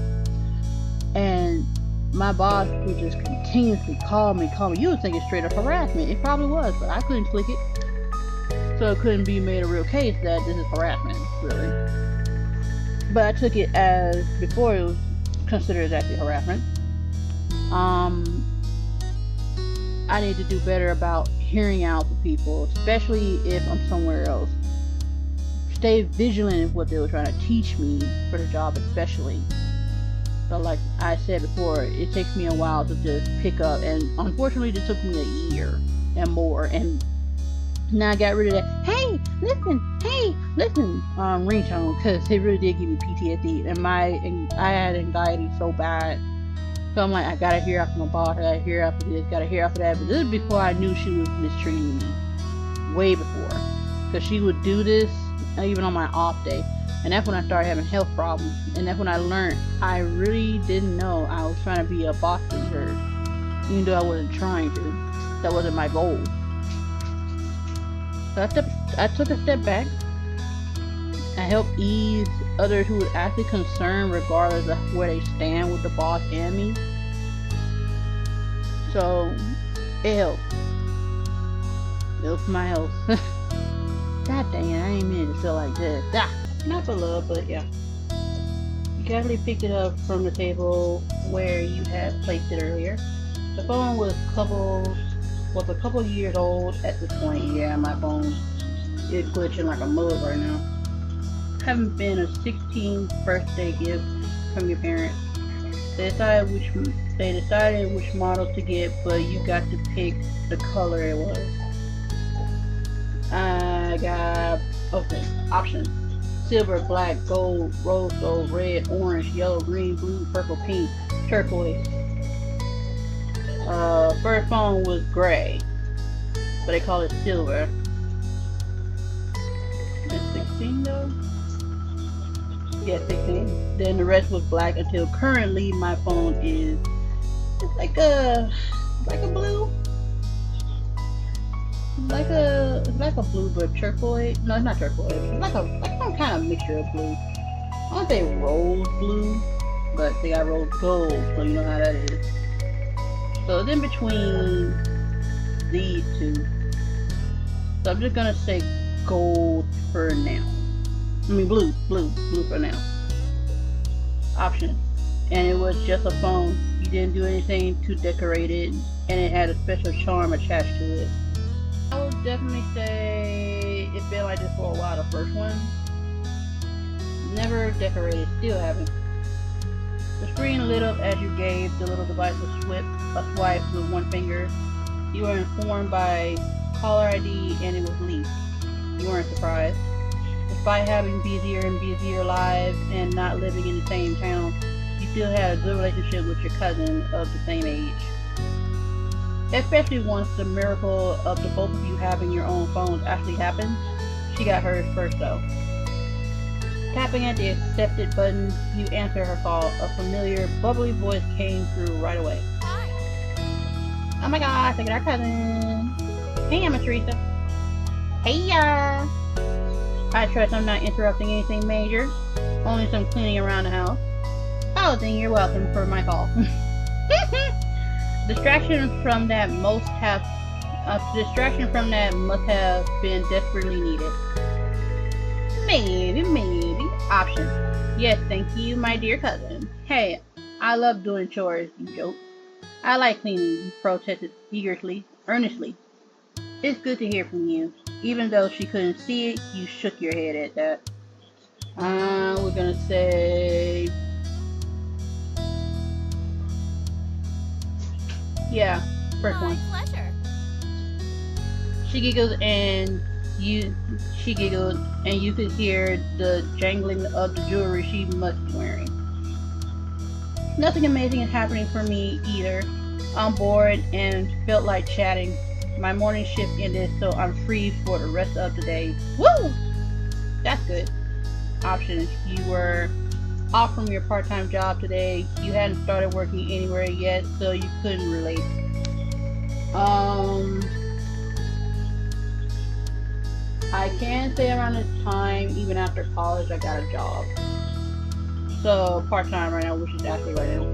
and my boss would just continuously call me. You would think it's straight up harassment. It probably was, but I couldn't click it. So it couldn't be made a real case that this is harassment, really. But I took it as, before it was considered as actually harassment. I need to do better about hearing out for people, especially if I'm somewhere else. Stay vigilant of what they were trying to teach me for the job, especially. But like I said before, it takes me a while to just pick up, and unfortunately it took me a year and more, and now I got rid of that hey listen ringtone, because it really did give me PTSD, and I had anxiety so bad. So I'm like, I gotta hear after my boss, I gotta hear after this, gotta hear after that. But this is before I knew she was mistreating me. Way before. Because she would do this even on my off day. And that's when I started having health problems. And that's when I learned I really didn't know I was trying to be a boss pleaser. Even though I wasn't trying to. That wasn't my goal. So I took a step back. I helped ease others who were actually concerned regardless of where they stand with the boss and me. So it helped. It helped my health. God dang it, I ain't mean to feel like this. Not for love, but yeah. You carefully picked it up from the table where you had placed it earlier. The phone was a couple years old at this point. Yeah, my phone is glitching like a mug right now. Haven't been a 16th birthday gift from your parents. They decided which model to get, but you got to pick the color it was. I got options: silver, black, gold, rose gold, red, orange, yellow, green, blue, purple, pink, turquoise. First phone was gray, but they call it silver. It's 16 though. Yeah, 16. Then the rest was black until currently my phone is like a blue. It's like a blue, but turquoise. No, it's not turquoise. It's like some kind of mixture of blue. I don't say rose blue, but they got rose gold, so you know how that is. So it's in between these two. So I'm just gonna say gold for now. I mean blue for now. Option. And it was just a phone. You didn't do anything to decorate it, and it had a special charm attached to it. I would definitely say it's been like this for a while, the first one. Never decorated, still haven't. The screen lit up as you gave the little device a swipe with one finger. You were informed by caller ID and it was Lee. You weren't surprised. Despite having busier and busier lives and not living in the same town, you still had a good relationship with your cousin of the same age. Especially once the miracle of the both of you having your own phones actually happened. She got hers first though. Tapping at the accepted button, you answer her call. A familiar, bubbly voice came through right away. Hi. Oh my gosh, look at our cousin. Hey, I'm Teresa. Hey, ya. I trust I'm not interrupting anything major. Only some cleaning around the house. Oh, then you're welcome for my call. Distraction from that must have been desperately needed. Maybe. Option. Yes, thank you, my dear cousin. Hey, I love doing chores, you joke. I like cleaning, you protested earnestly. It's good to hear from you. Even though she couldn't see it, you shook your head at that. We're gonna say... yeah, first one. My pleasure. She giggled and you could hear the jangling of the jewelry she must be wearing. Nothing amazing is happening for me either. I'm bored and felt like chatting. My morning shift ended, so I'm free for the rest of the day. Woo! That's good. Options. You were off from your part-time job today. You hadn't started working anywhere yet, so you couldn't relate. I can say around this time, even after college, I got a job. So part-time right now, which is actually right now.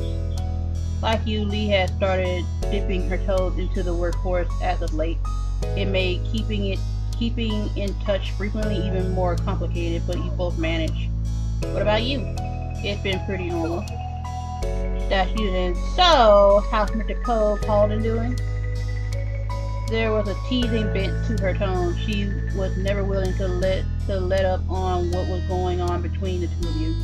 Like you, Lee has started dipping her toes into the workforce as of late. It made keeping in touch frequently even more complicated, but you both manage. What about you? It's been pretty normal. That's you then. So, how's Mr. Cole called and doing? There was a teasing bent to her tone. She was never willing to let up on what was going on between the two of you.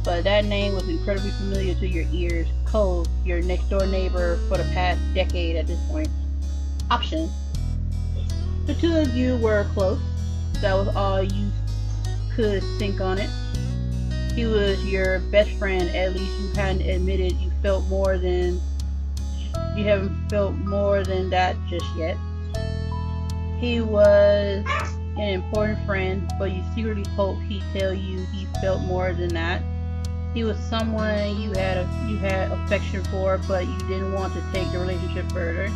But that name was incredibly familiar to your ears. Cole, your next door neighbor for the past decade at this point. Option. The two of you were close. That was all you could think on it. He was your best friend. At least you hadn't admitted you felt more than... You haven't felt more than that just yet. He was an important friend, but you secretly hoped he'd tell you he felt more than that. He was someone you had affection for, but you didn't want to take the relationship further.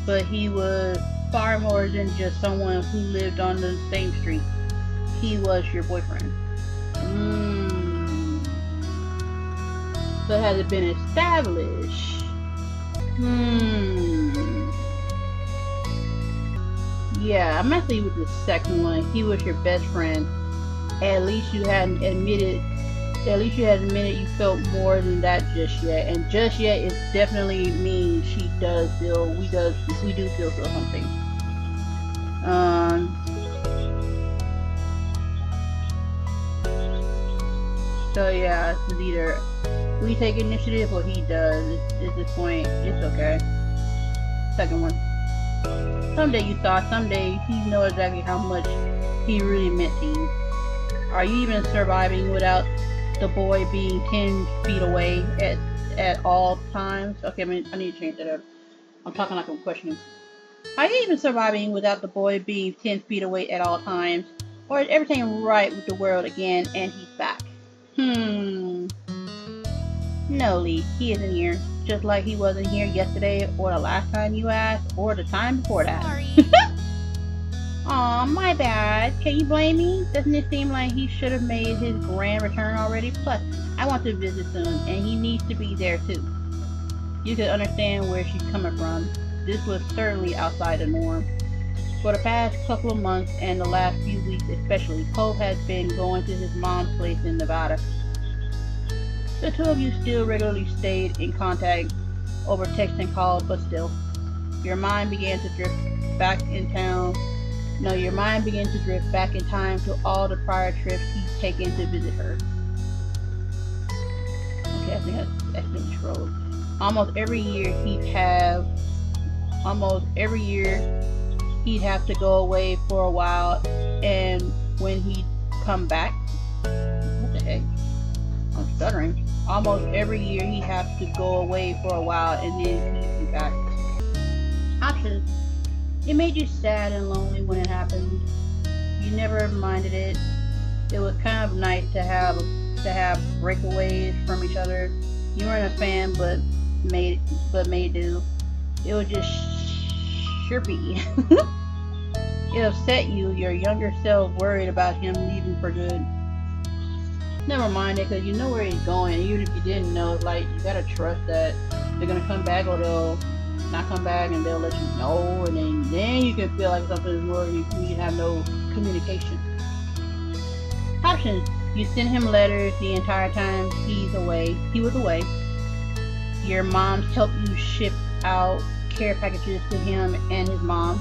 But he was far more than just someone who lived on the same street. He was your boyfriend. So has it been established? Yeah, I'm actually with the second one. He was your best friend. At least you hadn't admitted you felt more than that just yet. And just yet it definitely means we do feel something. So yeah, it's either we take initiative or he does. At this point, it's okay. Second one. Someday you thought, someday he know exactly how much he really meant to you. Are you even surviving without the boy being 10 feet away at all times? Okay, I need to change that up. I'm talking like I'm questioning. Are you even surviving without the boy being 10 feet away at all times? Or is everything right with the world again and he's back? No, Lee, he isn't here. Just like he wasn't here yesterday or the last time you asked or the time before that. Sorry. Aw, my bad. Can you blame me? Doesn't it seem like he should have made his grand return already? Plus, I want to visit soon, and he needs to be there too. You can understand where she's coming from. this was certainly outside the norm. For the past couple of months and the last few weeks especially, Cole had been going to his mom's place in Nevada. The two of you still regularly stayed in contact over text and calls, but still, your mind began to drift back in town. No, your mind began to drift back in time to all the prior trips he'd taken to visit her. Okay, I think that's finish road. Almost every year he'd have to go away for a while, and when he'd come back, what the heck? I'm stuttering. Almost every year he'd have to go away for a while, and then he'd be back. Options. It made you sad and lonely when it happened. You never minded it. It was kind of nice to have breakaways from each other. You weren't a fan, but made do. It was just chirpy. It upset you, your younger self, worried about him leaving for good. Never mind it, because you know where he's going. Even if you didn't know, it's like, you gotta trust that they're gonna come back, or they'll not come back, and they'll let you know, and then you can feel like something's wrong. You have no communication. Options. You send him letters the entire time he was away. Your moms helped you ship out care packages to him and his mom.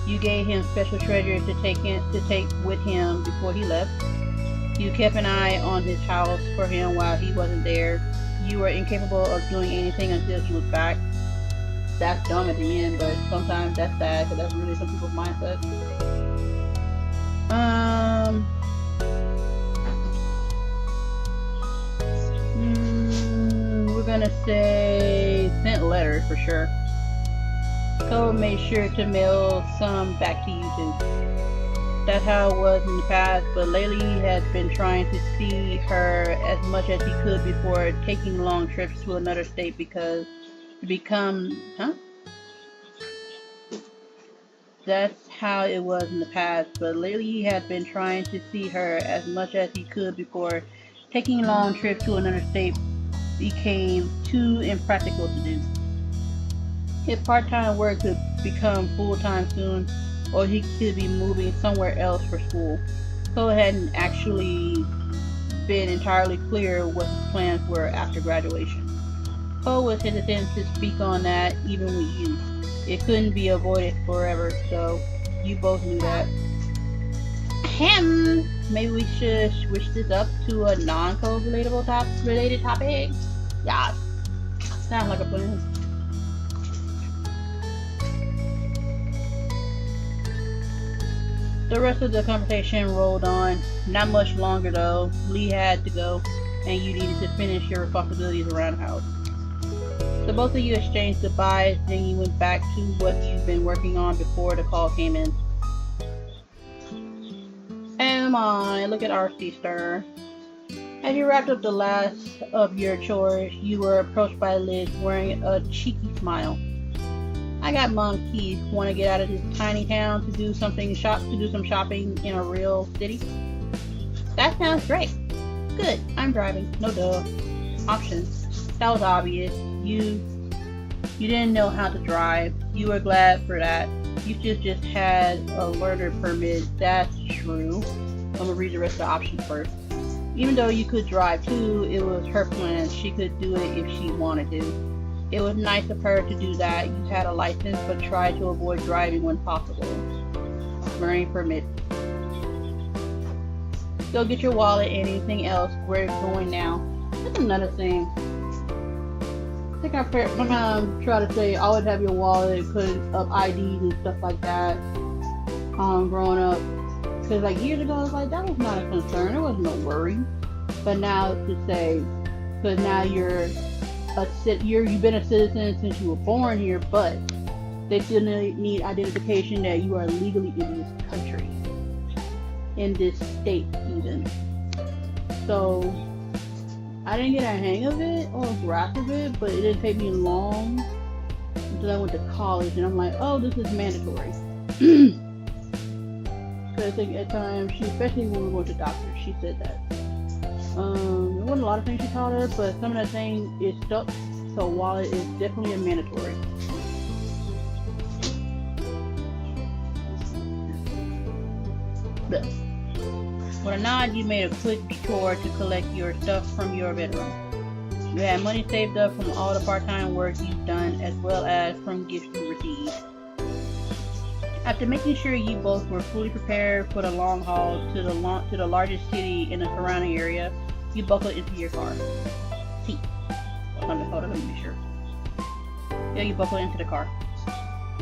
You gave him special treasures to take with him before he left. You kept an eye on his house for him while he wasn't there. You were incapable of doing anything until he was back. That's dumb at the end, but sometimes that's sad, because that's really some people's mindset. We're gonna say sent letters for sure. Cole made sure to mail some back to you too. That's how it was in the past, but lately he has been trying to see her as much as he could before taking long trips to another state That's how it was in the past, but lately he had been trying to see her as much as he could before taking long trips to another state became too impractical to do. His part-time work could become full-time soon, or he could be moving somewhere else for school. Cole hadn't actually been entirely clear what his plans were after graduation. Cole was hesitant to speak on that even with you. It couldn't be avoided forever, so you both knew that. Maybe we should switch this up to a non-Cole related topic. Yeah, sounds like a plan. The rest of the conversation rolled on. Not much longer though. Lee had to go, and you needed to finish your responsibilities around the house. So both of you exchanged goodbyes, then you went back to what you've been working on before the call came in. And look at our sister. As you wrapped up the last of your chores, you were approached by Liz wearing a cheeky smile. I got Mom's keys. Want to get out of this tiny town to do some shopping in a real city? That sounds great. Good. I'm driving. No duh. Options. That was obvious. You didn't know how to drive. You were glad for that. You just had a learner permit. That's true. I'm gonna read the rest of the options first. Even though you could drive too, it was her plan. She could do it if she wanted to. It was nice of her to do that. You had a license, but tried to avoid driving when possible. Learning permit. Go get your wallet and anything else. Where it's going now. That's another thing. I think my mom tried to say always have your wallet, put up IDs and stuff like that. Growing up, because like years ago, I was like that was not a concern. There was no worry. But now to say, because now you've been a citizen since you were born here, but they still need identification that you are legally in this country, in this state even. So I didn't get a hang of it or a grasp of it, but it didn't take me long until I went to college, and I'm like, oh, this is mandatory. Because I think at times, especially when we went to doctors, she said that. There wasn't a lot of things she taught her, but some of the things is stuck, so wallet is definitely a mandatory. With a nod, you made a quick chore to collect your stuff from your bedroom. You had money saved up from all the part-time work you've done, as well as from gifts you received. After making sure you both were fully prepared for the long haul to the largest city in the surrounding area, you buckled into your car. Seat. Hold on, let me make sure. Yeah, you buckled into the car.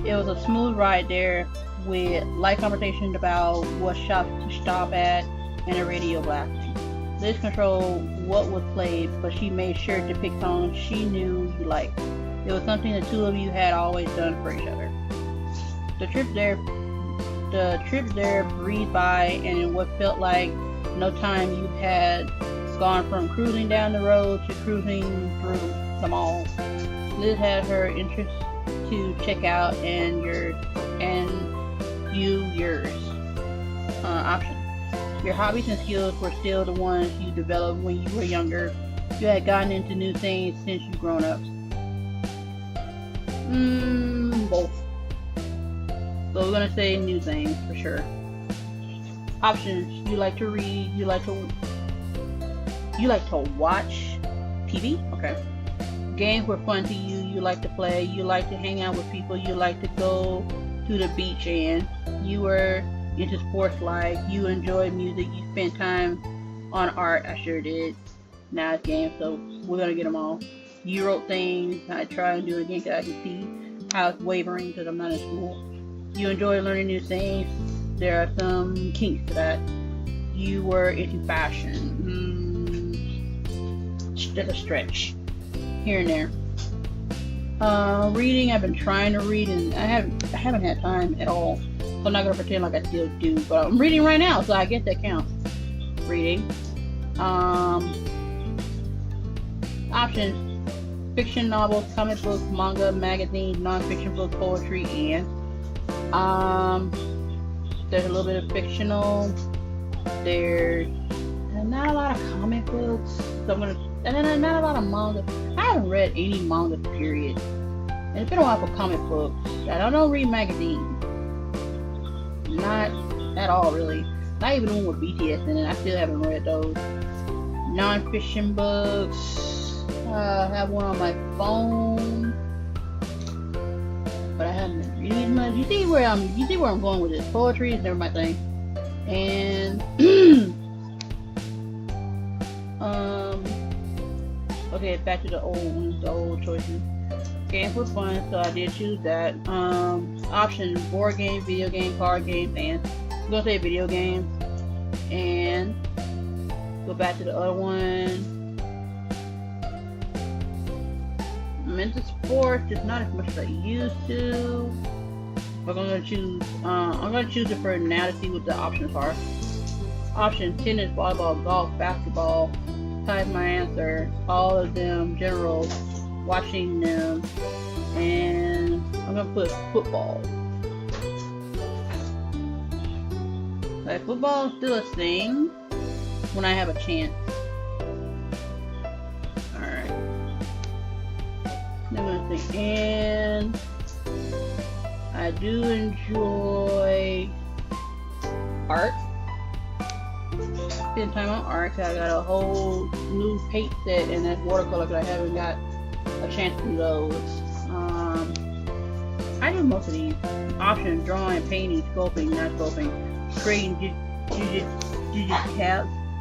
It was a smooth ride there, with light conversation about what shops to stop at and a radio blasting. Liz controlled what was played, but she made sure to pick songs she knew you liked. It was something the two of you had always done for each other. The trip there breezed by, and in what felt like no time, you had gone from cruising down the road to cruising through the mall. Liz had her interest to check out, and yours. Option. Your hobbies and skills were still the ones you developed when you were younger. You had gotten into new things since you've grown up. Both. So we're gonna say new things for sure. Options: you like to read, you like to watch TV. Okay. Games were fun to you. You like to play. You like to hang out with people. You like to go to the beach, and you were into sports. Like you enjoyed music. You spent time on art. I sure did. Now it's games, so we're gonna get them all. You wrote things. I try and do it again because I can see how it's wavering because I'm not in school. You enjoy learning new things. There are some kinks to that. You were into fashion. That's a stretch. Here and there. Reading, I've been trying to read and I haven't had time at all. So I'm not gonna pretend like I still do, but I'm reading right now, so I guess that counts. Reading. Options: fiction novels, comic books, manga, magazines, non-fiction books, poetry, and there's a little bit of fictional. There's not a lot of comic books. So I'm gonna and not a lot of manga. I haven't read any manga, period. And it's been a while for comic books. I don't read magazines. Not at all, really. Not even the one with BTS in it. I still haven't read those. Non-fiction books. I have one on my phone, but I haven't been reading as much. You see where I'm going with this. Poetry is never my thing. And okay, back to the old ones, the old choices. Games were fun, so I did choose that. Options: board game, video game, card game, and I'm gonna say video game. And go back to the other one. I'm into sports, just not as much as I used to. But I'm gonna choose it for now to see what the options are. Option: tennis, volleyball, golf, basketball. Type my answer. All of them, general, watching them, and I'm gonna put football. Like, football is still a thing when I have a chance. Alright. I'm gonna think, and I do enjoy art. Spend time on art because I got a whole new paint set and that's watercolor because I haven't got a chance to do those. I do most of these. Options: drawing, painting, sculpting, not sculpting, creating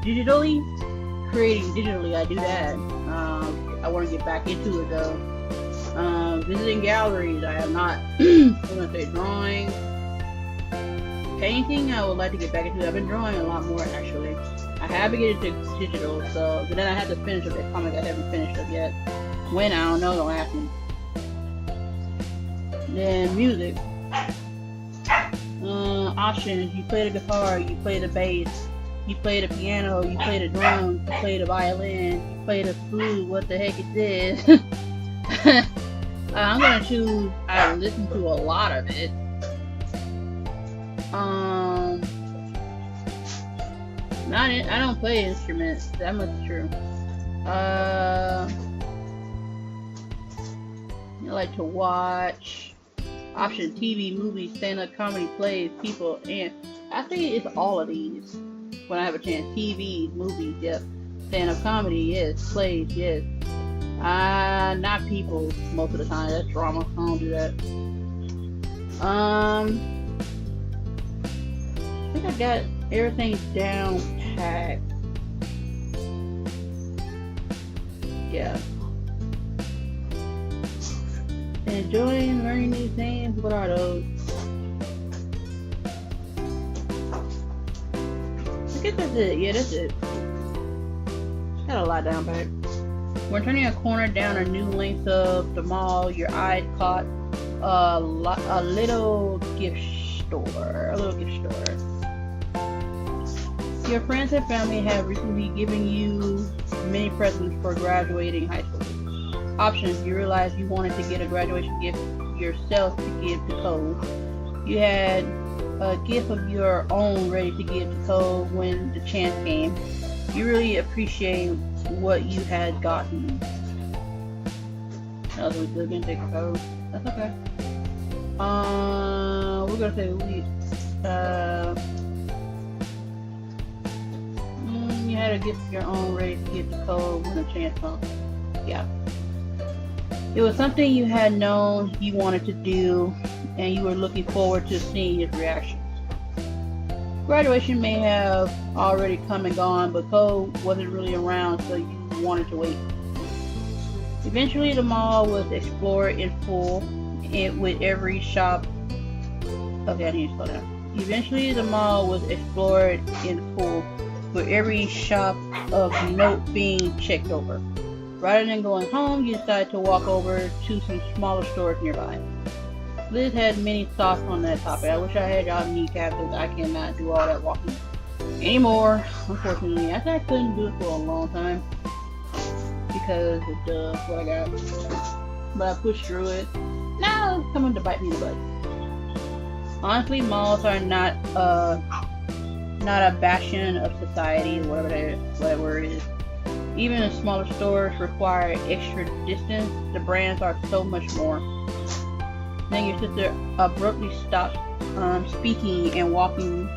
digitally. Creating digitally, I do that. I want to get back into it though. Visiting galleries, I have not. I'm gonna say drawing. Painting, I would like to get back into. I've been drawing a lot more actually. I have been getting into digital, so but then I have to finish up that comic I haven't finished up yet. When, I don't know, don't ask me. Then music. Options: you play the guitar, you play the bass, you play the piano, you play the drums, you play the violin, you play the flute. What the heck is this? I'm gonna choose. I listen to a lot of it. I don't play instruments. That much is true. I like to watch. Option: TV, movies, stand-up comedy, plays, people, and Actually, it's all of these. When I have a chance, TV, movies, yep. Stand-up comedy, yes. Plays, yes. Not people most of the time. That's drama. I don't do that. I think I got everything down pat. Yeah. Enjoying learning these names. What are those? I guess that's it. Yeah, that's it. Got a lot down pat. When turning a corner down a new length of the mall, your eye caught a little gift store. A little gift store. Your friends and family have recently given you many presents for graduating high school. Options: you realized you wanted to get a graduation gift yourself to give to Cole. You had a gift of your own ready to give to Cole when the chance came. You really appreciate what you had gotten. That was a good take a Cole. That's okay. We're gonna say you had a gift of your own ready to give to Cole when the chance comes. Yeah. It was something you had known you wanted to do, and you were looking forward to seeing his reaction. Graduation may have already come and gone, but Cole wasn't really around, so you wanted to wait. Eventually, the mall was explored in full, with every shop. Okay, I need to slow down. Eventually, the mall was explored in full, with every shop of note being checked over. Rather than going home, you decided to walk over to some smaller stores nearby. Liz had many thoughts on that topic. I wish I had y'all kneecaps, because I cannot do all that walking anymore, unfortunately. I said I couldn't do it for a long time because of what I got. But I pushed through it. Now it's coming to bite me in the butt. Honestly, malls are not a bastion of society, whatever it is. Even the smaller stores require extra distance. The brands are so much more. Then your sister abruptly stopped speaking and walking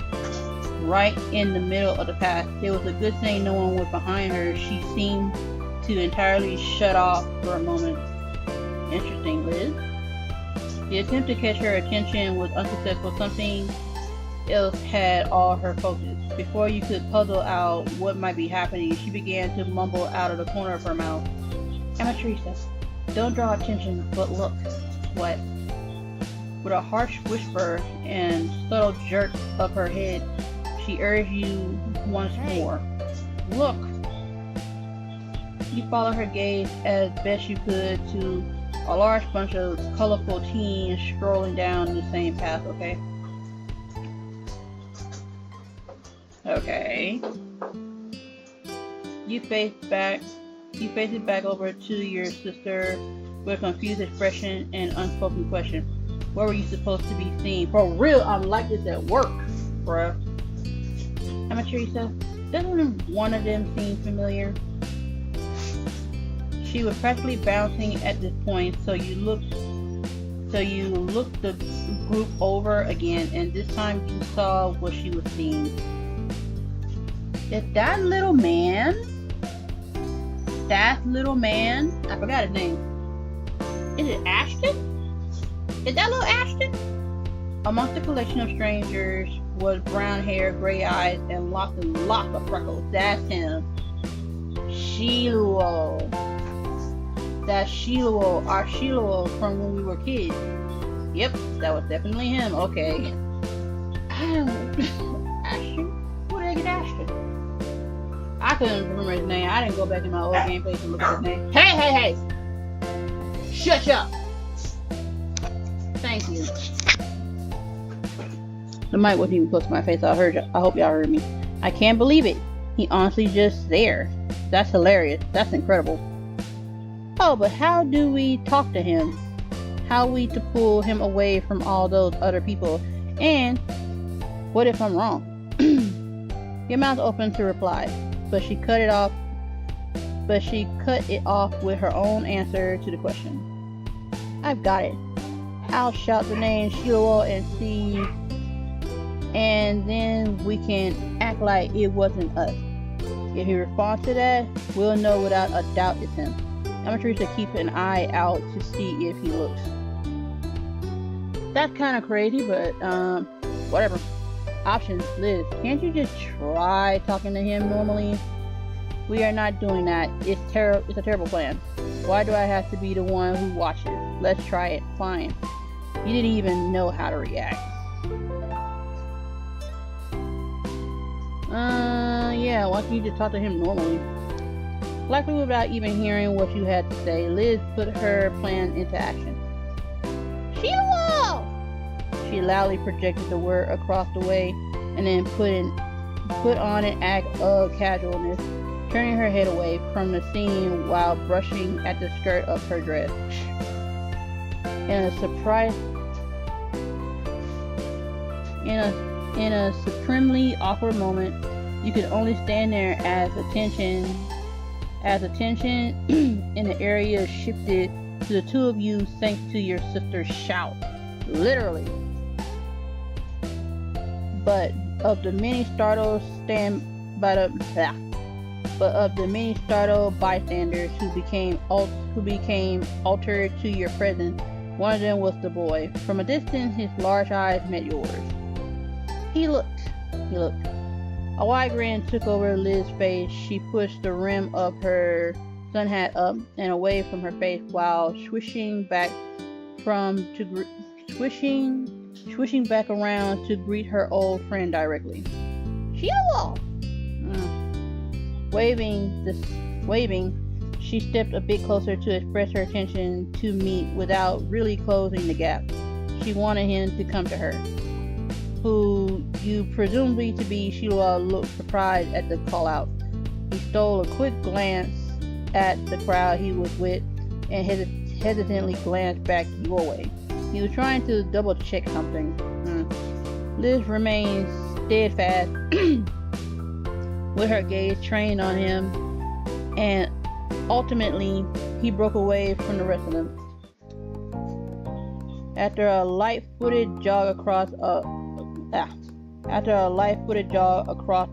right in the middle of the path. It was a good thing no one was behind her. She seemed to entirely shut off for a moment. Interesting, Liz. The attempt to catch her attention was unsuccessful. Something else had all her focus. Before you could puzzle out what might be happening, she began to mumble out of the corner of her mouth. Amatrisa, don't draw attention, but look. What? With a harsh whisper and subtle jerk of her head, she urged you once more. Look! You followed her gaze as best you could to a large bunch of colorful teens strolling down the same path, okay? Okay. You face it back over to your sister with a confused expression and unspoken question. Where were you supposed to be seen? For real, I'm like this at work, bruh. Amatrisa, doesn't one of them seem familiar? She was practically bouncing at this point, so you looked the group over again, and this time you saw what she was seeing. Is that little man? That little man? I forgot his name. Is it Ashton? Is that little Ashton? Amongst the collection of strangers was brown hair, gray eyes, and lots of freckles. That's him. Shiloh. That's Shiloh, our Shiloh from when we were kids. Yep, that was definitely him. Okay. Ashton? Who did I get Ashton? I couldn't remember his name. I didn't go back in my old gameplay to look at his name. Hey! Shut up! Thank you. The mic wasn't even close to my face, so I hope y'all heard me. I can't believe it. He honestly just there. That's hilarious. That's incredible. Oh, but how do we talk to him? How are we to pull him away from all those other people? And what if I'm wrong? Your mouth opened to reply, but she cut it off with her own answer to the question. I've got it. I'll shout the name Shiloh and see and then we can act like it wasn't us. If he responds to that, we'll know without a doubt it's him. Amateur to keep an eye out to see if he looks. That's kind of crazy, but whatever. Options, Liz. Can't you just try talking to him normally? We are not doing that. It's a terrible plan. Why do I have to be the one who watches? Let's try it. Fine. You didn't even know how to react. Yeah, why don't you just talk to him normally? Likely without even hearing what you had to say, Liz put her plan into action. Sheila! She loudly projected the word across the way and then put on an act of casualness, turning her head away from the scene while brushing at the skirt of her dress. In a supremely awkward moment, you could only stand there as attention in the area shifted to the two of you thanks to your sister's shout. Literally. But of the many startled bystanders who became altered to your presence, one of them was the boy. From a distance, his large eyes met yours. He looked. A wide grin took over Liz's face. She pushed the rim of her sun hat up and away from her face while swishing back around to greet her old friend directly. Sheila! Waving, she stepped a bit closer to express her intention to meet without really closing the gap. She wanted him to come to her. Who you presumably to be, Sheila looked surprised at the call out. He stole a quick glance at the crowd he was with and hesitantly glanced back your way. He was trying to double check something. Liz remained steadfast with her gaze trained on him, and ultimately he broke away from the rest of them. After a light-footed jog across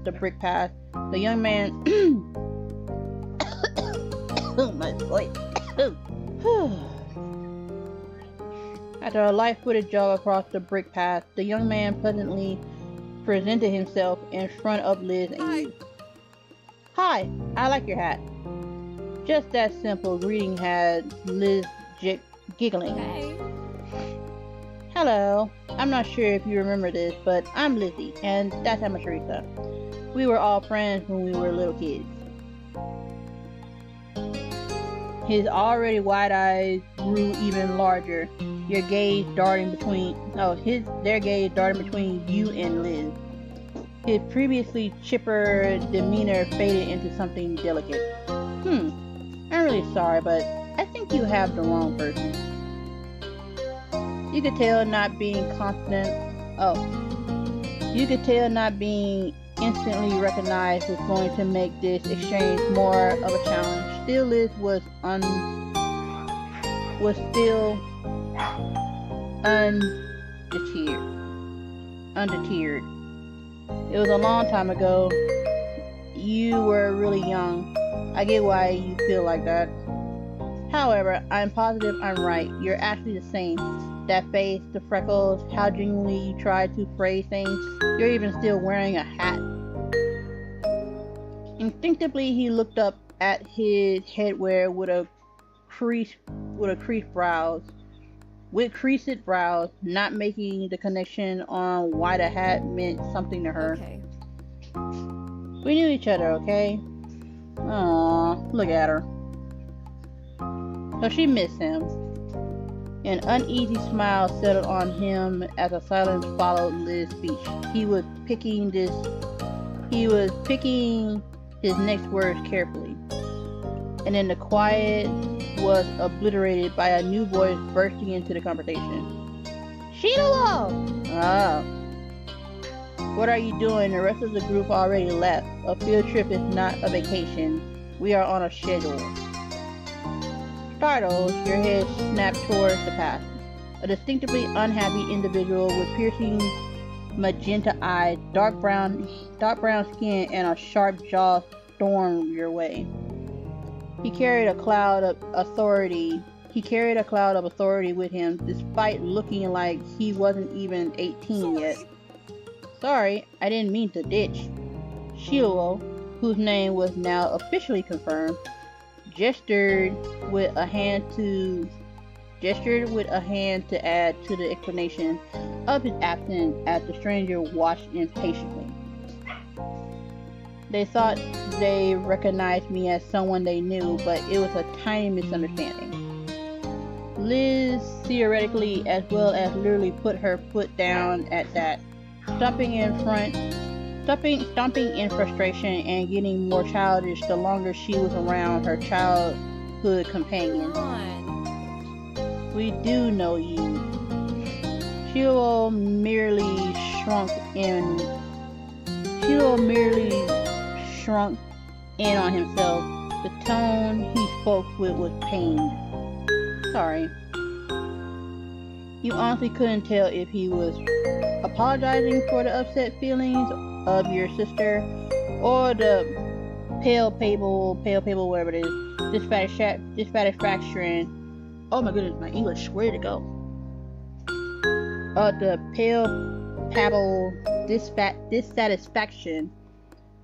the brick path, the young man my voice. After a light-footed jog across the brick path, the young man pleasantly presented himself in front of Liz and you. Hi, I like your hat. Just that simple greeting had Liz giggling. Hey. Hello. I'm not sure if you remember this, but I'm Lizzie, and that's Emma Teresa. We were all friends when we were little kids. His already wide eyes grew even larger, their gaze darting between you and Liz. His previously chipper demeanor faded into something delicate. I'm really sorry, but I think you have the wrong person. You could tell not being instantly recognized was going to make this exchange more of a challenge. Still, Liz was still undeterred. It was a long time ago. You were really young. I get why you feel like that. However, I'm positive I'm right. You're actually the same. That face, the freckles, how genuinely you try to phrase things. You're even still wearing a hat. Instinctively, he looked up at his headwear with creased brows, not making the connection on why the hat meant something to her. Okay. We knew each other, okay? Aww, look at her. So she missed him. An uneasy smile settled on him as a silence followed Liz's speech. He was picking his next words carefully. And then the quiet was obliterated by a new voice bursting into the conversation. Sheila! Ah. What are you doing? The rest of the group already left. A field trip is not a vacation. We are on a schedule. Startled, your head snapped towards the past. A distinctively unhappy individual with piercing magenta eyes, dark brown skin, and a sharp jaw stormed your way. He carried a cloud of authority with him, despite looking like he wasn't even 18 yet. Sorry, I didn't mean to ditch. Shiloh, whose name was now officially confirmed, gestured with a hand to add to the explanation of his absence as the stranger watched impatiently. They thought they recognized me as someone they knew, but it was a tiny misunderstanding. Liz theoretically as well as literally put her foot down at that, stomping in frustration and getting more childish the longer she was around her childhood companion. We do know you. Shiloh merely shrunk in on himself. The tone he spoke with was pained. Sorry. You honestly couldn't tell if he was apologizing for the upset feelings of your sister, or the pale pable, whatever it is, dissatisfaction. Oh my goodness, my English, where did it go? The pale pable dissatisfaction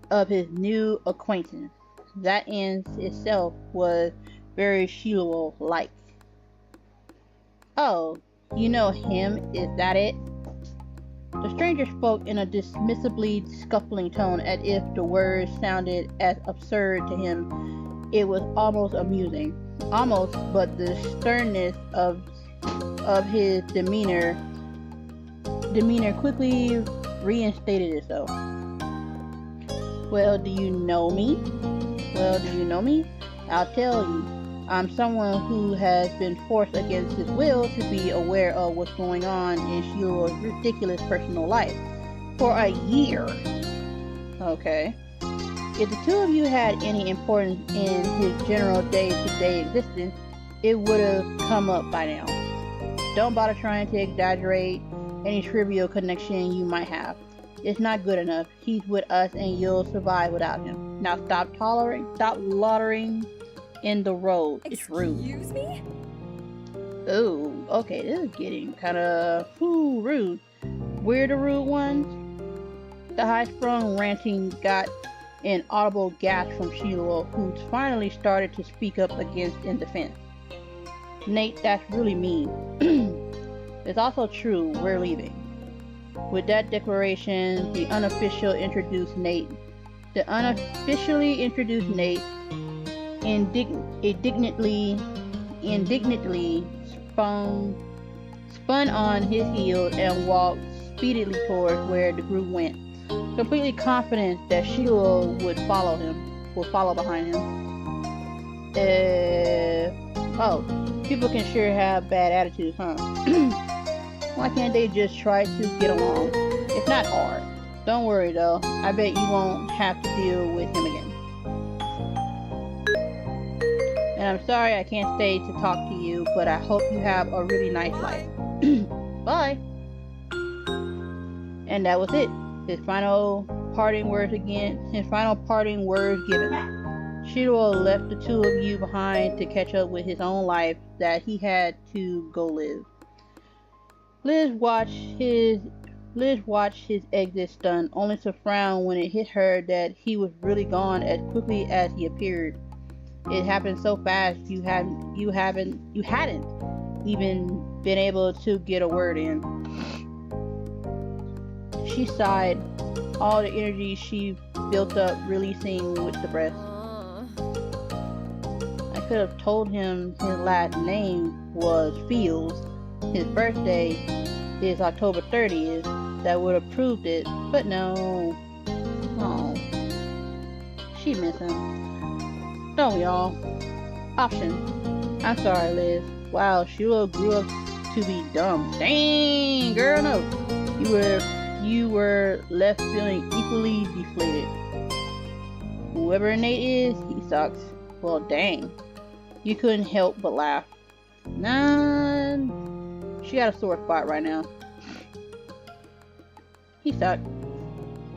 of his new acquaintance. That in itself was very Shiloh-like. Oh, you know him, is that it? The stranger spoke in a dismissively scuffling tone, as if the words sounded as absurd to him. It was almost amusing. Almost, but the sternness of his demeanor quickly reinstated itself. Well, do you know me? I'll tell you. I'm someone who has been forced against his will to be aware of what's going on in Shiloh's ridiculous personal life for a year. Okay. If the two of you had any importance in his general day-to-day existence, it would have come up by now. Don't bother trying to exaggerate any trivial connection you might have. It's not good enough. He's with us and you'll survive without him. Now stop loitering in the road. It's rude. Excuse me? Oh, okay, this is getting kinda rude. We're the rude ones? The high-strung ranting got an audible gasp from Shiloh, who finally started to speak up in defense. Nate, that's really mean. It's also true, we're leaving. With that declaration, the unofficially introduced Nate indignantly spun on his heels and walked speedily towards where the group went, completely confident that Shiloh would follow behind him. Oh, people can sure have bad attitudes, huh? Why can't they just try to get along? It's not hard. Don't worry though, I bet you won't have to deal with him again. And I'm sorry I can't stay to talk to you, but I hope you have a really nice life. Bye. And that was it. His final parting words given. Shiloh left the two of you behind to catch up with his own life that he had to go live. Liz watched his exit stunned, only to frown when it hit her that he was really gone as quickly as he appeared. It happened so fast you hadn't even been able to get a word in. She sighed, all the energy she built up releasing with the breath. I could have told him his last name was Fields. His birthday is October 30th. That would have proved it, but no. Oh, she missed him. Don't we all? Option. I'm sorry, Liz. Wow, Shiloh grew up to be dumb. Dang, girl, no. You were left feeling equally deflated. Whoever Nate is, he sucks. Well, dang. You couldn't help but laugh. Nah, she got a sore spot right now. He sucked.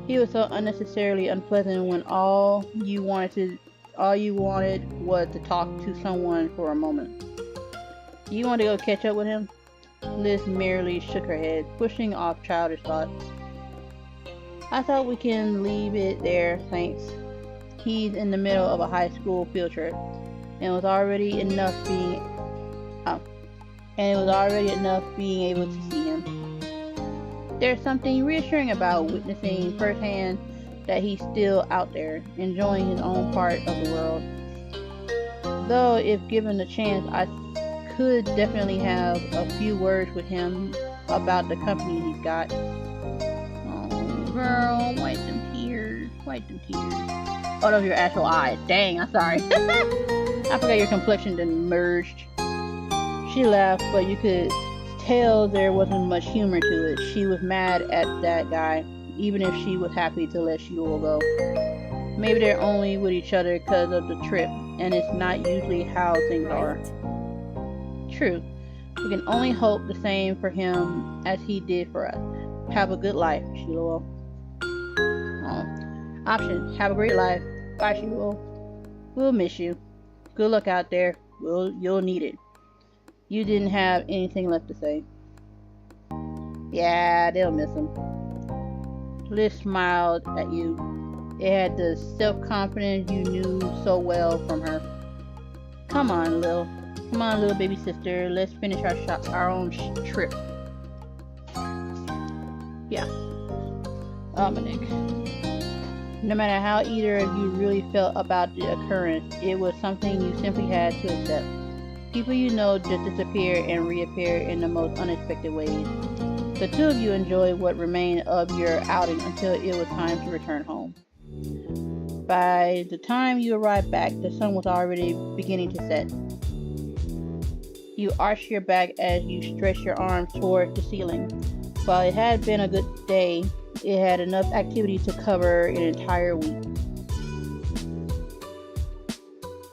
He was so unnecessarily unpleasant when all you wanted was to talk to someone for a moment. You want to go catch up with him? Liz merely shook her head, pushing off childish thoughts. I thought we can leave it there, thanks. He's in the middle of a high school field trip, and it was already enough being able to see him. There's something reassuring about witnessing firsthand that he's still out there, enjoying his own part of the world. Though, if given the chance, I could definitely have a few words with him about the company he's got. Oh, girl, wipe them tears. Oh, those are your actual eyes. Dang, I'm sorry. I forgot your complexion didn't merged. She laughed, but you could tell there wasn't much humor to it. She was mad at that guy, even if she was happy to let Shiloh go. Maybe they're only with each other because of the trip, and it's not usually how things are. True. We can only hope the same for him as he did for us. Have a good life, Shiloh. Option. Have a great life. Bye, Shiloh. We'll miss you. Good luck out there. You'll need it. You didn't have anything left to say. Yeah, they'll miss him. Liz smiled at you. It had the self-confidence you knew so well from her. Come on, little baby sister. Let's finish our own trip. Yeah. Dominic. No matter how either of you really felt about the occurrence, it was something you simply had to accept. People you know just disappear and reappear in the most unexpected ways. The two of you enjoyed what remained of your outing until it was time to return home. By the time you arrived back, the sun was already beginning to set. You arched your back as you stretched your arms towards the ceiling. While it had been a good day, it had enough activity to cover an entire week.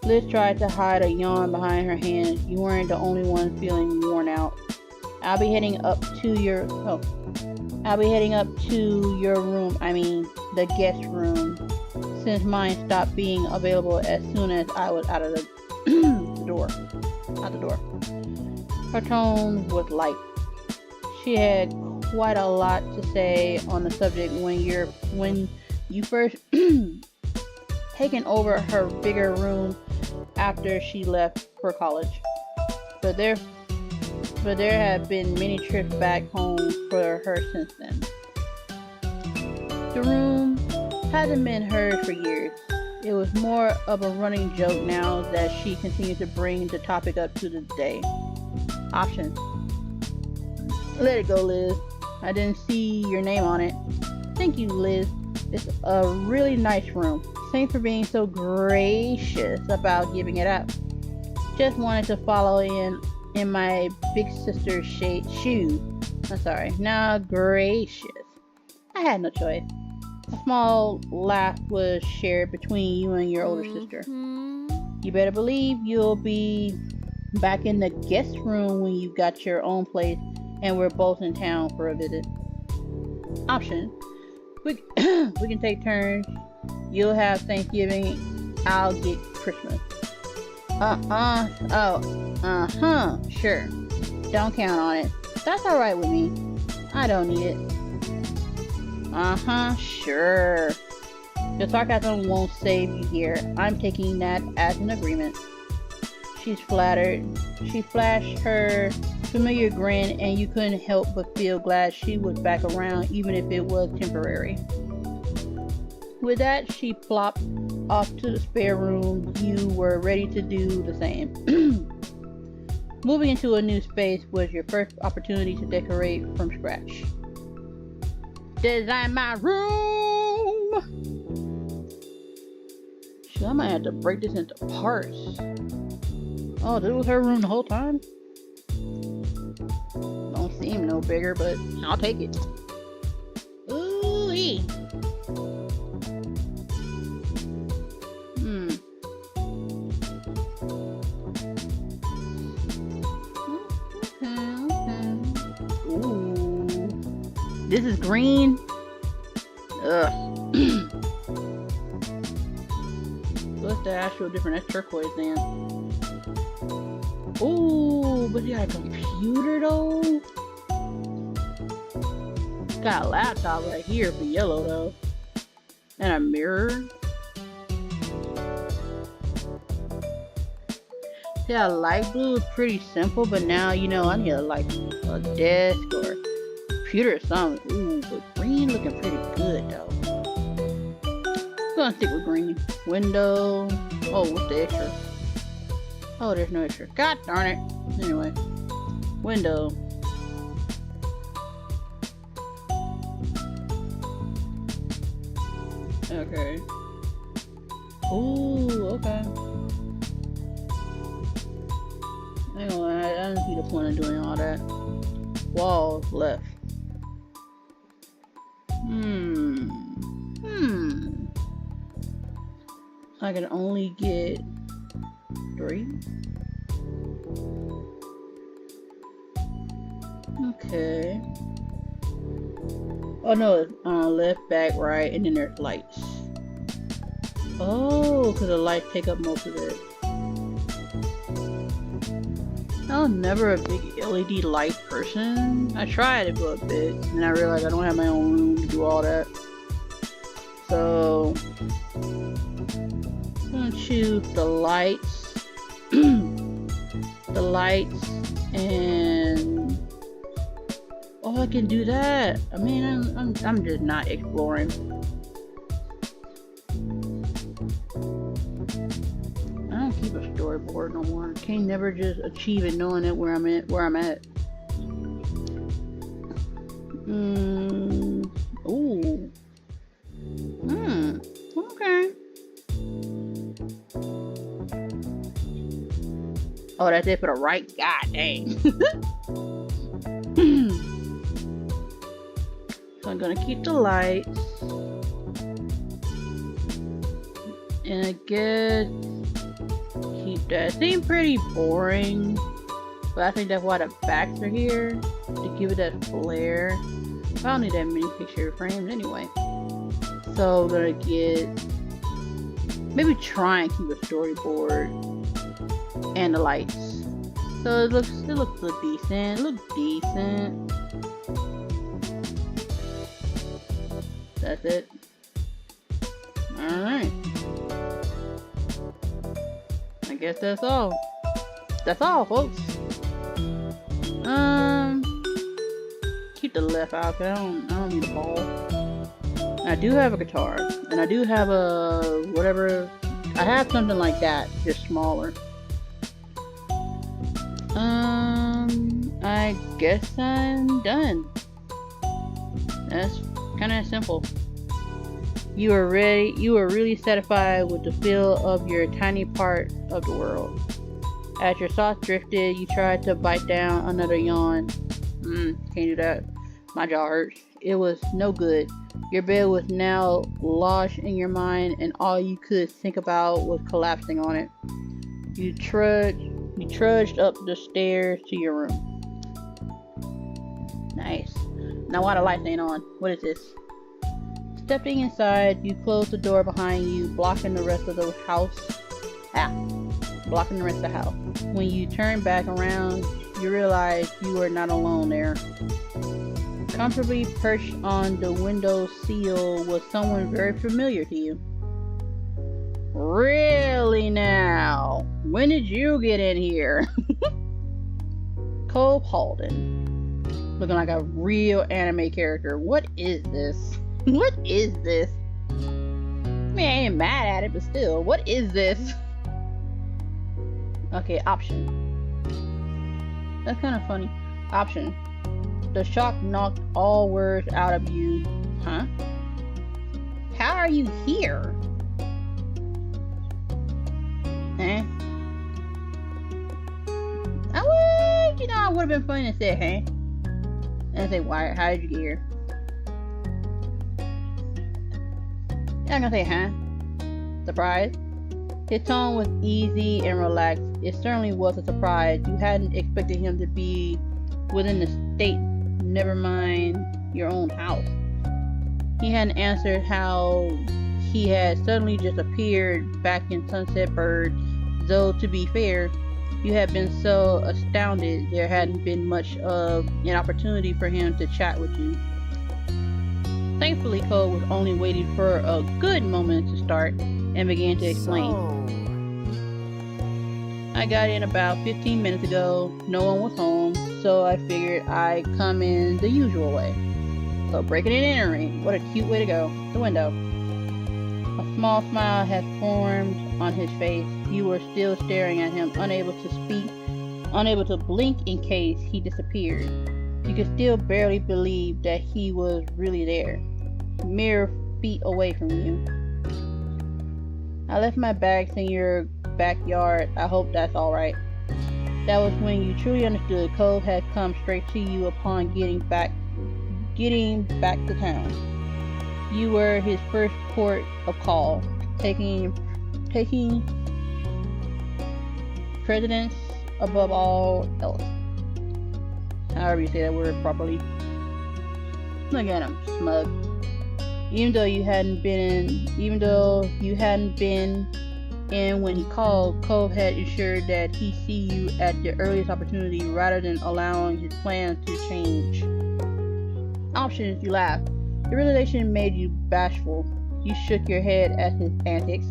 Liz tried to hide a yawn behind her hands. You weren't the only one feeling worn out. I'll be heading up to your room, the guest room, since mine stopped being available as soon as I was out of the door. Her tone was light. She had quite a lot to say on the subject when you first taken over her bigger room after she left for college. But there have been many trips back home for her since then. The room hasn't been hers for years. It was more of a running joke now that she continued to bring the topic up to the day. Option. Let it go, Liz. I didn't see your name on it. Thank you, Liz. It's a really nice room. Thanks for being so gracious about giving it up. Just wanted to follow in my big sister's shoes. I'm sorry. Now, gracious. I had no choice. A small laugh was shared between you and your older sister. You better believe you'll be back in the guest room when you got your own place and we're both in town for a visit. Option. We can take turns. You'll have Thanksgiving. I'll get Christmas. Sure. Don't count on it. That's alright with me. I don't need it. Sure. The sarcasm won't save you here. I'm taking that as an agreement. She's flattered. She flashed her familiar grin, and you couldn't help but feel glad she was back around, even if it was temporary. With that, she plopped off to the spare room. You were ready to do the same. Moving into a new space was your first opportunity to decorate from scratch. Design my room! Shit, I might have to break this into parts. Oh, this was her room the whole time? Don't seem no bigger, but I'll take it. Ooh-wee. Ooh. This is green. Ugh. What's the actual different? That's turquoise then. Ooh, but you got a computer though? Got a laptop right here for yellow though. And a mirror. Yeah, light blue is pretty simple, but now you know I need like a desk or computer or something. Ooh, but green looking pretty good though. I'm gonna stick with green. Window. Oh, what's the extra? Oh, there's no extra. God darn it. Anyway, window. Okay. Ooh, okay. Hang on, I don't see the point of doing all that. Wall left. I can only get 3. Okay. Oh no, it's left, back, right, and then there's lights. Oh, because the lights take up most of it. I was never a big LED light person. I tried it for a bit, and I realized I don't have my own room to do all that. So, I'm gonna choose the lights. The lights, and oh, I can do that. I mean, I'm just not exploring. I don't keep a storyboard no more. Can't never just achieve it knowing it where I'm at. Ooh. Okay. Oh, that's it for the right? God dang. So I'm gonna keep the lights. And I guess keep that. Seems pretty boring. But I think that's why the backs are here. To give it that flair. I don't need that many picture frames anyway. So we're gonna get, maybe try and keep a storyboard and the lights. So it looks decent. It looks decent. That's it. Alright. I guess that's all. That's all, folks. Keep the left out, cause I don't need a ball. I do have a guitar, and I do have a whatever. I have something like that, just smaller. I guess I'm done. That's kind of simple. You are ready. You are really satisfied with the feel of your tiny part of the world. As your thoughts drifted, you tried to bite down another yawn. Can't do that. My jaw hurts. It was no good. Your bed was now lodged in your mind, and all you could think about was collapsing on it. You trudged up the stairs to your room. Nice. Now why the lights ain't on? What is this? Stepping inside, you closed the door behind you, blocking the rest of the house. Blocking the rest of the house. When you turn back around, you realize you are not alone there. Comfortably perched on the window sill was someone very familiar to you. Really now? When did you get in here? Cole Halden. Looking like a real anime character. What is this? What is this? I mean, I ain't mad at it, but still, what is this? Okay, option. That's kind of funny. Option. The shock knocked all words out of you. Huh? How are you here? Eh? I would have been funny to say, hey? And say, why? How did you get here? Yeah, I'm gonna say, huh? Surprise? His tone was easy and relaxed. It certainly was a surprise. You hadn't expected him to be within the state, never mind your own house. He hadn't answered how he had suddenly just appeared back in Sunset Bird, though to be fair, you had been so astounded there hadn't been much of an opportunity for him to chat with you. Thankfully, Cole was only waiting for a good moment to start and began to explain. I got in about 15 minutes ago. No one was home, so I figured I'd come in the usual way. So breaking and entering, what a cute way to go. The window. A small smile had formed on his face. You were still staring at him, unable to speak, unable to blink in case he disappeared. You could still barely believe that he was really there, mere feet away from you. I left my bags in your backyard. I hope that's alright. That was when you truly understood Cole had come straight to you upon getting back to town. You were his first port of call, taking precedence above all else. However you say that word properly. Look at him, smug. Even though you hadn't been in when he called, Cove had ensured that he see you at the earliest opportunity rather than allowing his plans to change. Options, you laughed. The realization made you bashful. You shook your head at his antics.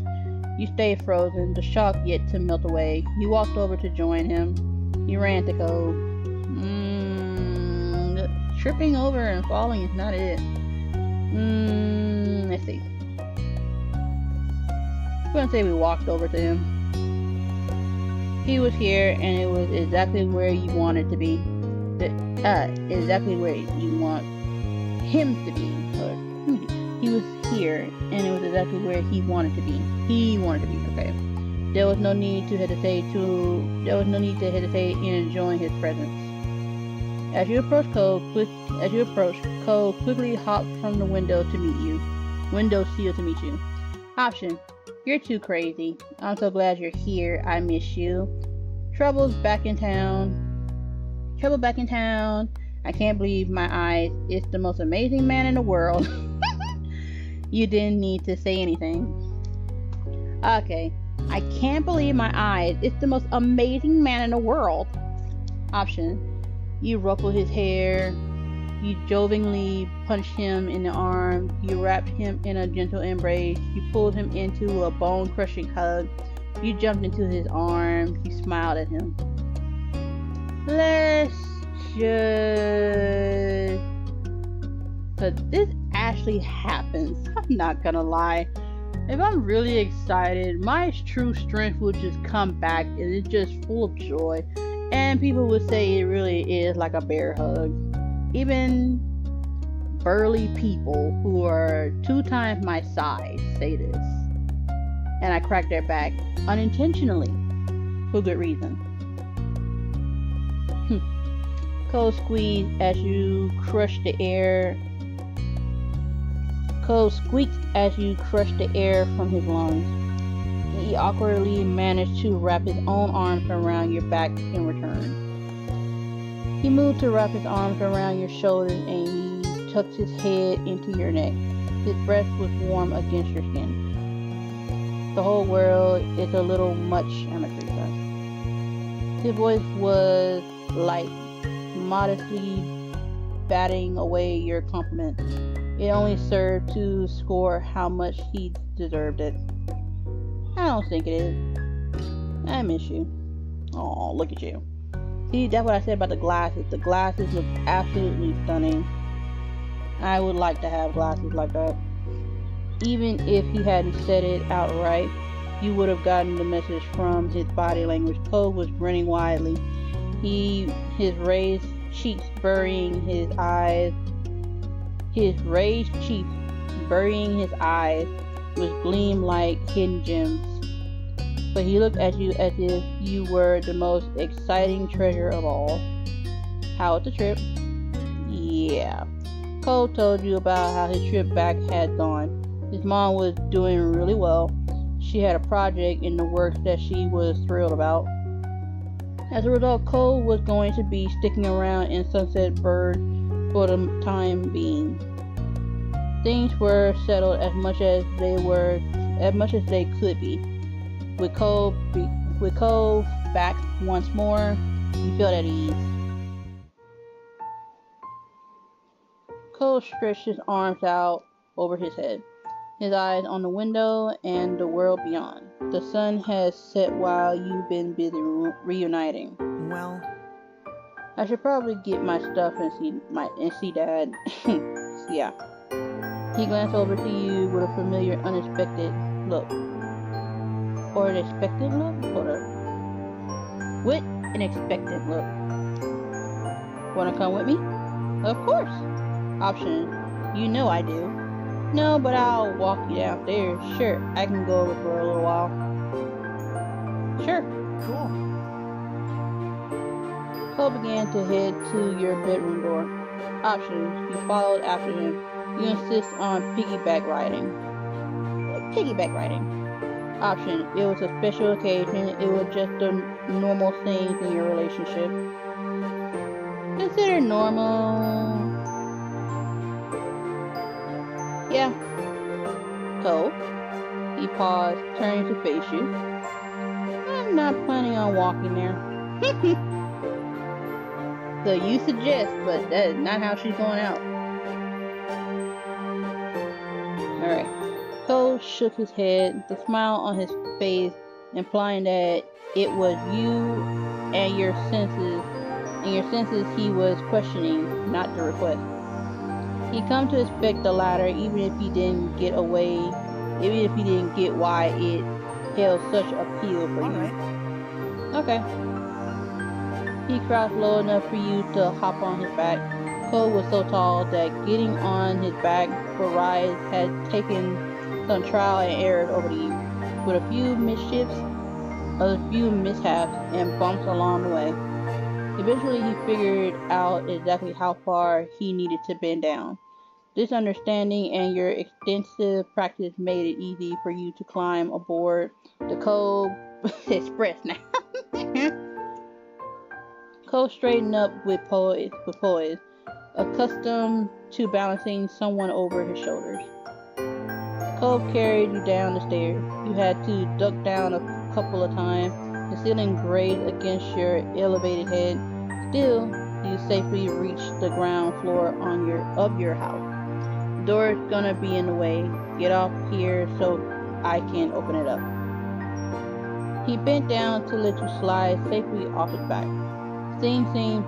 You stayed frozen, the shock yet to melt away. You walked over to join him. You ran to Cove. Tripping over and falling is not it. Let's see. I'm gonna say we walked over to him. He was here, and it was exactly where you wanted to be. Exactly where you want him to be. He was here, and it was exactly where he wanted to be. Okay. There was no need to hesitate in enjoying his presence. As you approached, Cole quickly hopped from the window to meet you. Window seal to meet you. Option. You're too crazy. I'm so glad you're here. I miss you. Trouble's back in town. I can't believe my eyes. It's the most amazing man in the world. You didn't need to say anything. Okay. I can't believe my eyes. It's the most amazing man in the world. Option. You ruffled his hair. You jokingly punched him in the arm. You wrapped him in a gentle embrace. You pulled him into a bone-crushing hug. You jumped into his arms. You smiled at him. Let's just... Cause this actually happens. I'm not gonna lie. If I'm really excited, my true strength would just come back and it's just full of joy. And people would say it really is like a bear hug. Even burly people who are 2 times my size say this. And I crack their back unintentionally for good reason. Cole squeezed as you crushed the air. Cole squeaked as you crushed the air from his lungs. He awkwardly managed to wrap his own arms around your back in return. He moved to wrap his arms around your shoulders and he tucked his head into your neck. His breath was warm against your skin. The whole world is a little much, amateur. His voice was light, modestly batting away your compliment. It only served to score how much he deserved it. I don't think it is. I miss you. Oh, look at you. See, that's what I said about the glasses. The glasses look absolutely stunning. I would like to have glasses like that. Even if he hadn't said it outright, you would have gotten the message from his body language. Cole was grinning widely. His raised cheeks burying his eyes. His raised cheeks burying his eyes was gleamed like hidden gems. But he looked at you as if you were the most exciting treasure of all. How was the trip? Yeah. Cole told you about how his trip back had gone. His mom was doing really well. She had a project in the works that she was thrilled about. As a result, Cole was going to be sticking around in Sunset Bird for the time being. Things were settled as much as they could be. With Cole back once more, you felt at ease. Cole stretched his arms out over his head, his eyes on the window and the world beyond. The sun has set while you've been busy reuniting. Well, I should probably get my stuff and see Dad. Yeah. He glanced over to you with a familiar, unexpected look. Or an expected look? Hold up. With an expectant look. Wanna come with me? Of course. Option. You know I do. No, but I'll walk you downstairs. Sure, I can go over for a little while. Sure. cool. Cole began to head to your bedroom door. Options. You followed after him. You insist on piggyback riding. Piggyback riding. Option. It was a special occasion. It was just the normal things in your relationship. Consider normal. Yeah. Cole. He paused, turning to face you. I'm not planning on walking there. So you suggest, but that is not how she's going out. Alright. Cole shook his head, the smile on his face implying that it was you and your senses he was questioning, not the request. He come to expect the latter, even if he didn't get why it held such appeal for you. Alright. Okay. He crouched low enough for you to hop on his back. Cole was so tall that getting on his back for rides had taken some trial and error over the years, with a few mishaps and bumps along the way. Eventually he figured out exactly how far he needed to bend down. This understanding and your extensive practice made it easy for you to climb aboard the Cole Express now. Cole straightened up with poise, accustomed to balancing someone over his shoulders. Cole carried you down the stairs. You had to duck down a couple of times. The ceiling grazed against your elevated head. Still, you safely reached the ground floor of your house. The door is gonna be in the way. Get off here so I can open it up. He bent down to let you slide safely off his back. Seeing things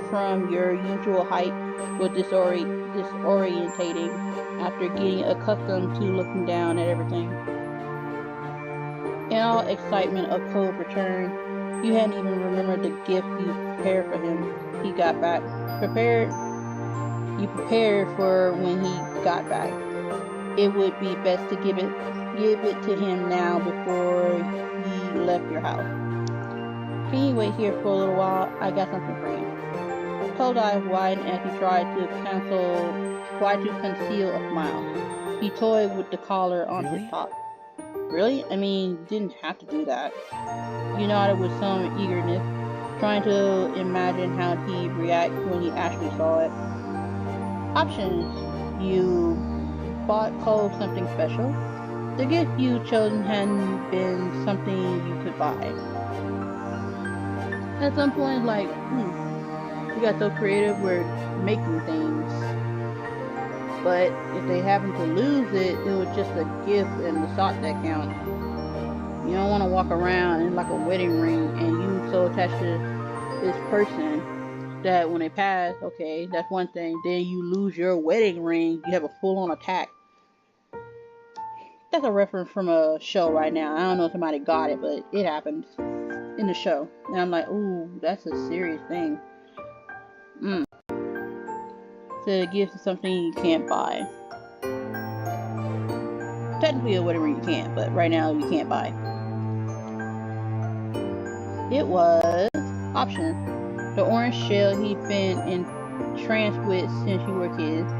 from your usual height was disorientating after getting accustomed to looking down at everything. In all excitement of Cole's return, you hadn't even remembered the gift you prepared for him. He got back. You prepared for when he got back. It would be best to give it to him now before he left your house. Can you wait here for a little while? I got something for you. Cole's eyes widened as he tried to conceal a smile. He toyed with the collar on his top. Really? I mean, you didn't have to do that. You nodded with some eagerness, trying to imagine how he'd react when he actually saw it. Options. You bought Cole something special. The gift you chosen hadn't been something you could buy. At some point, like, we got so creative, we're making things. But if they happen to lose it, it was just a gift and the thought that counts. You don't want to walk around in like a wedding ring and you so attached to this person that when they pass, okay, that's one thing. Then you lose your wedding ring, you have a full-on attack. That's a reference from a show right now. I don't know if somebody got it, but it happened in the show. And I'm like, ooh, that's a serious thing. So it gives you something you can't buy. Technically a wedding ring you can't, but right now you can't buy. It was option. The orange shell he'd been entranced with since you were kids.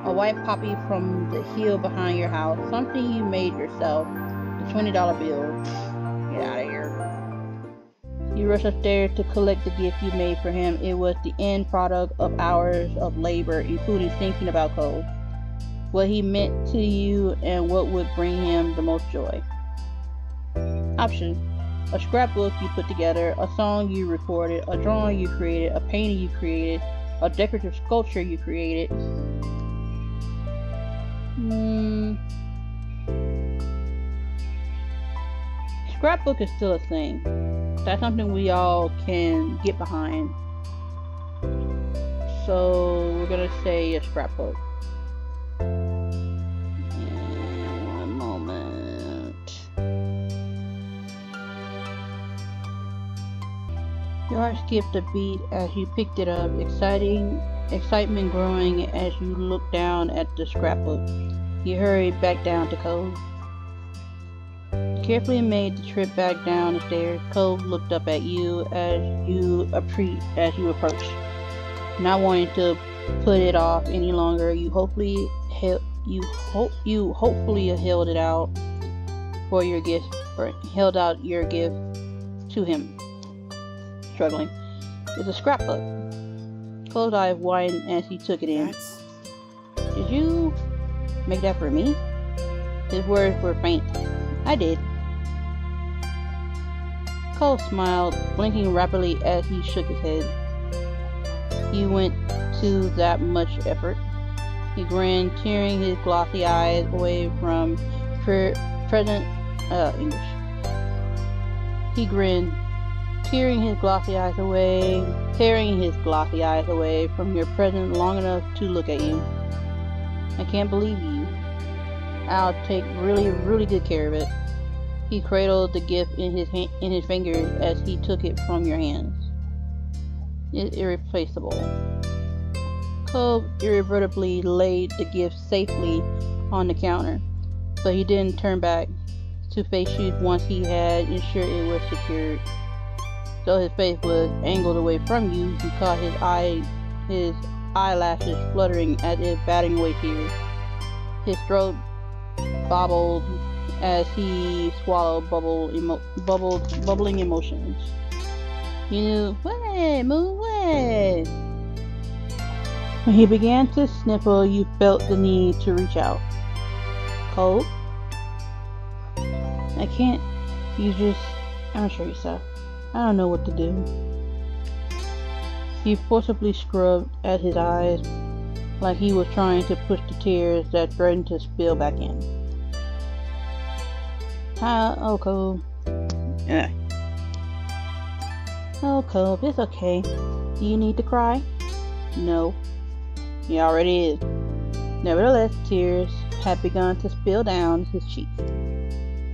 A white poppy from the hill behind your house. Something you made yourself. The $20 bill. Get out of here. He rushed upstairs to collect the gift you made for him. It was the end product of hours of labor, including thinking about Cole, what he meant to you, and what would bring him the most joy. Option: a scrapbook you put together, a song you recorded, a drawing you created, a painting you created, a decorative sculpture you created. Scrapbook is still a thing. That's something we all can get behind. So we're gonna say a scrapbook. And one moment. Your heart skipped a beat as you picked it up, excitement growing as you looked down at the scrapbook. You hurried back down to Cole. Carefully made the trip back down the stairs. Cole looked up at you as you approached. Not wanting to put it off any longer, you hopefully held it out for your gift, or held out your gift to him. Struggling. It's a scrapbook. Cole's eyes widened as he took it in. Did you make that for me? His words were faint. I did. Cole smiled, blinking rapidly as he shook his head. You went to that much effort. He grinned, tearing his glossy eyes away from English. He grinned, tearing his glossy eyes away from your present long enough to look at you. I can't believe you. I'll take really, really good care of it. He cradled the gift in his fingers as he took it from your hands. It's irreplaceable. Cole irreverently laid the gift safely on the counter, but he didn't turn back to face you once he had ensured it was secured. Though his face was angled away from you, you caught his eyelashes fluttering as if batting away tears. His throat bobbled as he swallowed bubbling emotions. You knew, "Way, move away." When he began to sniffle, you felt the need to reach out. Cole? I can't. I'm sure yourself. I don't know what to do. He forcibly scrubbed at his eyes like he was trying to push the tears that threatened to spill back in. Oh, Cole. Yeah. Oh, Cole, it's okay. Do you need to cry? No. He already is. Nevertheless, tears had begun to spill down his cheeks.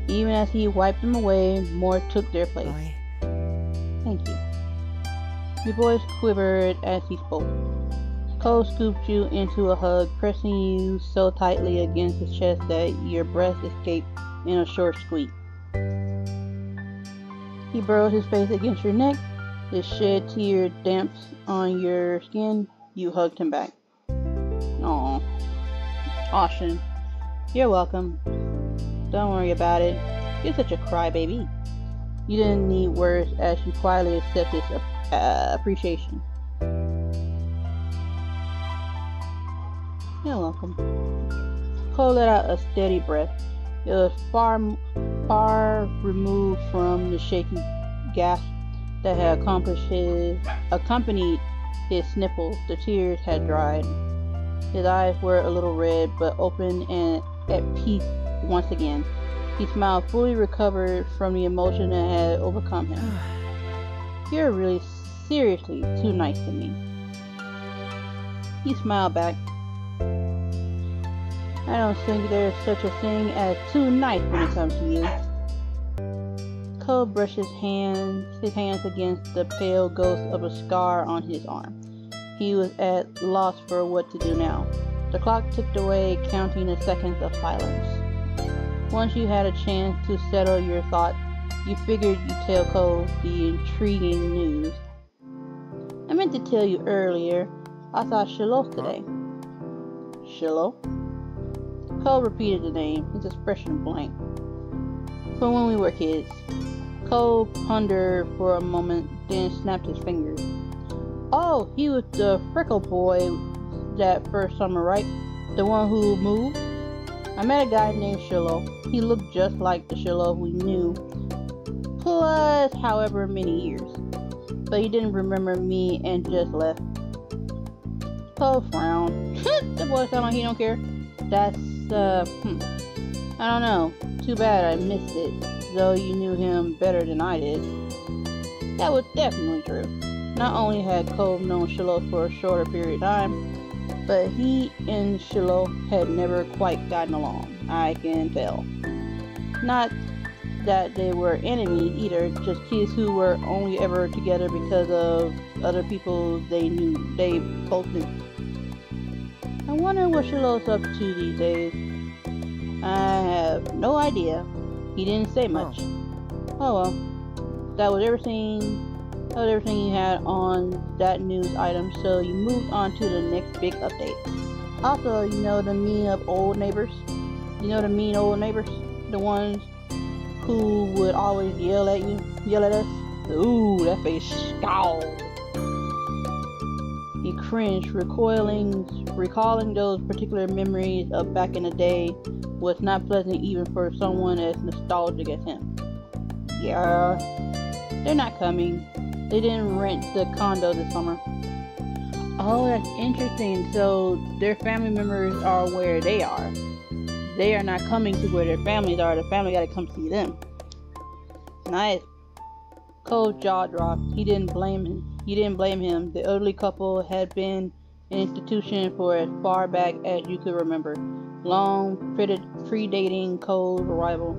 Even as he wiped them away, more took their place. Thank you. Your voice quivered as he spoke. Cole scooped you into a hug, pressing you so tightly against his chest that your breath escaped in a short squeak. He burrowed his face against your neck, his shed tear damps on your skin. You hugged him back. Aw. Austin, you're welcome. Don't worry about it. You're such a crybaby. You didn't need words as you quietly accepted his appreciation. You're welcome. Cole let out a steady breath. It was far removed from the shaky gasp that had accompanied his sniffles. The tears had dried. His eyes were a little red, but open and at peace once again. He smiled, fully recovered from the emotion that had overcome him. You're really seriously too nice to me. He smiled back. I don't think there's such a thing as too nice when it comes to you. Cole brushed his hands against the pale ghost of a scar on his arm. He was at loss for what to do now. The clock ticked away, counting the seconds of silence. Once you had a chance to settle your thoughts, you figured you'd tell Cole the intriguing news. I meant to tell you earlier, I saw Shiloh today. Shiloh? Cole repeated the name, his expression blank. From when we were kids. Cole pondered for a moment, then snapped his fingers. Oh, he was the freckle boy that first summer, right? The one who moved? I met a guy named Shiloh. He looked just like the Shiloh we knew, plus however many years. But he didn't remember me and just left. Cole frowned. The boy sounded like he don't care. That's, I don't know. Too bad I missed it, though you knew him better than I did. That was definitely true. Not only had Cole known Shiloh for a shorter period of time, but he and Shiloh had never quite gotten along, I can tell. Not that they were enemies either, just kids who were only ever together because of other people they both knew. I wonder what Shiloh's up to these days. I have no idea. He didn't say much. Oh well. That was everything you had on that news item, so you moved on to the next big update. Also, you know the mean old neighbors? The ones who would always yell at us? Ooh, that face scowled. He cringed, recalling those particular memories of back in the day was not pleasant even for someone as nostalgic as him. Yeah, they're not coming. They didn't rent the condo this summer. Oh, that's interesting. So their family members are where they are. They are not coming to where their families are. The family got to come see them. Nice. Cole's jaw dropped. He didn't blame him. The elderly couple had been an institution for as far back as you could remember, long predating Cole's arrival.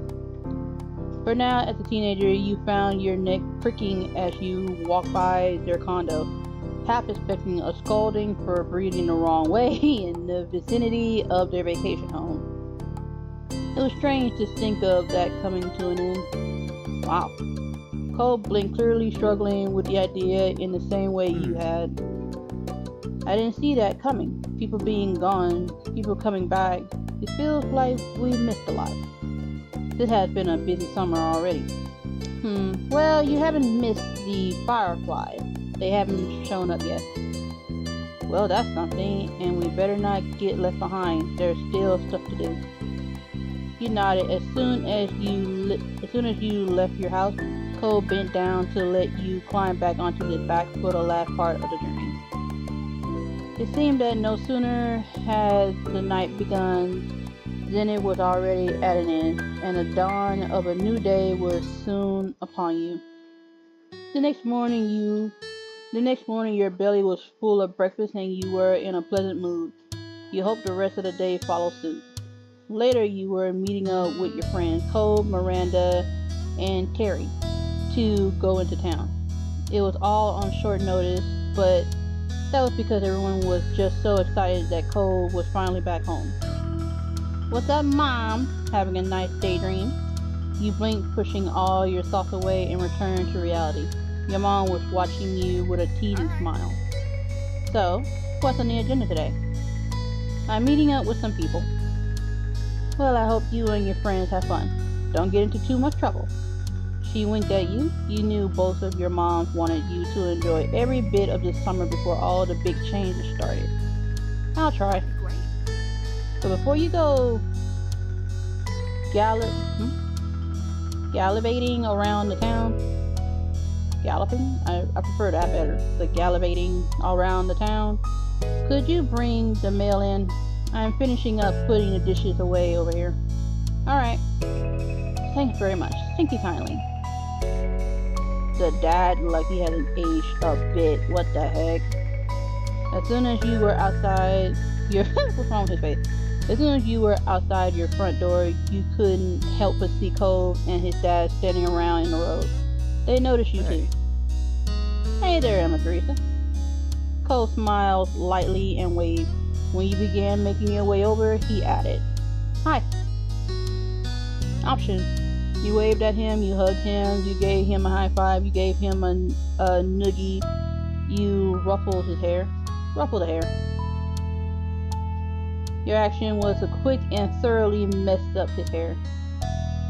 For now, as a teenager, you found your neck pricking as you walked by their condo, half expecting a scolding for breathing the wrong way in the vicinity of their vacation home. It was strange to think of that coming to an end. Wow. Cole blinked, clearly struggling with the idea in the same way you had. I didn't see that coming. People being gone, people coming back. It feels like we missed a lot. This has been a busy summer already. Well, you haven't missed the fireflies. They haven't shown up yet. Well, that's something, and we better not get left behind. There's still stuff to do. He nodded. As soon as you left your house, Cole bent down to let you climb back onto his back for the last part of the journey. It seemed that no sooner had the night begun than it was already at an end, and the dawn of a new day was soon upon you. The next morning, your belly was full of breakfast and you were in a pleasant mood. You hoped the rest of the day followed suit. Later, you were meeting up with your friends, Cole, Miranda, and Terry, to go into town. It was all on short notice, but that was because everyone was just so excited that Cole was finally back home. What's up, Mom? Having a nice daydream? You blinked, pushing all your thoughts away and returned to reality. Your mom was watching you with a teasing smile. So, what's on the agenda today? I'm meeting up with some people. Well, I hope you and your friends have fun. Don't get into too much trouble. She winked at you. You knew both of your moms wanted you to enjoy every bit of this summer before all the big changes started. I'll try. So before you go gallivanting around the town, galloping? I prefer that better. The gallivanting around the town. Could you bring the mail in? I'm finishing up putting the dishes away over here. Alright. Thanks very much. Thank you kindly. The dad looked like he hadn't aged a bit. What the heck? As soon as you were outside your what's wrong with his face? As soon as you were outside your front door, you couldn't help but see Cole and his dad standing around in the road. They noticed you too. Hey there, Emma Teresa. Cole smiled lightly and waved. When you began making your way over, he added, Hi. Option. You waved at him, you hugged him, you gave him a high five, you gave him a noogie, you ruffled the hair. Your action was a quick and thoroughly messed up his hair.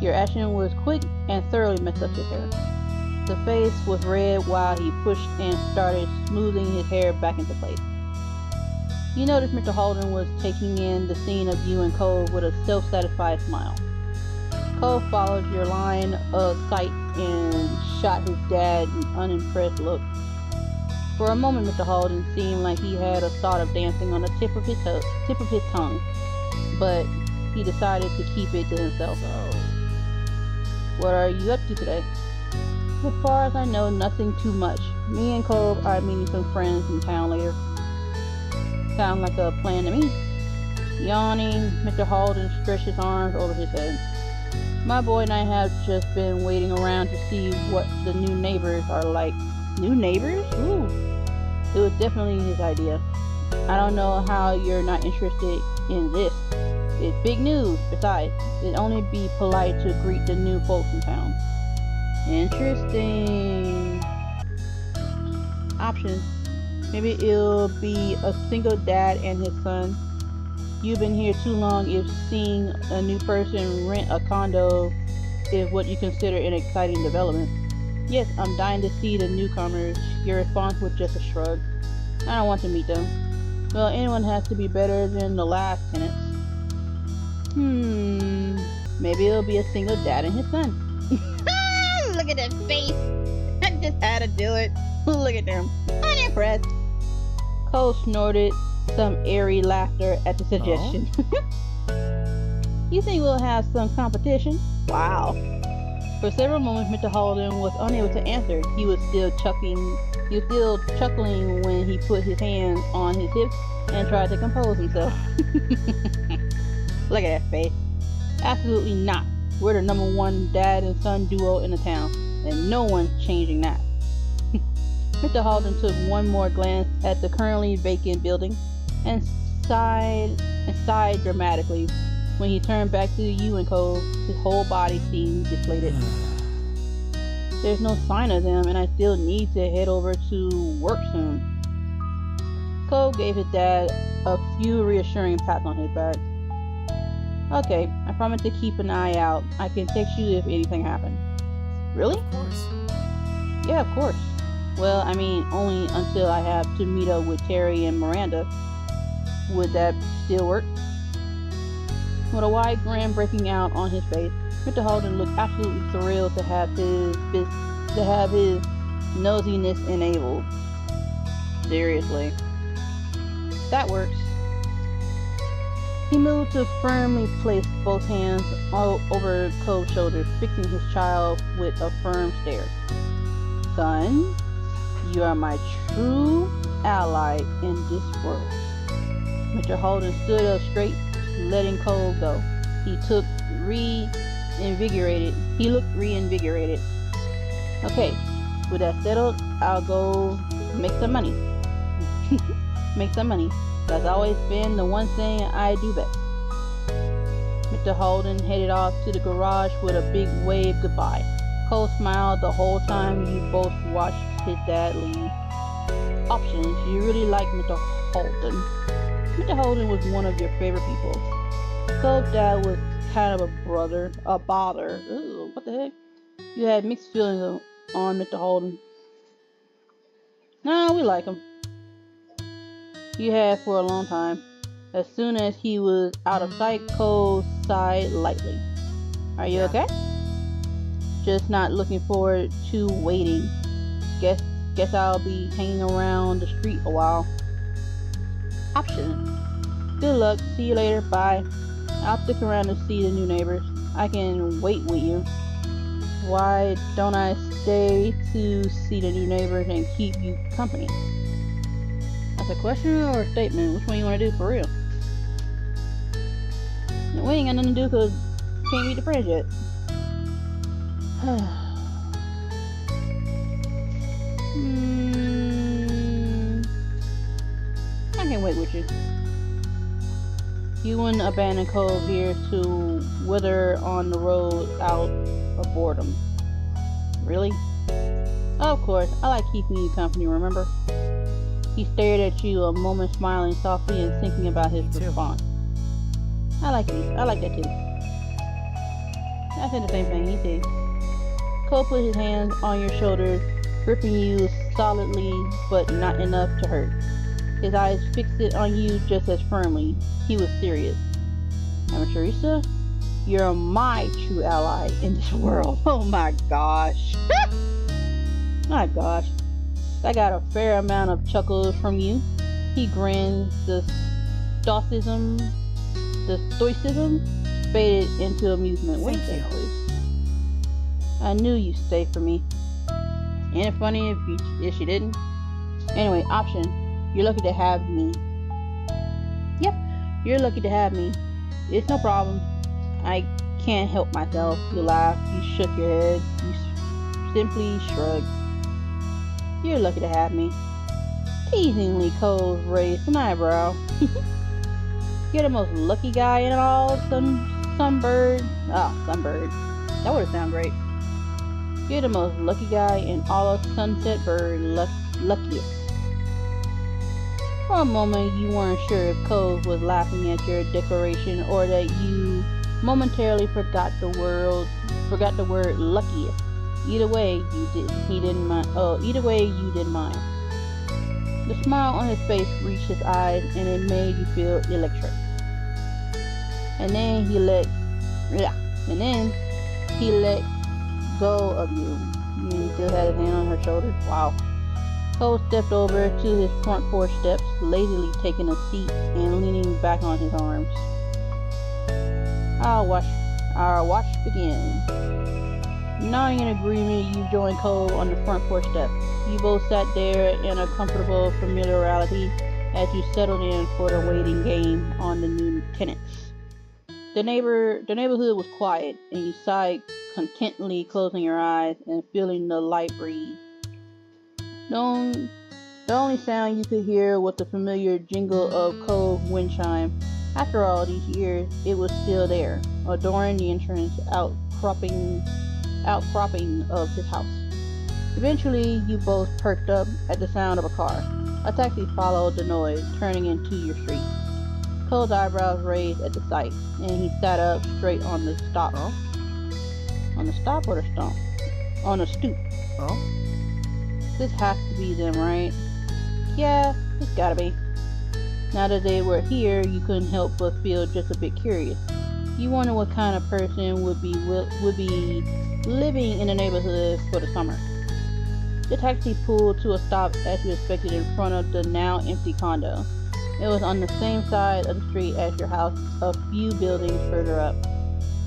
Your action was quick and thoroughly messed up his hair. The face was red while he pushed and started smoothing his hair back into place. You noticed Mr. Holden was taking in the scene of you and Cole with a self-satisfied smile. Cole followed your line of sight and shot his dad an unimpressed look. For a moment, Mr. Holden seemed like he had a thought of dancing on the tip of his tongue, but he decided to keep it to himself. What are you up to today? As far as I know, nothing too much. Me and Cole are meeting some friends in town later. Sounds like a plan to me. Yawning, Mr. Holden stretched his arms over his head. My boy and I have just been waiting around to see what the new neighbors are like. New neighbors? Ooh. It was definitely his idea. I don't know how you're not interested in this. It's big news. Besides, it'd only be polite to greet the new folks in town. Interesting. Options. Maybe it'll be a single dad and his son. You've been here too long if seeing a new person rent a condo is what you consider an exciting development. Yes, I'm dying to see the newcomers. Your response was just a shrug. I don't want to meet them. Well, anyone has to be better than the last tenants. Maybe it'll be a single dad and his son. Look at that face. I just had to do it. Look at them. Unimpressed. Cole snorted some airy laughter at the suggestion. You think we'll have some competition? Wow. For several moments, Mr. Holden was unable to answer. He was still chuckling when he put his hands on his hips and tried to compose himself. Look at that face. Absolutely not. We're the #1 dad and son duo in the town, and no one's changing that. Mr. Holden took one more glance at the currently vacant building and sighed dramatically. When he turned back to you and Cole, his whole body seemed deflated. There's no sign of them, and I still need to head over to work soon. Cole gave his dad a few reassuring pats on his back. Okay, I promise to keep an eye out. I can text you if anything happens. Really? Of course. Yeah, of course. Well, I mean, only until I have to meet up with Terry and Miranda. Would that still work? With a wide grin breaking out on his face, Mr. Holden looked absolutely thrilled to have his nosiness enabled. Seriously. That works. He moved to firmly place both hands over Cole's shoulders, fixing his child with a firm stare. Son, you are my true ally in this world. Mr. Holden stood up straight, letting Cole go. He looked reinvigorated. Okay, with that settled, I'll go make some money. Make some money. That's always been the one thing I do best. Mr. Holden headed off to the garage with a big wave goodbye. Cole smiled the whole time you both watched his dad leave. Options. You really like Mr. Holden. Mr. Holden was one of your favorite people. Cole's dad was kind of a bother. Ooh, what the heck? You had mixed feelings on Mr. Holden. No, we like him. You had for a long time. As soon as he was out of sight, Cole sighed lightly. Are you okay? Just not looking forward to waiting. Guess I'll be hanging around the street a while. Option. Good luck. See you later. Bye. I'll stick around to see the new neighbors. I can wait with you. Why don't I stay to see the new neighbors and keep you company? That's a question or a statement? Which one you want to do for real? We ain't got nothing to do because we can't meet the friends yet. I can wait with you. You wouldn't abandon Cole here to wither on the road out of boredom. Really? Of course, I like keeping you company, remember? He stared at you a moment, smiling softly and thinking about his response. I like that too. I said the same thing, he did. Cole put his hands on your shoulders, gripping you solidly, but not enough to hurt. His eyes fixed on you just as firmly. He was serious. Amateurista, you're my true ally in this world. Oh my gosh. My gosh. I got a fair amount of chuckles from you. He grins, the stoicism faded into amusement. What is that, please? I knew you'd stay for me. Ain't it funny if she didn't? Anyway, option. You're lucky to have me. Yep, you're lucky to have me. It's no problem. I can't help myself. You laughed, you shook your head, you simply shrugged. You're lucky to have me. Teasingly, Cole raised an eyebrow. You're the most lucky guy in it all, sunbird. Sunbird. That would have sounded great. You're the most lucky guy in all of Sunset Bird. Luckiest. For a moment, you weren't sure if Cole was laughing at your declaration or that you momentarily forgot the word luckiest. Either way, you didn't. He didn't mind. Either way, you didn't mind. The smile on his face reached his eyes, and it made you feel electric. And then he let go of you. He still had his hand on her shoulder. Wow. Cole stepped over to his front porch steps, lazily taking a seat and leaning back on his arms. Our watch begins. Nodding in agreement, you joined Cole on the front porch steps. You both sat there in a comfortable familiarity as you settled in for the waiting game on the new tenants. The neighborhood was quiet, and you sighed contentedly, closing your eyes and feeling the light breeze. The only sound you could hear was the familiar jingle of Cole's wind chime. After all these years, it was still there, adorning the entrance outcropping of his house. Eventually, you both perked up at the sound of a car. A taxi followed the noise, turning into your street. Cole's eyebrows raised at the sight, and he sat up straight on the stop. Oh? On the stop or the stomp? On the stoop. Oh? This has to be them, right? Yeah, it's gotta be. Now that they were here, you couldn't help but feel just a bit curious. You wonder what kind of person would be living in the neighborhood for the summer. The taxi pulled to a stop as you expected in front of the now empty condo. It was on the same side of the street as your house, a few buildings further up.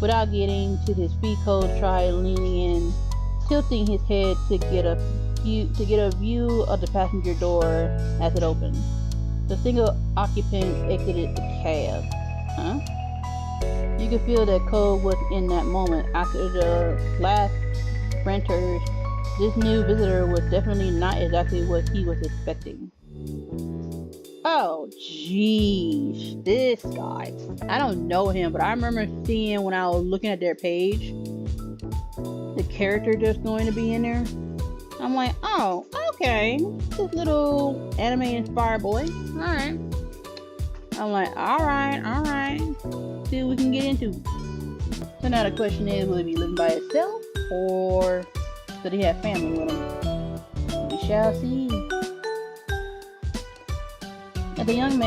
Without getting to his feet, Cole tried leaning in, tilting his head to get a view of the passenger door as it opened. The single occupant exited the cab. Huh? You could feel that Cole was in that moment. After the last renters, this new visitor was definitely not exactly what he was expecting. Oh, jeez. This guy. I don't know him, but I remember seeing when I was looking at their page, the character that's going to be in there. I'm like, oh, okay. This little anime-inspired boy. Alright. I'm like, alright. See what we can get into. So now the question is, will he be living by himself? Or does he have family with him? We shall see. The young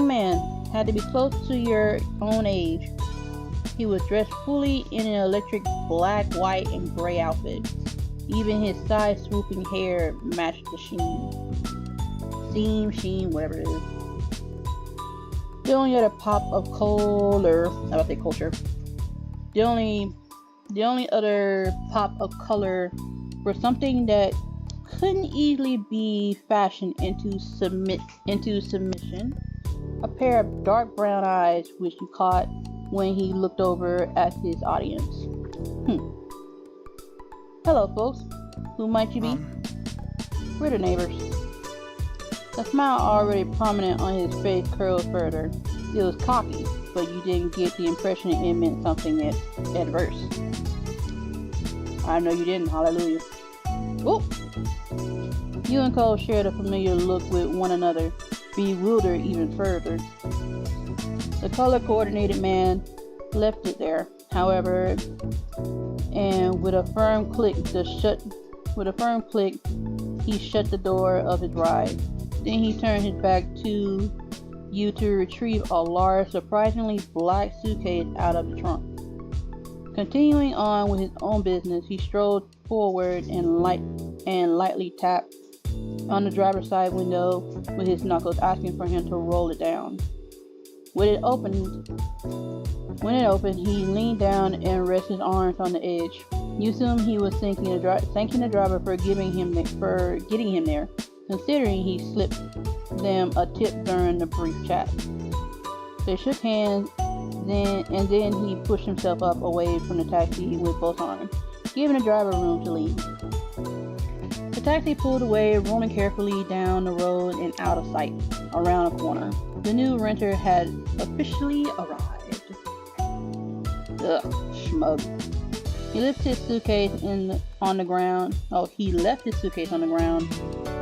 man had to be close to your own age. He was dressed fully in an electric black, white, and gray outfit. Even his side-swooping hair matched the sheen, whatever it is. The only other pop of culture. The only other pop of color was something that couldn't easily be fashioned into submission. A pair of dark brown eyes which you caught when he looked over at his audience. Hello, folks. Who might you be? We're the neighbors. The smile already prominent on his face curled further. It was cocky, but you didn't get the impression it meant something adverse. I know you didn't. Hallelujah. Whoop! You and Cole shared a familiar look with one another, bewildered even further. The color-coordinated man left it there. However, and with a firm click, he shut the door of his ride. Then he turned his back to you to retrieve a large, surprisingly black suitcase out of the trunk. Continuing on with his own business, he strolled forward and lightly tapped on the driver's side window with his knuckles, asking for him to roll it down. When it opened, he leaned down and rested his arms on the edge. You assume he was thanking the driver for getting him there, considering he slipped them a tip during the brief chat. They shook hands, then he pushed himself up away from the taxi with both arms, giving the driver room to leave. The taxi pulled away, rolling carefully down the road and out of sight, around a corner. The new renter had officially arrived. Ugh, schmug. He left his suitcase on the ground,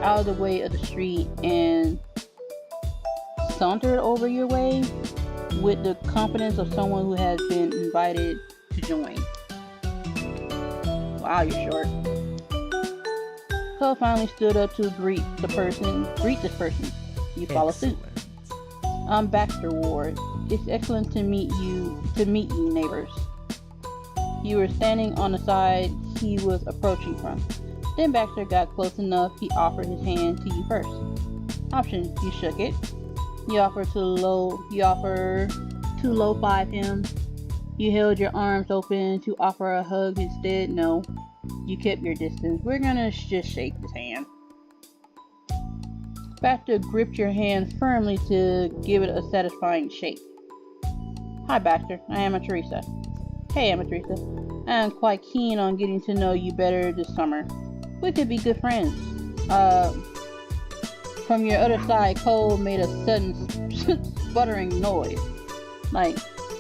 out of the way of the street, and sauntered over your way with the confidence of someone who has been invited to join. Wow, you're short. Cole finally stood up to greet this person. You follow suit. I'm Baxter Ward. It's excellent to meet you neighbors. You were standing on the side he was approaching from. Then Baxter got close enough, he offered his hand to you first. Option, you shook it. You offer to low-five him. You held your arms open to offer a hug instead. No, you kept your distance. We're gonna just shake his hand. Baxter gripped your hand firmly to give it a satisfying shake. Hi Baxter, I am Teresa. Hey, I'm Teresa. I am quite keen on getting to know you better this summer. We could be good friends. From your other side, Cole made a sudden sputtering noise.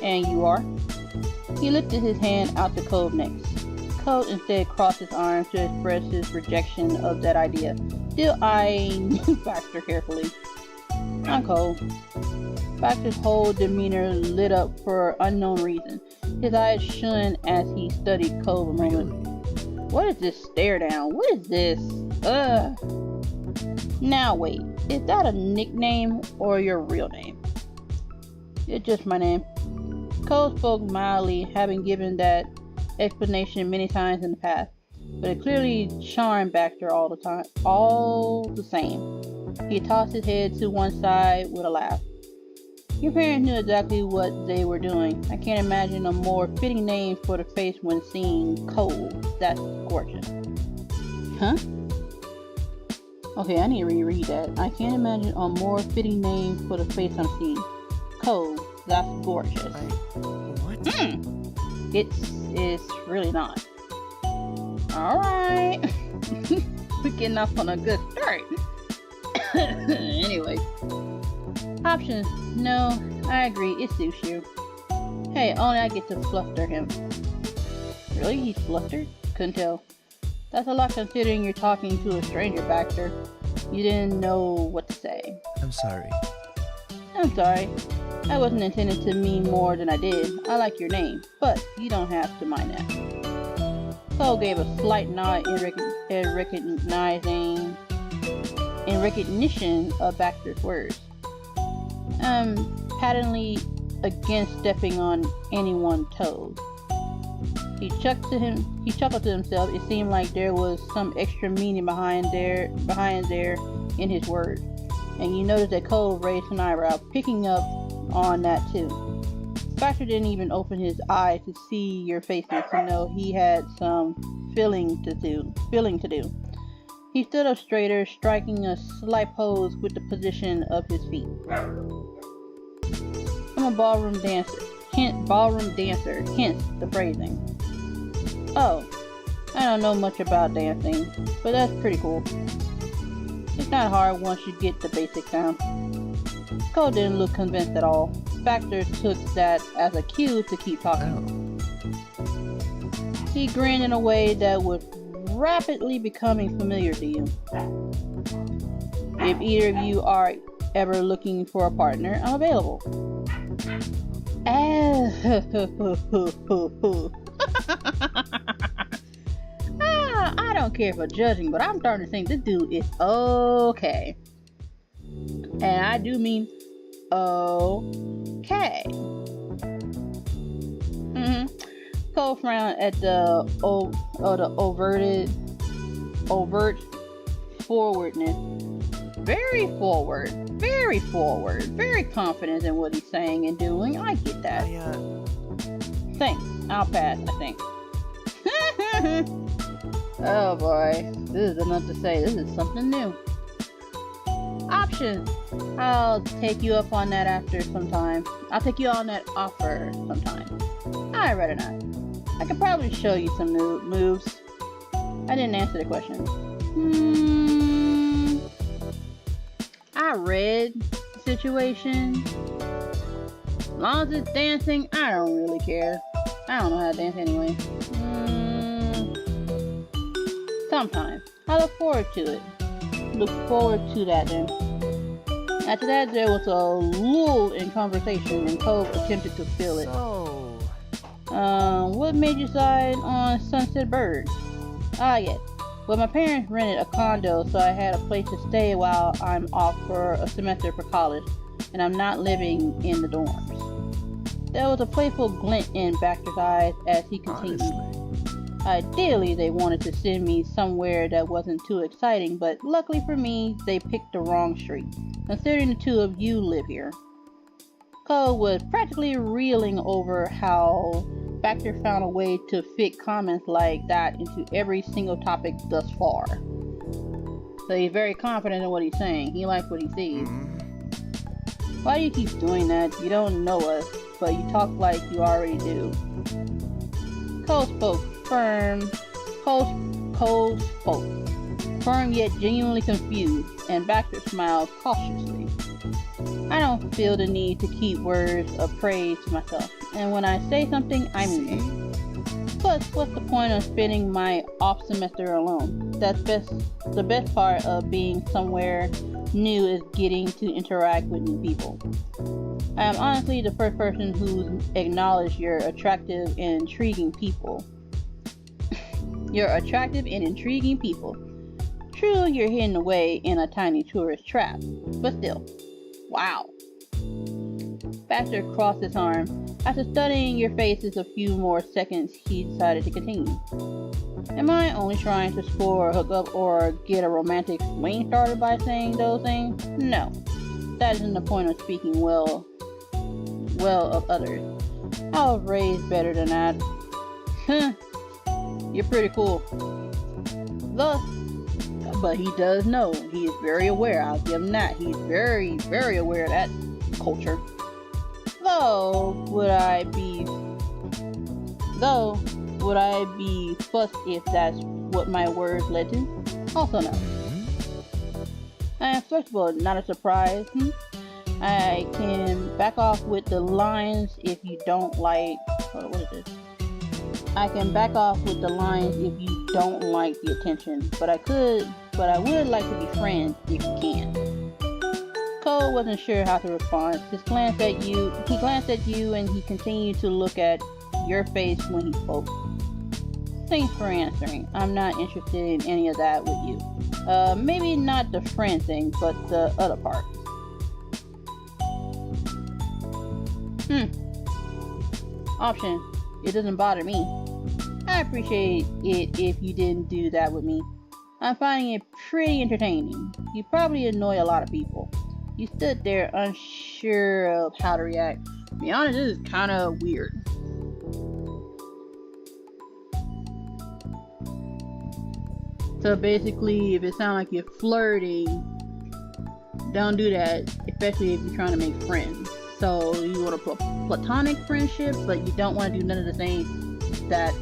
And you are? He lifted his hand out to Cole next. Cole instead crossed his arms to express his rejection of that idea, still eyeing Baxter carefully. I'm Cole. Baxter's whole demeanor lit up for unknown reason. His eyes shone as he studied Cole a moment. What is this stare down? What is this? Now wait, is that a nickname or your real name? It's just my name. Cole spoke mildly, having given that explanation many times in the past, but it clearly charmed Baxter all the same. He tossed his head to one side with a laugh. Your parents knew exactly what they were doing. I can't imagine a more fitting name for the face when seeing Cole. That's gorgeous. Huh? Okay, I need to reread that. I can't imagine a more fitting name for the face I'm seeing. Cole. That's gorgeous. What? It's really not. Alright. We're getting off on a good start. Anyway. Options. No, I agree. It suits you. Hey, only I get to fluster him. Really? He's flustered? Couldn't tell. That's a lot considering you're talking to a stranger, Baxter. You didn't know what to say. I'm sorry. I'm sorry. I wasn't intended to mean more than I did. I like your name, but you don't have to mind that. Cole gave a slight nod in recognition of Baxter's words. Patently against stepping on anyone's toes. He chuckled to himself. It seemed like there was some extra meaning behind there in his words. And you noticed that Cole raised an eyebrow, picking up on that too. Baxter didn't even open his eyes to see your faces to know he had some filling to do. He stood up straighter, striking a slight pose with the position of his feet. I'm a ballroom dancer, hence the phrasing. Oh, I don't know much about dancing, but that's pretty cool. It's not hard once you get the basics down. Cole didn't look convinced at all. Baxter took that as a cue to keep talking. He grinned in a way that was rapidly becoming familiar to you. If either of you are ever looking for a partner, I'm available. I don't care for judging, but I'm starting to think this dude is okay. And I do mean okay. Cole frowned at the overt forwardness. Very forward, very confident in what he's saying and doing. I get that. Thanks. I'll pass, I think. Oh boy, this is enough to say. This is something new. Options. I'll take you up on that after sometime. I'll take you on that offer sometime. I'd rather not. I could probably show you some moves. I didn't answer the question. I read the situation. As long as it's dancing, I don't really care. I don't know how to dance anyway. Sometime. I look forward to it. Look forward to that then. After that, there was a lull in conversation, and Cove attempted to fill it. What made you decide on Sunset Bird? Yes. Well, my parents rented a condo, so I had a place to stay while I'm off for a semester for college, and I'm not living in the dorms. There was a playful glint in Baxter's eyes as he continued. Ideally, they wanted to send me somewhere that wasn't too exciting, but luckily for me, they picked the wrong street, considering the two of you live here. Cole was practically reeling over how Baxter found a way to fit comments like that into every single topic thus far. So he's very confident in what he's saying. He likes what he sees. Why do you keep doing that? You don't know us, but you talk like you already do. Cole spoke firm. Cole spoke firm yet genuinely confused, and Baxter smiled cautiously. I don't feel the need to keep words of praise to myself, and when I say something, I mean it. Plus, what's the point of spending my off semester alone? The best part of being somewhere new is getting to interact with new people. I am honestly the first person who's acknowledged you're attractive and intriguing people. You're attractive and intriguing people. True, you're hidden away in a tiny tourist trap, but still. Wow. Baxter crossed his arm. After studying your faces a few more seconds, he decided to continue. Am I only trying to score a hookup or get a romantic fling started by saying those things? No. That isn't the point of speaking well of others. I was raised better than that. You're pretty cool. Thus, but he does know. He is very aware. I'll give him that. He's very, very aware of that culture. Though, would I be fussed if that's what my words led to? Also no. I am flexible, not a surprise. I can back off with the lines if you don't like. What is this? I can back off with the lines if you don't like the attention, but I would like to be friends if you can. Cole wasn't sure how to respond. He glanced at you and he continued to look at your face when he spoke. Thanks for answering. I'm not interested in any of that with you. Maybe not the friend thing, but the other part. Option. It doesn't bother me. I appreciate it if you didn't do that with me. I'm finding it pretty entertaining. You probably annoy a lot of people. You stood there unsure of how to react. To be honest, this is kind of weird. So basically, if it sounds like you're flirting, don't do that, especially if you're trying to make friends. So you want a platonic friendship, but you don't want to do none of the things that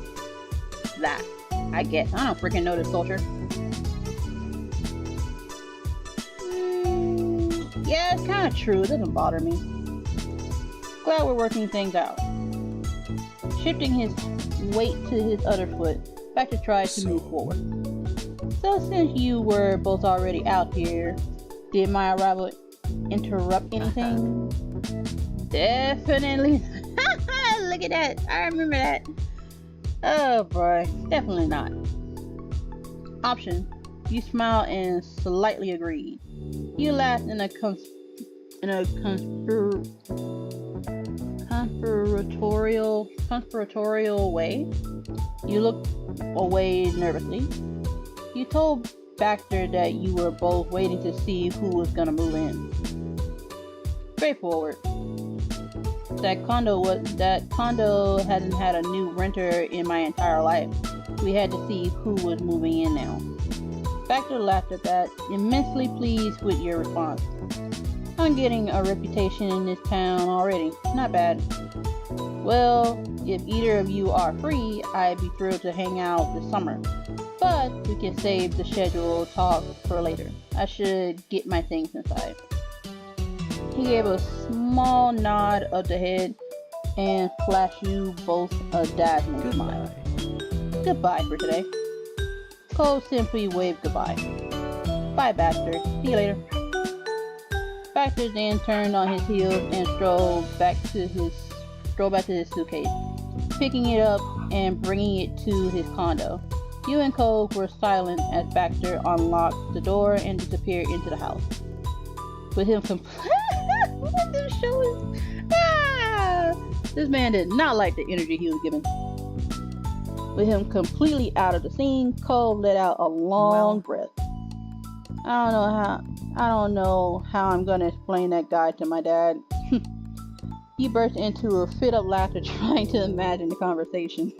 I guess. I don't freaking know this culture. Yeah, it's kind of true. It doesn't bother me. Glad we're working things out. Shifting his weight to his other foot, Baxter tried to move forward. So since you were both already out here, did my arrival interrupt anything? Definitely look at that. I remember that. Oh boy, definitely not. Option. You smiled and slightly agreed. You laughed in a conspiratorial way. You looked away nervously. You told Baxter that you were both waiting to see who was gonna move in. Straightforward. That condo hadn't had a new renter in my entire life. We had to see who was moving in now. Baxter laughed at that, immensely pleased with your response. I'm getting a reputation in this town already. Not bad. Well, if either of you are free, I'd be thrilled to hang out this summer. But we can save the scheduled talk for later. I should get my things inside. He gave a small nod of the head and flashed you both a dazzling smile. Goodbye for today. Cole simply waved goodbye. Bye, Baxter. See you later. Baxter then turned on his heels and strolled back to his suitcase, picking it up and bringing it to his condo. You and Cole were silent as Baxter unlocked the door and disappeared into the house. With him This man did not like the energy he was given. With him completely out of the scene, Cole let out a long breath. I don't know how I'm gonna explain that guy to my dad. He burst into a fit of laughter trying to imagine the conversation.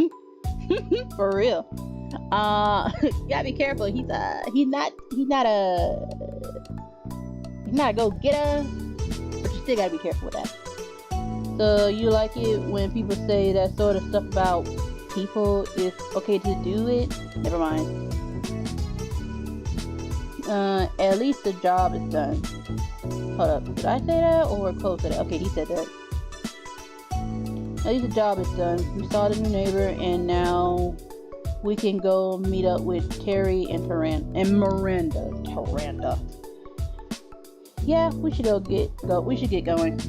For real. You gotta be careful. He's not a go-getter, but you still gotta be careful with that. So you like it when people say that sort of stuff about people? It's okay to do it? Never mind. At least the job is done. Hold up, did I say that or Cole said that? Okay, he said that. At least the job is done. We saw the new neighbor, and now we can go meet up with Terry and Miranda. Yeah, we should go. We should get going.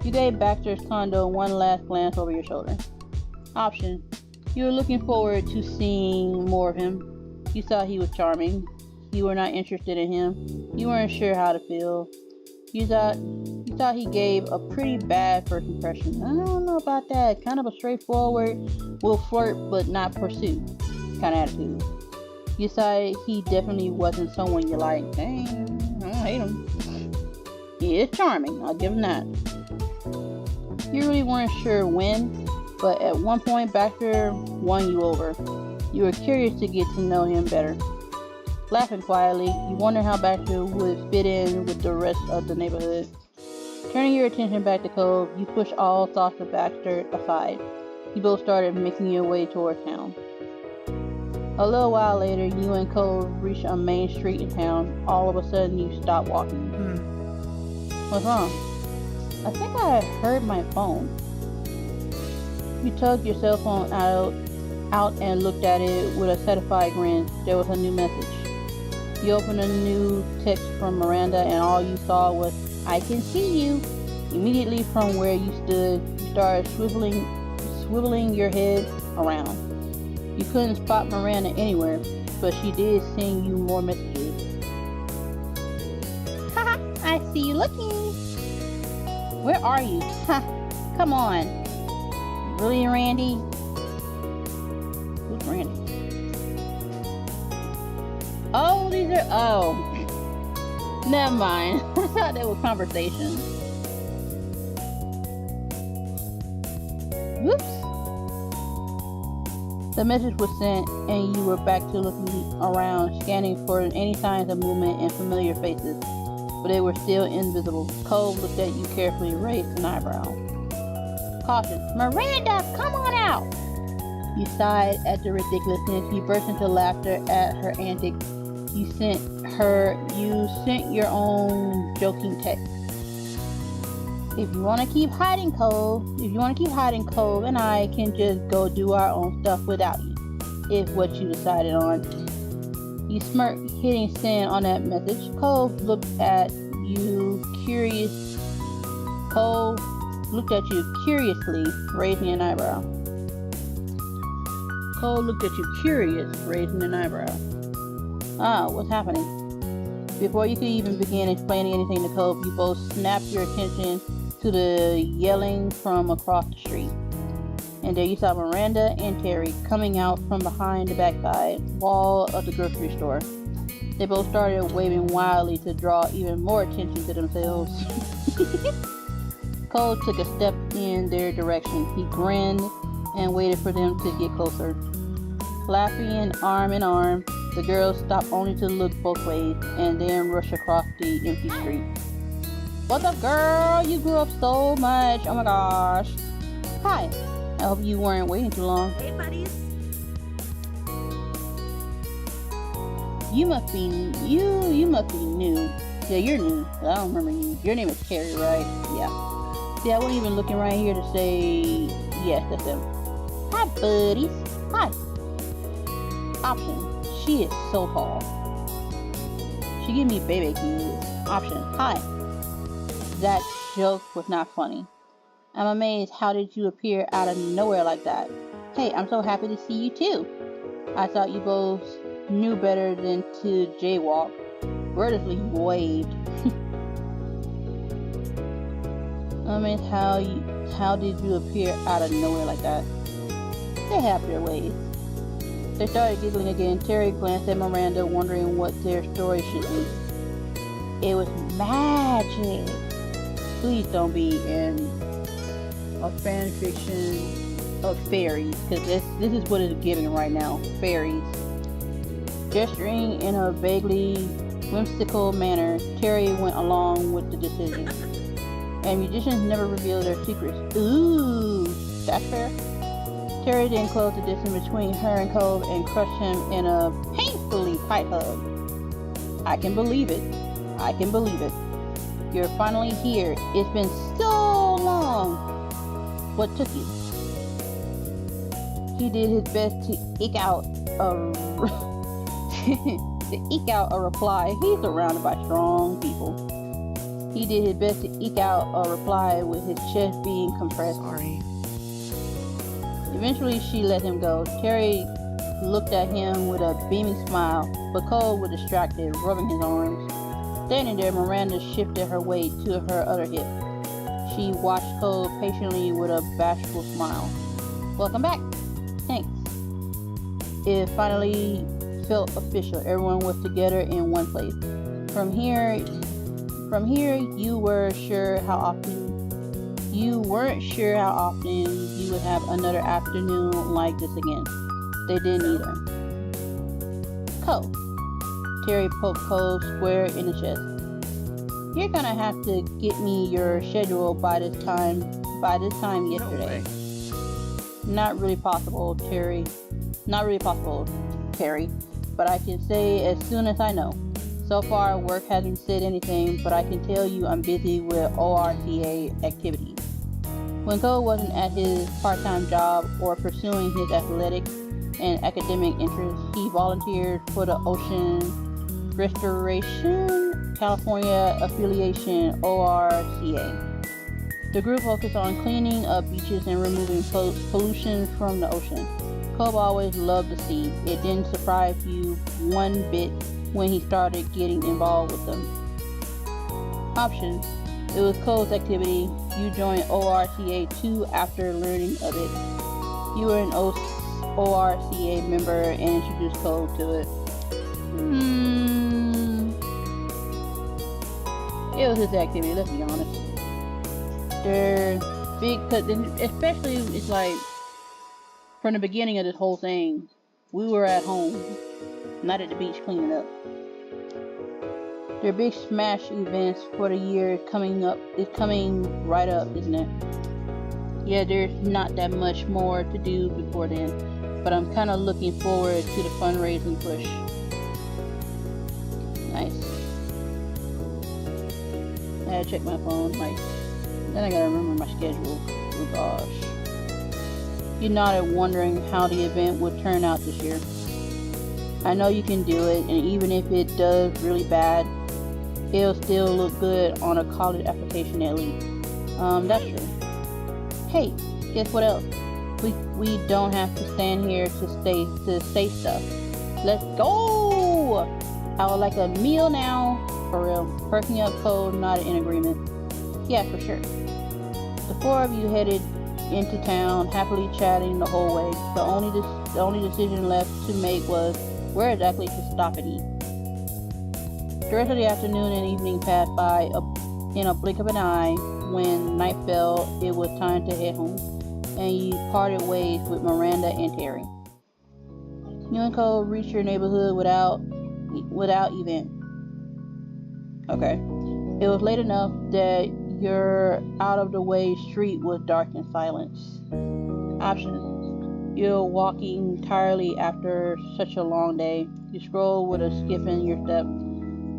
You gave Baxter's condo one last glance over your shoulder. Option. You were looking forward to seeing more of him. You saw he was charming. You were not interested in him. You weren't sure how to feel. You thought he gave a pretty bad first impression. I don't know about that. Kind of a straightforward, will flirt but not pursue kind of attitude. You decided he definitely wasn't someone you liked. Dang, I don't hate him. He is charming, I'll give him that. You really weren't sure when, but at one point Baxter won you over. You were curious to get to know him better. Laughing quietly, you wondered how Baxter would fit in with the rest of the neighborhood. Turning your attention back to Cole, you pushed all thoughts of Baxter aside. You both started making your way toward town. A little while later, you and Cole reached a main street in town. All of a sudden, you stopped walking. What's wrong? I think I heard my phone. You tugged your cell phone out and looked at it with a satisfied grin. There was a new message. You opened a new text from Miranda, and all you saw was, "I can see you." Immediately from where you stood, you started swiveling your head around. You couldn't spot Miranda anywhere, but she did send you more messages. Haha, I see you looking. Where are you? Ha, come on. Really, Randy? Who's Randy? Oh, never mind. I thought they were conversations. Whoops. The message was sent, and you were back to looking around, scanning for any signs of movement and familiar faces, but they were still invisible. Cole looked at you carefully, raised an eyebrow. Caution. Miranda, come on out! You sighed at the ridiculousness. You burst into laughter at her antics. You sent your own joking text. If you want to keep hiding, Cole, and I can just go do our own stuff without you, if what you decided on. You smirked, hitting send on that message. Cole looked at you, curious. Cole looked at you curiously, raising an eyebrow. Cole looked at you curious, raising an eyebrow. Ah, what's happening? Before you could even begin explaining anything to Cole, you both snapped your attention to the yelling from across the street. And there you saw Miranda and Terry coming out from behind the backside wall of the grocery store. They both started waving wildly to draw even more attention to themselves. Cole took a step in their direction. He grinned and waited for them to get closer. Laughing arm in arm, the girls stopped only to look both ways and then rush across the empty street. What's up, girl? You grew up so much. Oh my gosh. Hi. I hope you weren't waiting too long. Hey, buddies. You must be new. Yeah, you're new. I don't remember you. Your name is Carrie, right? Yeah. See, I wasn't even looking right here to say yes, that's them. Hi, buddies. Hi. Option. She is so tall. She gave me baby keys. Option. Hi. That joke was not funny. I'm amazed. How did you appear out of nowhere like that? Hey, I'm so happy to see you too. I thought you both knew better than to jaywalk. Wordlessly waved. I mean, how did you appear out of nowhere like that? They have their ways. They started giggling again. Terry glanced at Miranda, wondering what their story should be. It was magic. Please don't be in a fan fiction of fairies, because this is what it's giving right now. Fairies. Gesturing in a vaguely whimsical manner, Terry went along with the decision. And musicians never reveal their secrets. Ooh, that's fair. Terry then closed the distance between her and Cole and crushed him in a painfully tight hug. I can believe it. I can believe it. You're finally here. It's been so long. What took you? He did his best to eke out a reply. He's surrounded by strong people. He did his best to eke out a reply with his chest being compressed. Sorry. Eventually, she let him go. Terry looked at him with a beaming smile, but Cole was distracted, rubbing his arms. Standing there, Miranda shifted her weight to her other hip. She watched Cole patiently with a bashful smile. Welcome back. Thanks. It finally felt official. Everyone was together in one place. From here, you weren't sure how often you would have another afternoon like this again. They didn't either. Cole. Terry poked Cole square in the chest. You're gonna have to get me your schedule by this time yesterday. No Not really possible, Terry. But I can say as soon as I know. So far, work hasn't said anything, but I can tell you I'm busy with ORCA activities. When Cole wasn't at his part-time job or pursuing his athletic and academic interests, he volunteered for the Ocean Restoration California affiliation, ORCA. The group focused on cleaning up beaches and removing pollution from the ocean. Cole always loved the sea. It didn't surprise you one bit when he started getting involved with them. Options. It was Cole's activity. You joined ORCA too after learning of it. You were an ORCA member and introduced Cole to it. It was his activity, let's be honest. They're big, especially it's like from the beginning of this whole thing, we were at home, not at the beach cleaning up. Their big smash events for the year coming right up, isn't it? Yeah, there's not that much more to do before then, but I'm kind of looking forward to the fundraising push. Nice. I gotta check my phone, then I gotta remember my schedule. Oh gosh. You nodded, wondering how the event would turn out this year. I know you can do it, and even if it does really bad, it'll still look good on a college application at least. That's true. Hey, guess what else? We don't have to stand here to say stuff. Let's go! I would like a meal now, for real. Perking up Cole nodded in agreement. Yeah, for sure. The four of you headed into town, happily chatting the whole way. The only decision left to make was where exactly to stop and eat. The rest of the afternoon and evening passed by in a blink of an eye. When night fell, it was time to head home, and you parted ways with Miranda and Terry. You and Cole reached your neighborhood without event. Okay. It was late enough that your out-of-the-way street was dark and silent. Options. You're walking tiredly after such a long day. You scroll with a skip in your step.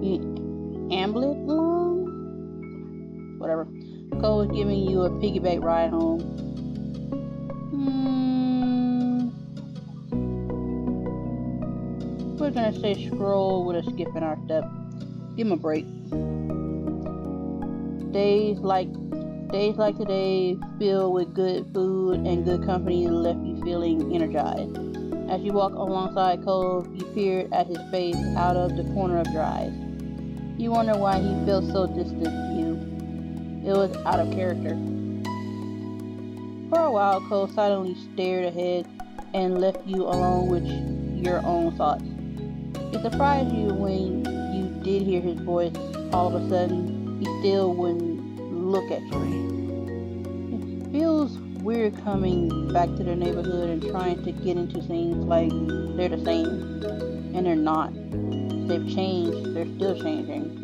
You amble it along? Whatever. Cole is giving you a piggyback ride home. We're gonna say scroll with a skip in our step. Give him a break. Days like today, filled with good food and good company, left you feeling energized. As you walk alongside Cole, you peered at his face out of the corner of your eyes. You wonder why he felt so distant to you. It was out of character. For a while, Cole silently stared ahead and left you alone with your own thoughts. It surprised you when you did hear his voice. All of a sudden, he still wouldn't look at you. It feels weird coming back to their neighborhood and trying to get into things like they're the same, and they're not. They've changed, they're still changing.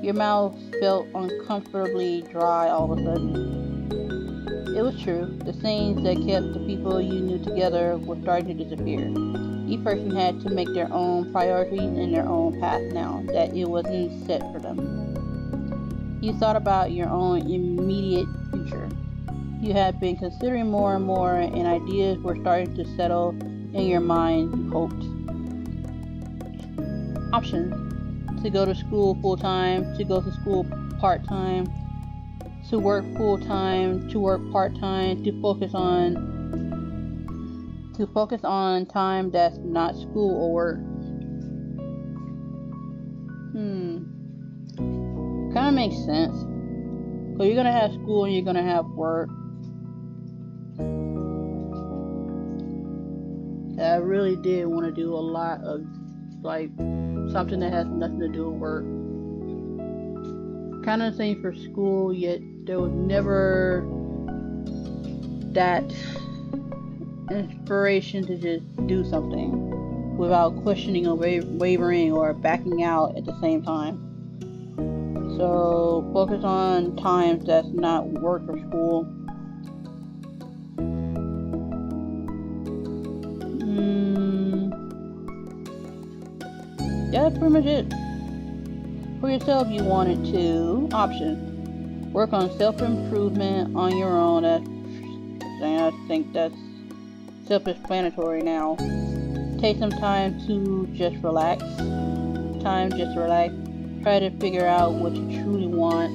Your mouth felt uncomfortably dry all of a sudden. It was true. The things that kept the people you knew together were starting to disappear. Each person had to make their own priorities and their own path now that it wasn't set for them. You thought about your own immediate future. You had been considering more and more, and ideas were starting to settle in your mind, you hoped. Options. To go to school full-time, to go to school part-time, to work full-time, to work part-time, to focus on time that's not school or work. Kind of makes sense. So you're gonna have school and you're gonna have work. I really did want to do a lot of like something that has nothing to do with work. Kind of the same for school, yet there was never that inspiration to just do something without questioning or wavering or backing out at the same time. So focus on times that's not work or school. Yeah, that's pretty much it. For yourself, you wanted to option work on self-improvement on your own. I think that's self-explanatory now. Take some time to just relax. Try to figure out what you truly want.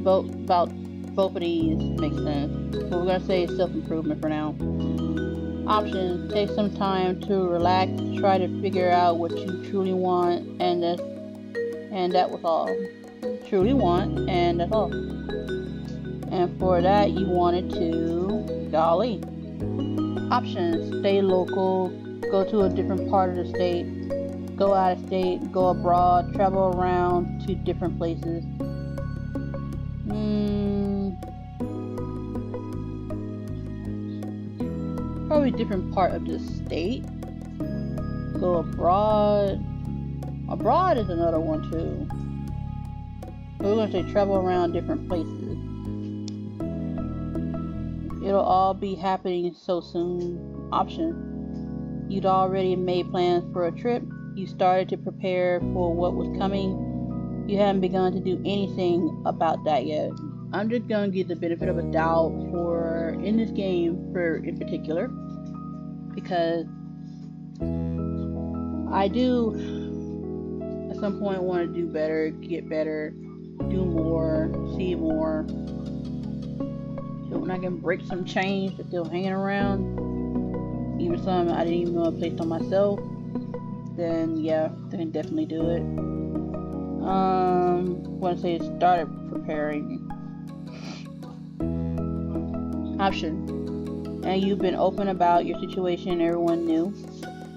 About both of these make sense. But we're gonna say self-improvement for now. Options. Take some time to relax. Try to figure out what you truly want, and that was all. Truly want, and that's all. And for that, you wanted to, golly. Options. Stay local. Go to a different part of the state. Go out of state. Go abroad. Travel around to different places. Probably different part of the state. Go abroad. Abroad is another one too. We're going to say travel around different places. It'll all be happening so soon. Option. You'd already made plans for a trip. You started to prepare for what was coming. You haven't begun to do anything about that yet. I'm just going to give the benefit of a doubt for in this game in particular, because I do at some point want to do better, get better, do more, see more. So when I can break some chains that's still hanging around, even some I didn't even know I placed on myself, then yeah, I can definitely do it. Want to say started preparing. Option. And you've been open about your situation, everyone knew.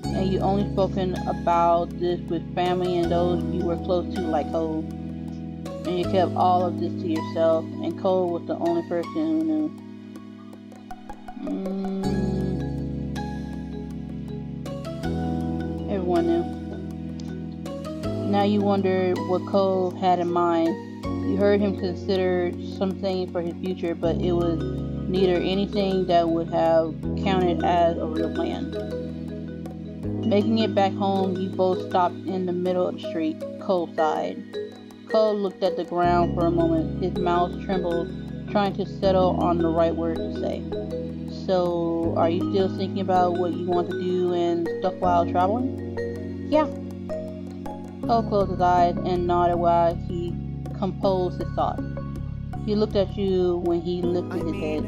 And you only spoken about this with family and those you were close to, like Cole. And you kept all of this to yourself, and Cole was the only person who knew. Everyone knew. Now you wondered what Cole had in mind. You heard him consider something for his future, but it was neither anything that would have counted as a real plan. Making it back home, you both stopped in the middle of the street. Cole sighed. Cole looked at the ground for a moment. His mouth trembled, trying to settle on the right words to say. So, are you still thinking about what you want to do and stuff while traveling? Yeah. Cole closed his eyes and nodded while he composed his thoughts. He looked at you when he lifted his head.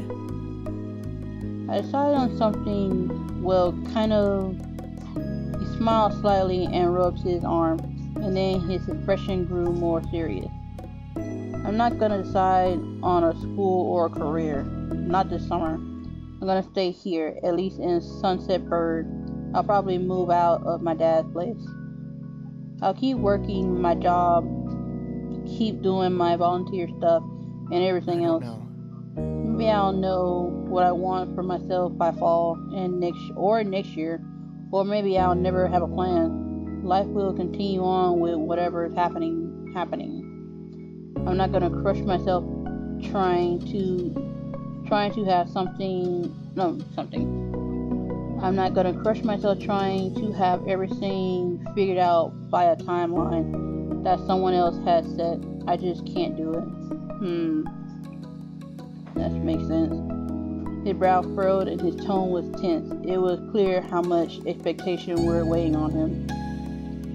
I decided on something, well, kind of. He smiled slightly and rubbed his arm, and then his expression grew more serious. I'm not gonna decide on a school or a career, not this summer. I'm gonna stay here, at least in Sunset Bird. I'll probably move out of my dad's place. I'll keep working my job, keep doing my volunteer stuff, and everything else. Maybe I'll know what I want for myself by fall and next year, or maybe I'll never have a plan. Life will continue on with whatever is happening. I'm not gonna crush myself trying to have something. I'm not gonna crush myself trying to have everything figured out by a timeline that someone else has set. I just can't do it. That makes sense. His brow furrowed and his tone was tense. It was clear how much expectation were weighing on him.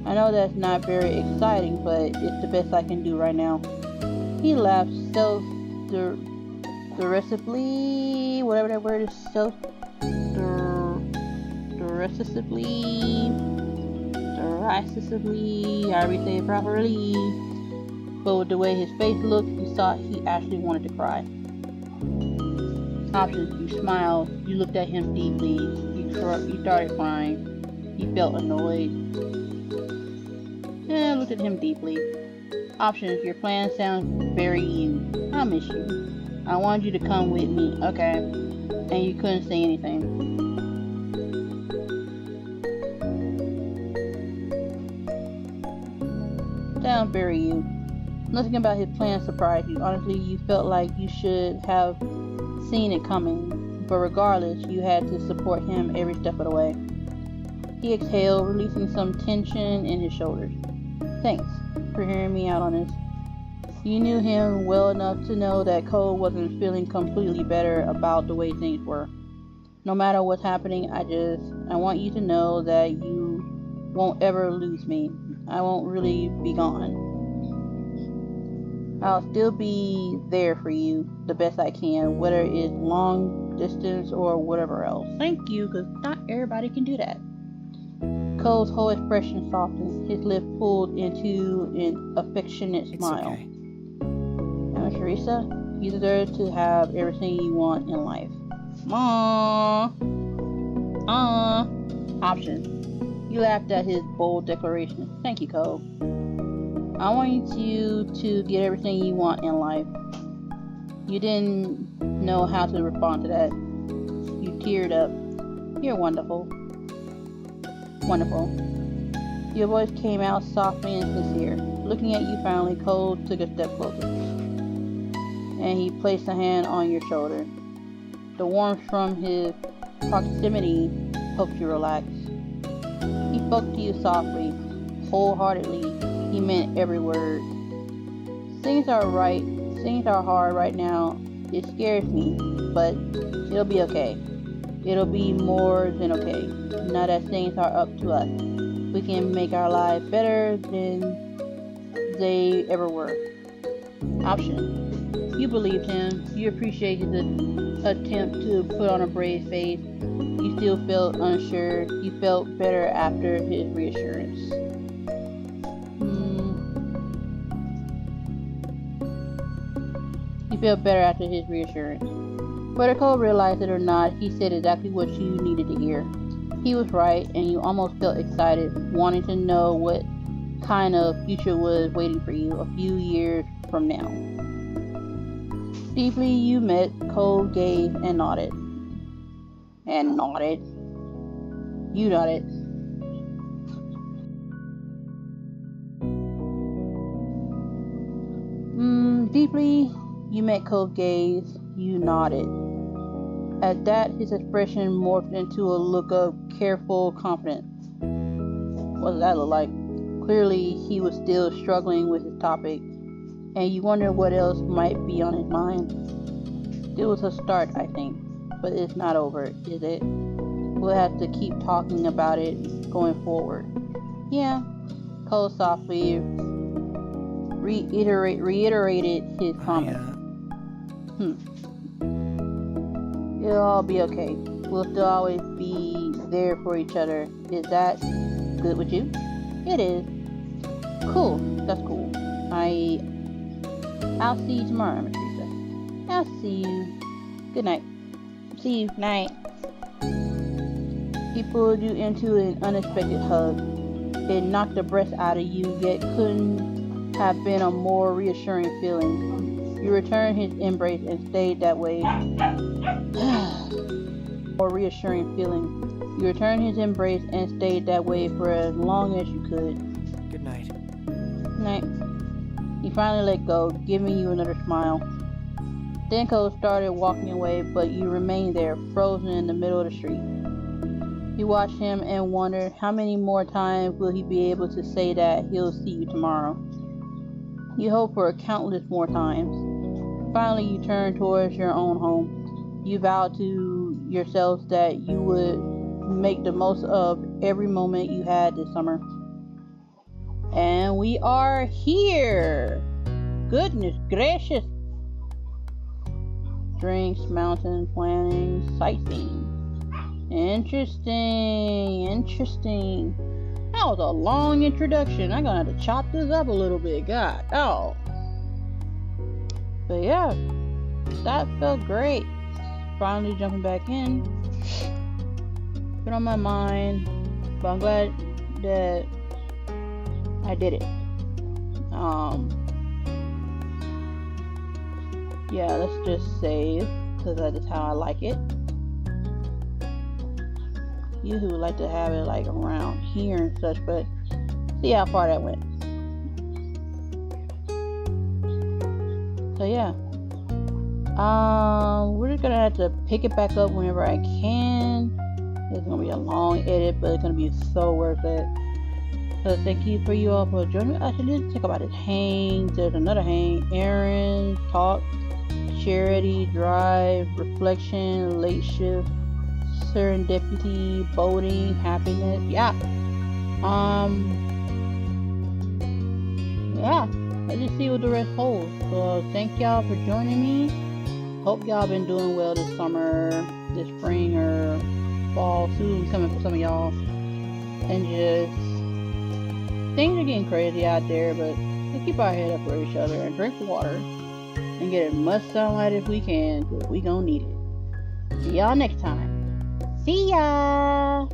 I know that's not very exciting, but it's the best I can do right now. He laughed derisively, whatever that word is, derisively, however you say it properly. But with the way his face looked, you thought he actually wanted to cry. Options, you smiled, you looked at him deeply, you started crying, you felt annoyed. Looked at him deeply. Options, your plan sounds very you. I miss you. I wanted you to come with me, okay? And you couldn't say anything. Sounds very you. Nothing about his plan surprised you. Honestly, you felt like you should have seen it coming, but regardless, you had to support him every step of the way. He exhaled, releasing some tension in his shoulders. Thanks for hearing me out on this. You knew him well enough to know that Cole wasn't feeling completely better about the way things were. No matter what's happening, I want you to know that you won't ever lose me. I won't really be gone. I'll still be there for you the best I can, whether it's long distance or whatever else. Thank you, because not everybody can do that. Cole's whole expression softened. His lips pulled into an affectionate smile. Okay. Now, Teresa, you deserve to have everything you want in life. Option. You laughed at his bold declaration. Thank you, Cole. I want you to get everything you want in life. You didn't know how to respond to that. You teared up. You're wonderful. Wonderful. Your voice came out softly and sincere. Looking at you finally, Cole took a step closer. And he placed a hand on your shoulder. The warmth from his proximity helped you relax. He spoke to you softly, wholeheartedly. He meant every word. Things are hard right now. It scares me, but it'll be okay. It'll be more than okay. Now that things are up to us, we can make our lives better than they ever were. Option. You believed him. You appreciated the attempt to put on a brave face. You still felt unsure. You felt better after his reassurance. You felt better after his reassurance. Whether Cole realized it or not, he said exactly what you needed to hear. He was right, and you almost felt excited, wanting to know what kind of future was waiting for you a few years from now. Deeply you met, Cole gazed and nodded. And nodded. You nodded. Deeply you met Cole's gaze. You nodded. At that, his expression morphed into a look of careful confidence. What did that look like? Clearly, he was still struggling with his topic, and you wonder what else might be on his mind. It was a start, I think, but it's not over, is it? We'll have to keep talking about it going forward. Yeah, Cole softly reiterated his comment. It'll all be okay. We'll still always be there for each other. Is that good with you? It is. Cool. That's cool. I'll see you tomorrow, Miss Teresa. I'll see you. Good night. See you. Night. He pulled you into an unexpected hug. It knocked the breath out of you, yet couldn't have been a more reassuring feeling. You returned his embrace and stayed that way. More reassuring feeling. You returned his embrace and stayed that way for as long as you could. Good night. Night. He finally let go, giving you another smile. Then Cole started walking away, but you remained there, frozen in the middle of the street. You watched him and wondered how many more times will he be able to say that he'll see you tomorrow. You hoped for countless more times. Finally, you turned towards your own home. You vowed to yourselves that you would make the most of every moment you had this summer. And we are here! Goodness gracious! Drinks, mountain planning, sightseeing. Interesting. That was a long introduction. I'm gonna have to chop this up a little bit. God, oh. But yeah, that felt great. Finally jumping back in. Been on my mind, but I'm glad that I did it. Yeah, let's just save, because that is how I like it. You who would like to have it like around here and such, but see how far that went. So yeah, we're just gonna have to pick it back up whenever I can. It's gonna be a long edit, but it's gonna be so worth it. So thank you for you all for joining me. Actually, let's talk about it. Hangs, there's another hang. Errands, talk, charity, drive, reflection, late shift, serendipity, boating, happiness. Yeah. Let's just see what the rest holds. So thank y'all for joining me. Hope y'all been doing well this summer, this spring, or fall. Soon coming for some of y'all. And just things are getting crazy out there, but let's keep our head up for each other and drink water and get as much sunlight as we can, because we gonna need it. See y'all next time. See ya!